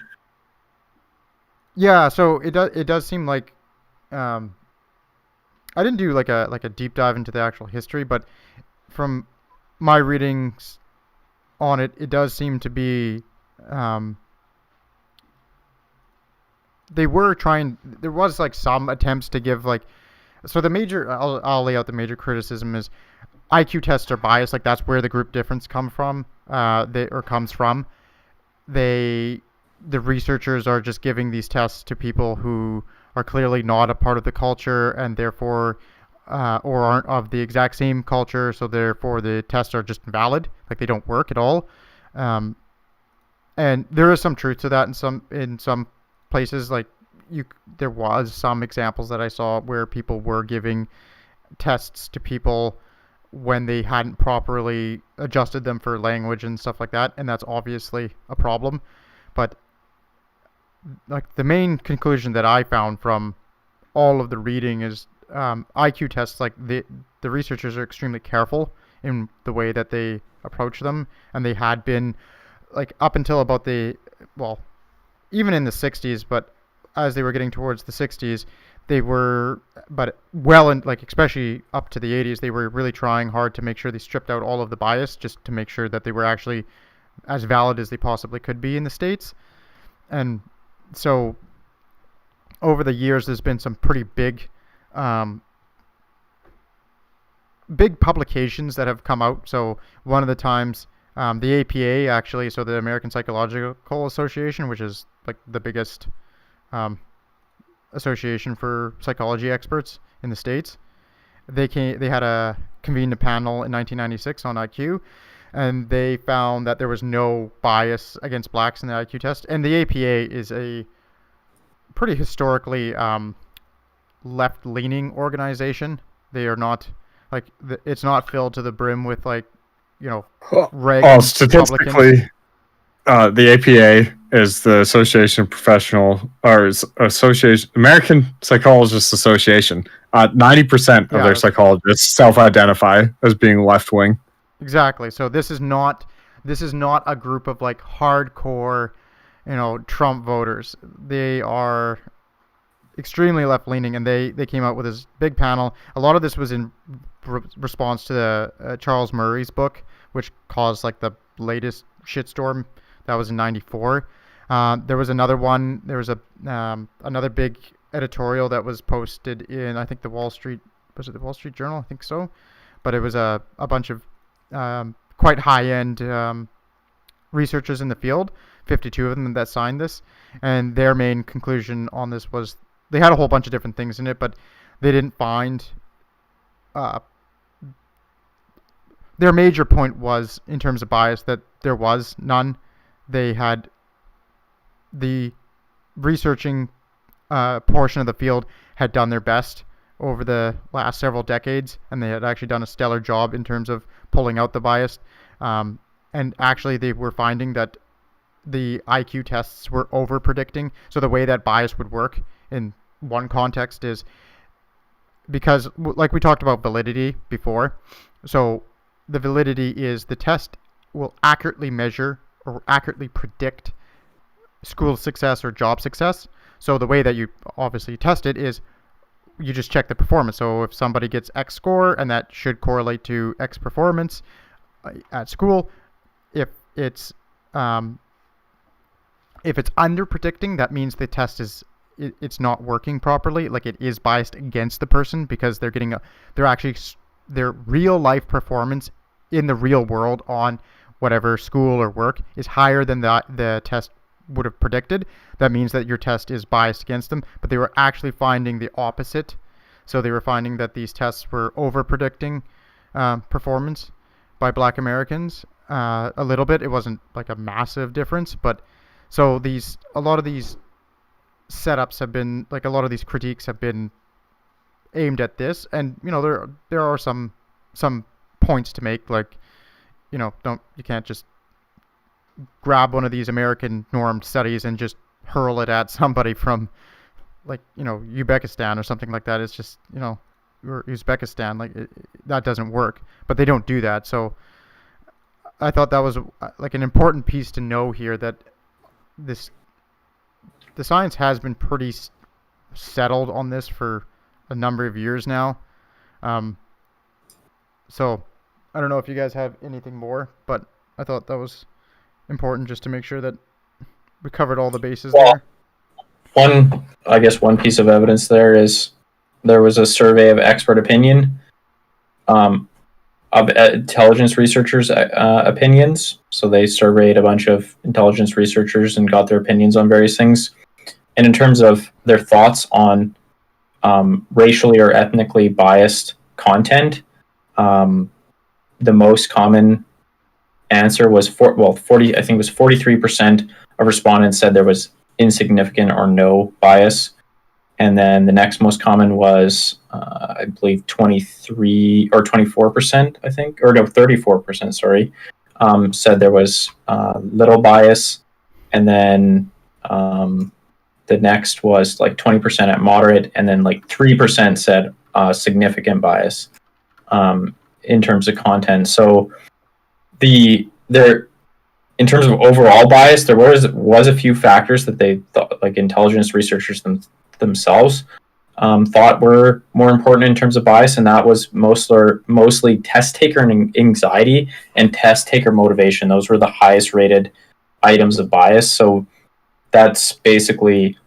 Speaker 3: Yeah, so it does seem like I didn't do like a deep dive into the actual history, but from my readings on it, it does seem to be they were trying. There was like some attempts to give like, so the major. I'll lay out the major criticism is IQ tests are biased. Like, that's where the group difference comes from. The researchers are just giving these tests to people who are clearly not a part of the culture, and therefore or aren't of the exact same culture, so therefore the tests are just invalid. Like, they don't work at all. And there is some truth to that in some places. Like, there was some examples that I saw where people were giving tests to people when they hadn't properly adjusted them for language and stuff like that, and that's obviously a problem. But like, the main conclusion that I found from all of the reading is IQ tests, like the researchers are extremely careful in the way that they approach them, and they had been like up until about even in the 60s, but as they were getting towards the 60s, they were, but well, and like especially up to the 80s, they were really trying hard to make sure they stripped out all of the bias, just to make sure that they were actually as valid as they possibly could be in the States. And so over the years, there's been some pretty big publications that have come out. So one of the times, the APA, actually, so the American Psychological Association, which is like the biggest association for psychology experts in the States, they had convened a panel in 1996 on IQ, and they found that there was no bias against blacks in the IQ test. And the APA is a pretty historically left-leaning organization. They are not like it's not filled to the brim with like, you know,
Speaker 2: statistically, the APA is the Association of Professional or Association American Psychologists Association. 90% of their psychologists self-identify as being left-wing.
Speaker 3: Exactly. So this is not a group of like hardcore, you know, Trump voters. They are extremely left-leaning, and they came out with this big panel. A lot of this was in response to the Charles Murray's book, which caused like the latest shitstorm. That was in '94. There was another one. There was another big editorial that was posted in, I think, the Wall Street Journal? I think so. But it was a bunch of quite high-end researchers in the field, 52 of them that signed this, and their main conclusion on this was they had a whole bunch of different things in it, but they didn't find their major point was, in terms of bias, that there was none. They had the researching portion of the field had done their best over the last several decades, and they had actually done a stellar job in terms of pulling out the bias. And actually, they were finding that the IQ tests were over-predicting. So the way that bias would work in one context is because, like we talked about validity before, so the validity is the test will accurately measure or accurately predict school success or job success. So the way that you obviously test it is you just check the performance. So if somebody gets X score, and that should correlate to X performance at school, if it's under predicting, that means the test it's not working properly. Like, it is biased against the person because they're getting their real life performance in the real world on whatever school or work is higher than the test would have predicted. That means that your test is biased against them. But they were actually finding the opposite. So they were finding that these tests were over predicting performance by Black Americans a little bit. It wasn't like a massive difference, but so a lot of these setups have been, like, a lot of these critiques have been aimed at this, and there are some points to make, like, you can't just grab one of these American normed studies and just hurl it at somebody from, like, Uzbekistan or something like that. It's just, or Uzbekistan, like, that doesn't work, but they don't do that. So I thought that was like an important piece to know here, that the science has been pretty settled on this for a number of years now. So I don't know if you guys have anything more, but I thought that was important just to make sure that we covered all the bases there.
Speaker 1: One piece of evidence there is there was a survey of expert opinion of intelligence researchers' opinions. So they surveyed a bunch of intelligence researchers and got their opinions on various things. And in terms of their thoughts on racially or ethnically biased content, the most common answer was 43% of respondents said there was insignificant or no bias. And then the next most common was, I believe, 23 or 24%, I think, or no, 34%, sorry, said there was little bias. And then the next was like 20% at moderate, and then like 3% said significant bias in terms of content. So in terms of overall bias, there was a few factors that they thought, like intelligence researchers themselves thought were more important in terms of bias, and that was mostly test taker anxiety and test taker motivation. Those were the highest rated items of bias. So that's basically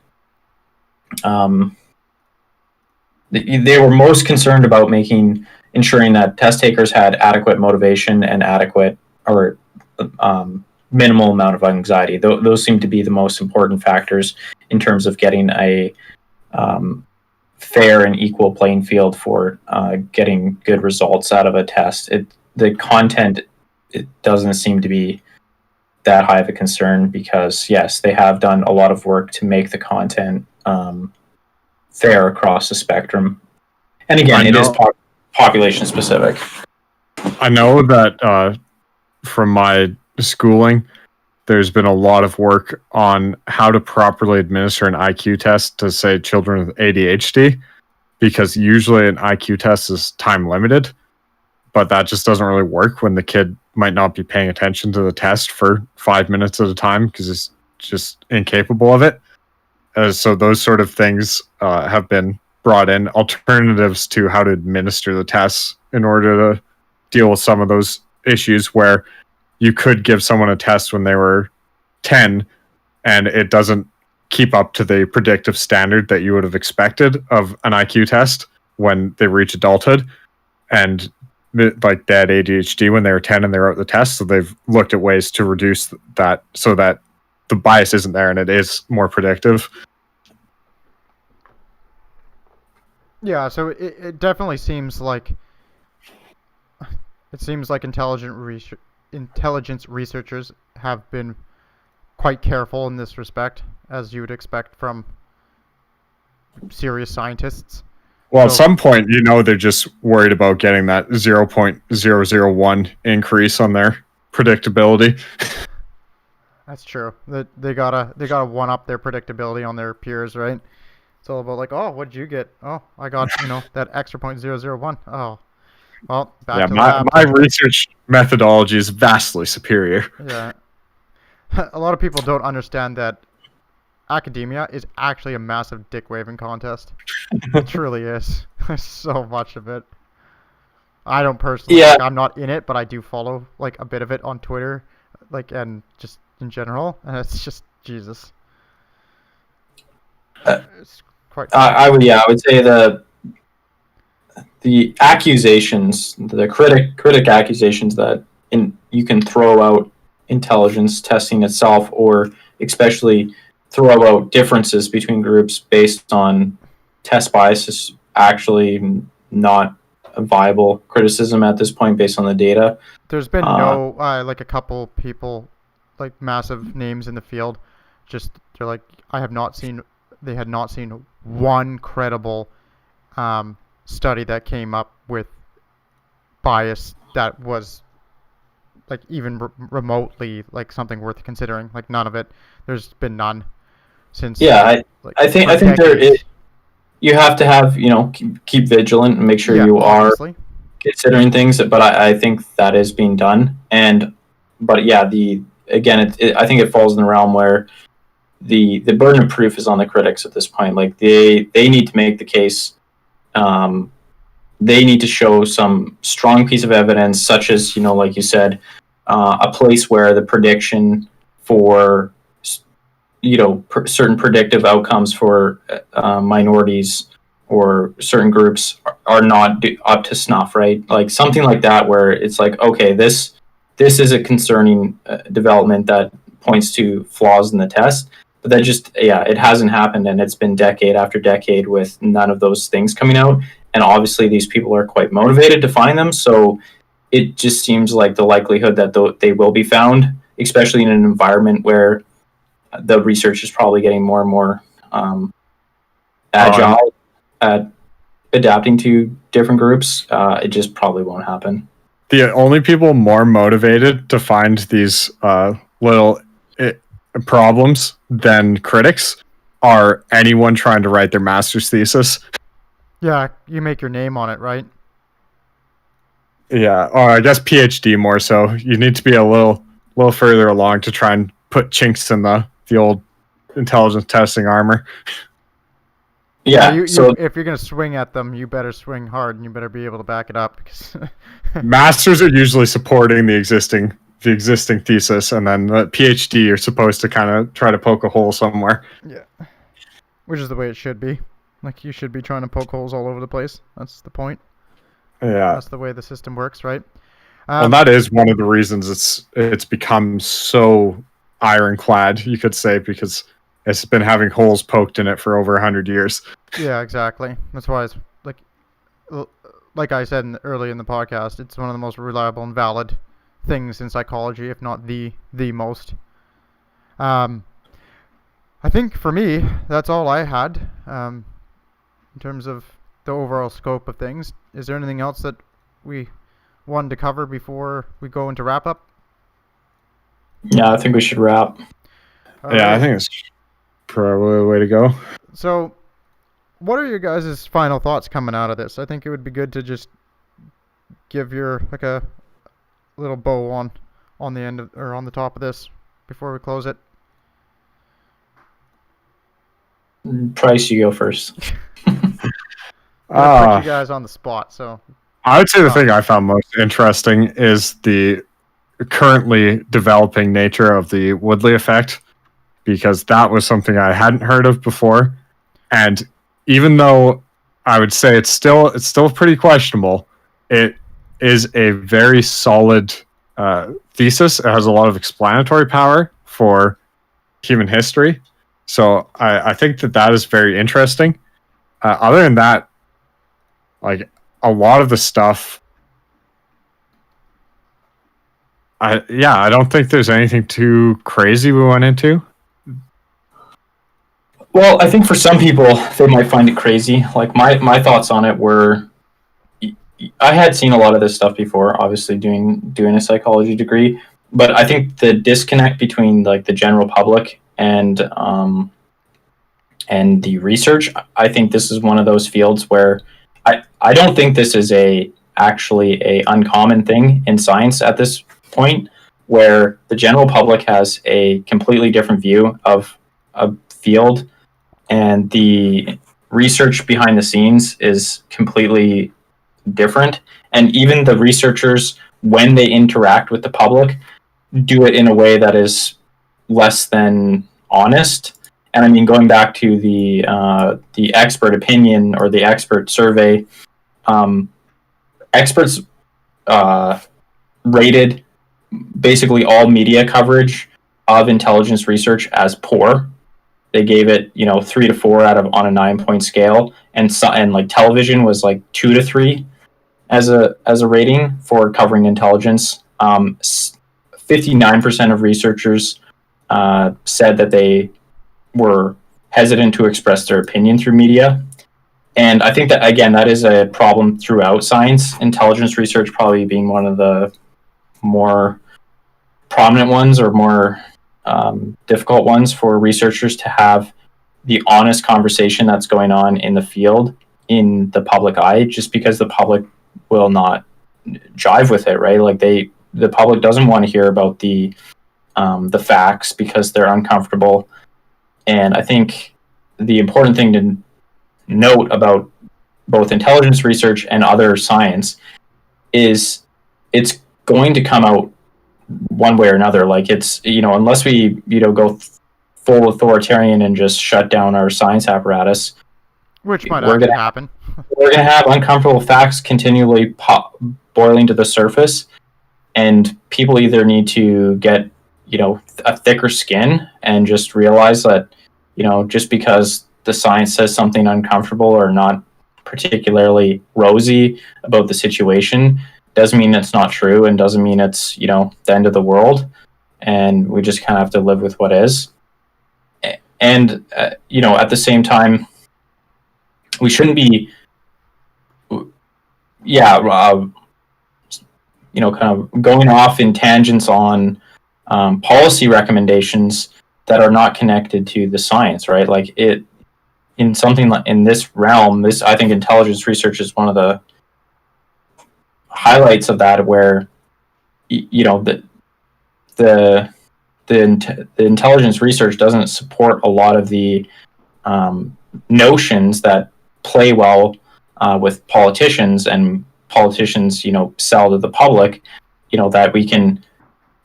Speaker 1: they were most concerned about ensuring that test takers had adequate motivation and adequate or minimal amount of anxiety. Those seem to be the most important factors in terms of getting a fair and equal playing field for getting good results out of a test. The content, it doesn't seem to be that high of a concern, because yes, they have done a lot of work to make the content fair across the spectrum. And again, it is population specific.
Speaker 2: I know that from my schooling, there's been a lot of work on how to properly administer an IQ test to, say, children with ADHD, because usually an IQ test is time limited, but that just doesn't really work when the kid might not be paying attention to the test for 5 minutes at a time because it's just incapable of it. So those sort of things have been brought in, alternatives to how to administer the tests in order to deal with some of those issues where you could give someone a test when they were 10 and it doesn't keep up to the predictive standard that you would have expected of an IQ test when they reach adulthood. And like they had ADHD when they were 10 and they wrote the test. So they've looked at ways to reduce that so that the bias isn't there and it is more predictive.
Speaker 3: Yeah, so it definitely seems like intelligence researchers have been quite careful in this respect, as you would expect from serious scientists.
Speaker 2: Well, at some point, they're just worried about getting that 0.001 increase on their predictability.
Speaker 3: That's true. They gotta one up their predictability on their peers, right? It's all about like, oh, what did you get? Oh, I got that extra 0.001. Oh, well, back to lab.
Speaker 2: My research methodology is vastly superior.
Speaker 3: Yeah, a lot of people don't understand that academia is actually a massive dick waving contest. It truly is. There's so much of it. I don't personally.
Speaker 1: Yeah.
Speaker 3: I'm not in it, but I do follow like a bit of it on Twitter, and just in general, and it's just Jesus. It's quite.
Speaker 1: I would say the accusations, the critic accusations that you can throw out intelligence testing itself, or especially throw out differences between groups based on test bias, is actually not a viable criticism at this point based on the data.
Speaker 3: There's been a couple people, like massive names in the field, they're like, they had not seen one credible study that came up with bias that was like even remotely like something worth considering. Like none of it. There's been none since.
Speaker 1: Yeah, I think there is. You have to have keep vigilant and make sure you obviously are considering things. But I think that is being done. But yeah, I think it falls in the realm where the burden of proof is on the critics at this point. Like they need to make the case. They need to show some strong piece of evidence, such as like you said, a place where the prediction for certain predictive outcomes for minorities or certain groups are not up to snuff, right? Like something like that, where it's like, okay, this is a concerning development that points to flaws in the test. But that it hasn't happened, and it's been decade after decade with none of those things coming out. And obviously these people are quite motivated to find them, so it just seems like the likelihood that they will be found, especially in an environment where the research is probably getting more and more agile at adapting to different groups, it just probably won't happen.
Speaker 2: The only people more motivated to find these little problems than critics are anyone trying to write their master's thesis.
Speaker 3: Yeah, you make your name on it, right?
Speaker 2: Yeah, or I guess PhD more so. You need to be a little further along to try and put chinks in the old intelligence testing armor.
Speaker 1: Yeah,
Speaker 3: if you're gonna swing at them, you better swing hard, and you better be able to back it up. Because
Speaker 2: masters are usually supporting the existing thesis, and then the PhD you're supposed to kind of try to poke a hole somewhere.
Speaker 3: Yeah, which is the way it should be. Like you should be trying to poke holes all over the place. That's the point.
Speaker 2: Yeah,
Speaker 3: that's the way the system works, right?
Speaker 2: Well, that is one of the reasons it's become so ironclad, you could say, because it's been having holes poked in it for over 100 years.
Speaker 3: Yeah, exactly. That's why it's like I said early in the podcast, it's one of the most reliable and valid things in psychology, if not the most. I think for me, that's all I had in terms of the overall scope of things. Is there anything else that we wanted to cover before we go into wrap up?
Speaker 1: Yeah, I think we should wrap.
Speaker 2: I think it's probably the way to go.
Speaker 3: So, what are your guys' final thoughts coming out of this? I think it would be good to just give your a little bow on the end of, or on the top of this before we close it.
Speaker 1: Price, you go first.
Speaker 3: Put you guys on the spot. So
Speaker 2: I would say the thing I found most interesting is the currently developing nature of the Woodley effect, because that was something I hadn't heard of before, and even though I would say it's still pretty questionable, it is a very solid thesis. It has a lot of explanatory power for human history. So I think that is very interesting. Other than that, like a lot of the stuff, I don't think there's anything too crazy we went into.
Speaker 1: Well, I think for some people, they might find it crazy. Like my thoughts on it were, I had seen a lot of this stuff before, obviously doing a psychology degree, but I think the disconnect between like the general public and the research, I think this is one of those fields where I don't think this is actually a uncommon thing in science at this point, where the general public has a completely different view of a field, and the research behind the scenes is completely different. And even the researchers, when they interact with the public, do it in a way that is less than honest. And I mean, going back to the expert opinion or the expert survey, experts rated basically all media coverage of intelligence research as poor. They gave it, 3 to 4 on a 9-point scale, and like television was like 2 to 3 as a rating for covering intelligence. 59% of researchers said that they were hesitant to express their opinion through media. And I think that, again, that is a problem throughout science. Intelligence research probably being one of the more prominent ones, or more difficult ones for researchers to have the honest conversation that's going on in the field in the public eye, just because the public will not jive with it, right? Like the public doesn't want to hear about the facts because they're uncomfortable. And I think the important thing to note about both intelligence research and other science is it's going to come out one way or another. Like it's, unless we, go full authoritarian and just shut down our science apparatus,
Speaker 3: which might actually happen.
Speaker 1: We're going to have uncomfortable facts continually boiling to the surface, and people either need to get, a thicker skin and just realize that, just because the science says something uncomfortable or not particularly rosy about the situation doesn't mean it's not true, and doesn't mean it's, the end of the world, and we just kind of have to live with what is. And, at the same time, we shouldn't be, kind of going off in tangents on policy recommendations that are not connected to the science, right? Like in something like in this realm, I think intelligence research is one of the highlights of that, where the intelligence research doesn't support a lot of the notions that play well with politicians, and politicians sell to the public, that we can,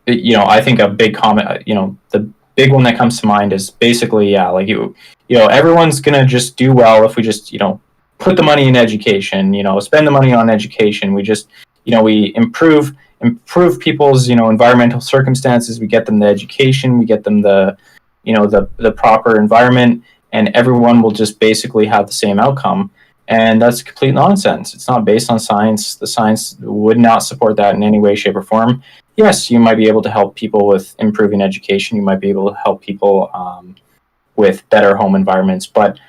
Speaker 1: I think a big comment, the big one that comes to mind is basically, everyone's gonna just do well if we just put the money in education, spend the money on education. We just, we improve people's, environmental circumstances. We get them the education, we get them the proper environment, and everyone will just basically have the same outcome. And that's complete nonsense. It's not based on science. The science would not support that in any way, shape, or form. Yes, you might be able to help people with improving education. You might be able to help people with better home environments, but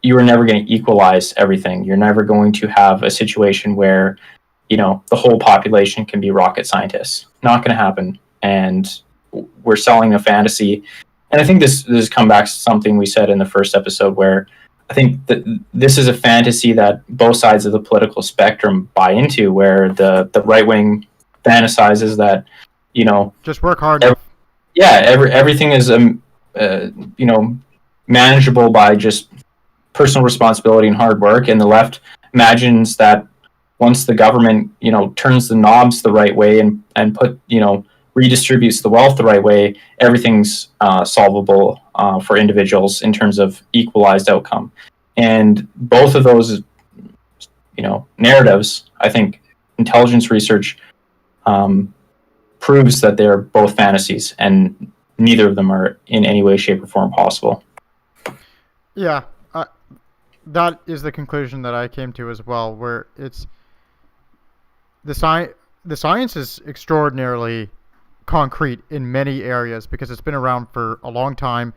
Speaker 1: you are never going to equalize everything. You're never going to have a situation where, the whole population can be rocket scientists. Not going to happen. And we're selling a fantasy. And I think this comes back to something we said in the first episode, where I think that this is a fantasy that both sides of the political spectrum buy into, where the right wing fantasizes that,
Speaker 3: just work hard.
Speaker 1: Everything is manageable by just personal responsibility and hard work, and the left imagines that once the government turns the knobs the right way and redistributes the wealth the right way, everything's solvable for individuals in terms of equalized outcome. And both of those narratives, I think, intelligence research proves that they're both fantasies, and neither of them are in any way, shape, or form possible.
Speaker 3: Yeah, that is the conclusion that I came to as well, where it's the science is extraordinarily concrete in many areas because it's been around for a long time.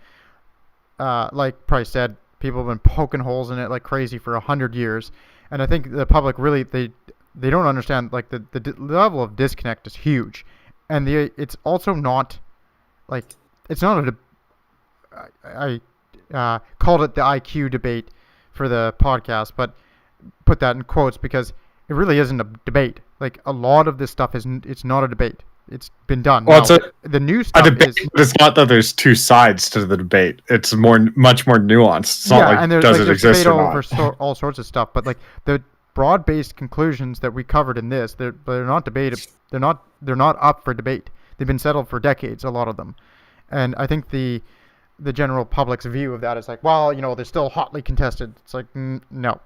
Speaker 3: Like Price said, people have been poking holes in it like crazy for 100 years, and I think the public really they don't understand like the level of disconnect is huge, and it's also not like it's not I called it the IQ debate for the podcast, but put that in quotes because it really isn't a debate. Like a lot of this stuff it's not a debate. It's been done.
Speaker 2: Well,
Speaker 3: now, the new stuff
Speaker 2: debate, but it's not that there's two sides to the debate. It's much more nuanced. It's not like
Speaker 3: and there's,
Speaker 2: does
Speaker 3: like,
Speaker 2: it exist or not.
Speaker 3: over all sorts of stuff. But like the broad-based conclusions that we covered in this, they're not debated. They're not up for debate. They've been settled for decades, a lot of them. And I think the general public's view of that is like, well, they're still hotly contested. It's like, no,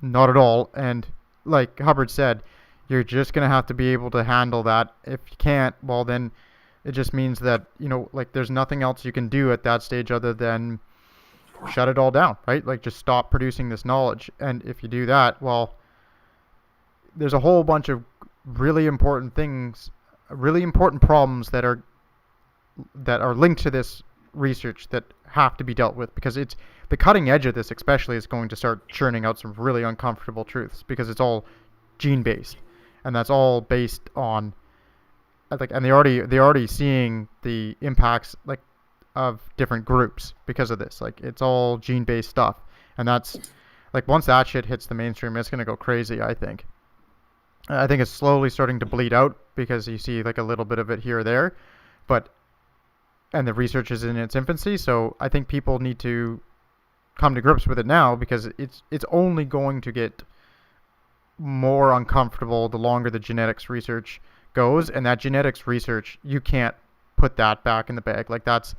Speaker 3: not at all. And like Hubbard said, you're just going to have to be able to handle that. If you can't, well, then it just means that, like there's nothing else you can do at that stage other than shut it all down, right? Like just stop producing this knowledge. And if you do that, well, there's a whole bunch of really important things, really important problems that are linked to this research that have to be dealt with, because it's the cutting edge of this especially is going to start churning out some really uncomfortable truths because it's all gene based, and that's all based on and they're already seeing the impacts like of different groups because of this. Like it's all gene based stuff, and that's like once that shit hits the mainstream, it's gonna go crazy. I think it's slowly starting to bleed out because you see like a little bit of it here or there, and the research is in its infancy. So I think people need to come to grips with it now because it's only going to get more uncomfortable the longer the genetics research goes, and that genetics research, you can't put that back in the bag. Like that's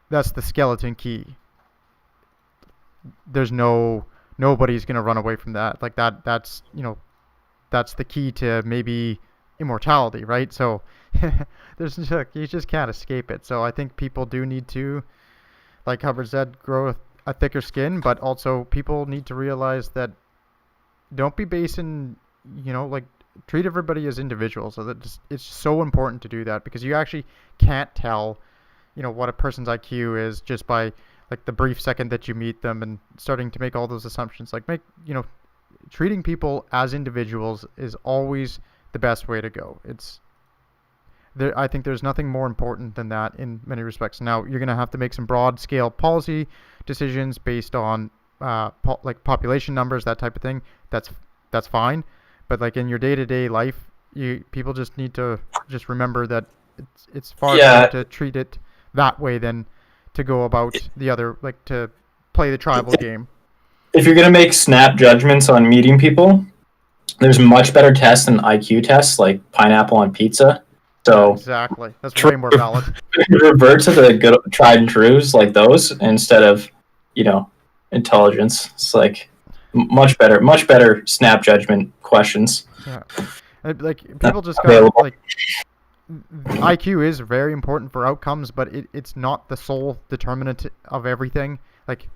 Speaker 3: the skeleton key. There's nobody's gonna run away from that. Like that's the key to maybe immortality, right? So you just can't escape it. So I think people do need to, like Hubbard said, grow a thicker skin, but also people need to realize that don't be basing, like treat everybody as individuals. So that it's so important to do that because you actually can't tell, what a person's IQ is just by like the brief second that you meet them and starting to make all those assumptions. Like treating people as individuals is always the best way to go. I think there's nothing more important than that in many respects. Now you're going to have to make some broad scale policy decisions based on like population numbers, that type of thing. That's fine, but like in your day-to-day life, people just need to just remember that it's far better to treat it that way than to go about the other, like to play the tribal game.
Speaker 1: If you're gonna make snap judgments on meeting people, there's much better tests than IQ tests, like pineapple on pizza. So
Speaker 3: exactly, that's way more valid.
Speaker 1: Revert to the good tried and trues like those instead of intelligence. It's like much better snap judgment questions.
Speaker 3: Yeah, like people just got like IQ is very important for outcomes, but it's not the sole determinant of everything. Like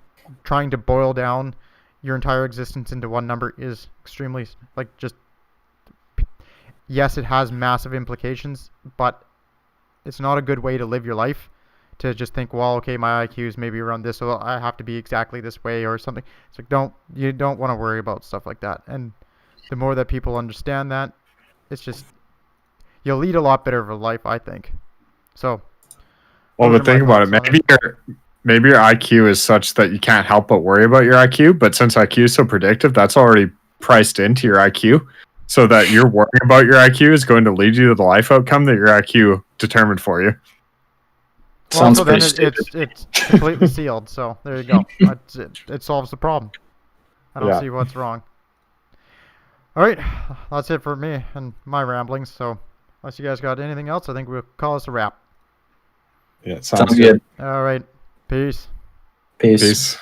Speaker 3: trying to boil down your entire existence into one number is extremely like just yes, it has massive implications, but it's not a good way to live your life. To just think, well, okay, my IQ is maybe around this, so I have to be exactly this way or something. It's like you don't want to worry about stuff like that. And the more that people understand that, it's just you'll lead a lot better of a life, I think. So,
Speaker 2: well, but think about it. Maybe your IQ is such that you can't help but worry about your IQ. But since IQ is so predictive, that's already priced into your IQ. So that you're worrying about your IQ is going to lead you to the life outcome that your IQ determined for you.
Speaker 1: Sounds
Speaker 3: well, so then
Speaker 1: pretty
Speaker 3: it's completely sealed. So there you go. It solves the problem. I don't see what's wrong. All right, that's it for me and my ramblings. So unless you guys got anything else, I think we'll call this a wrap.
Speaker 2: Yeah, sounds good.
Speaker 3: All right, peace.
Speaker 1: Peace.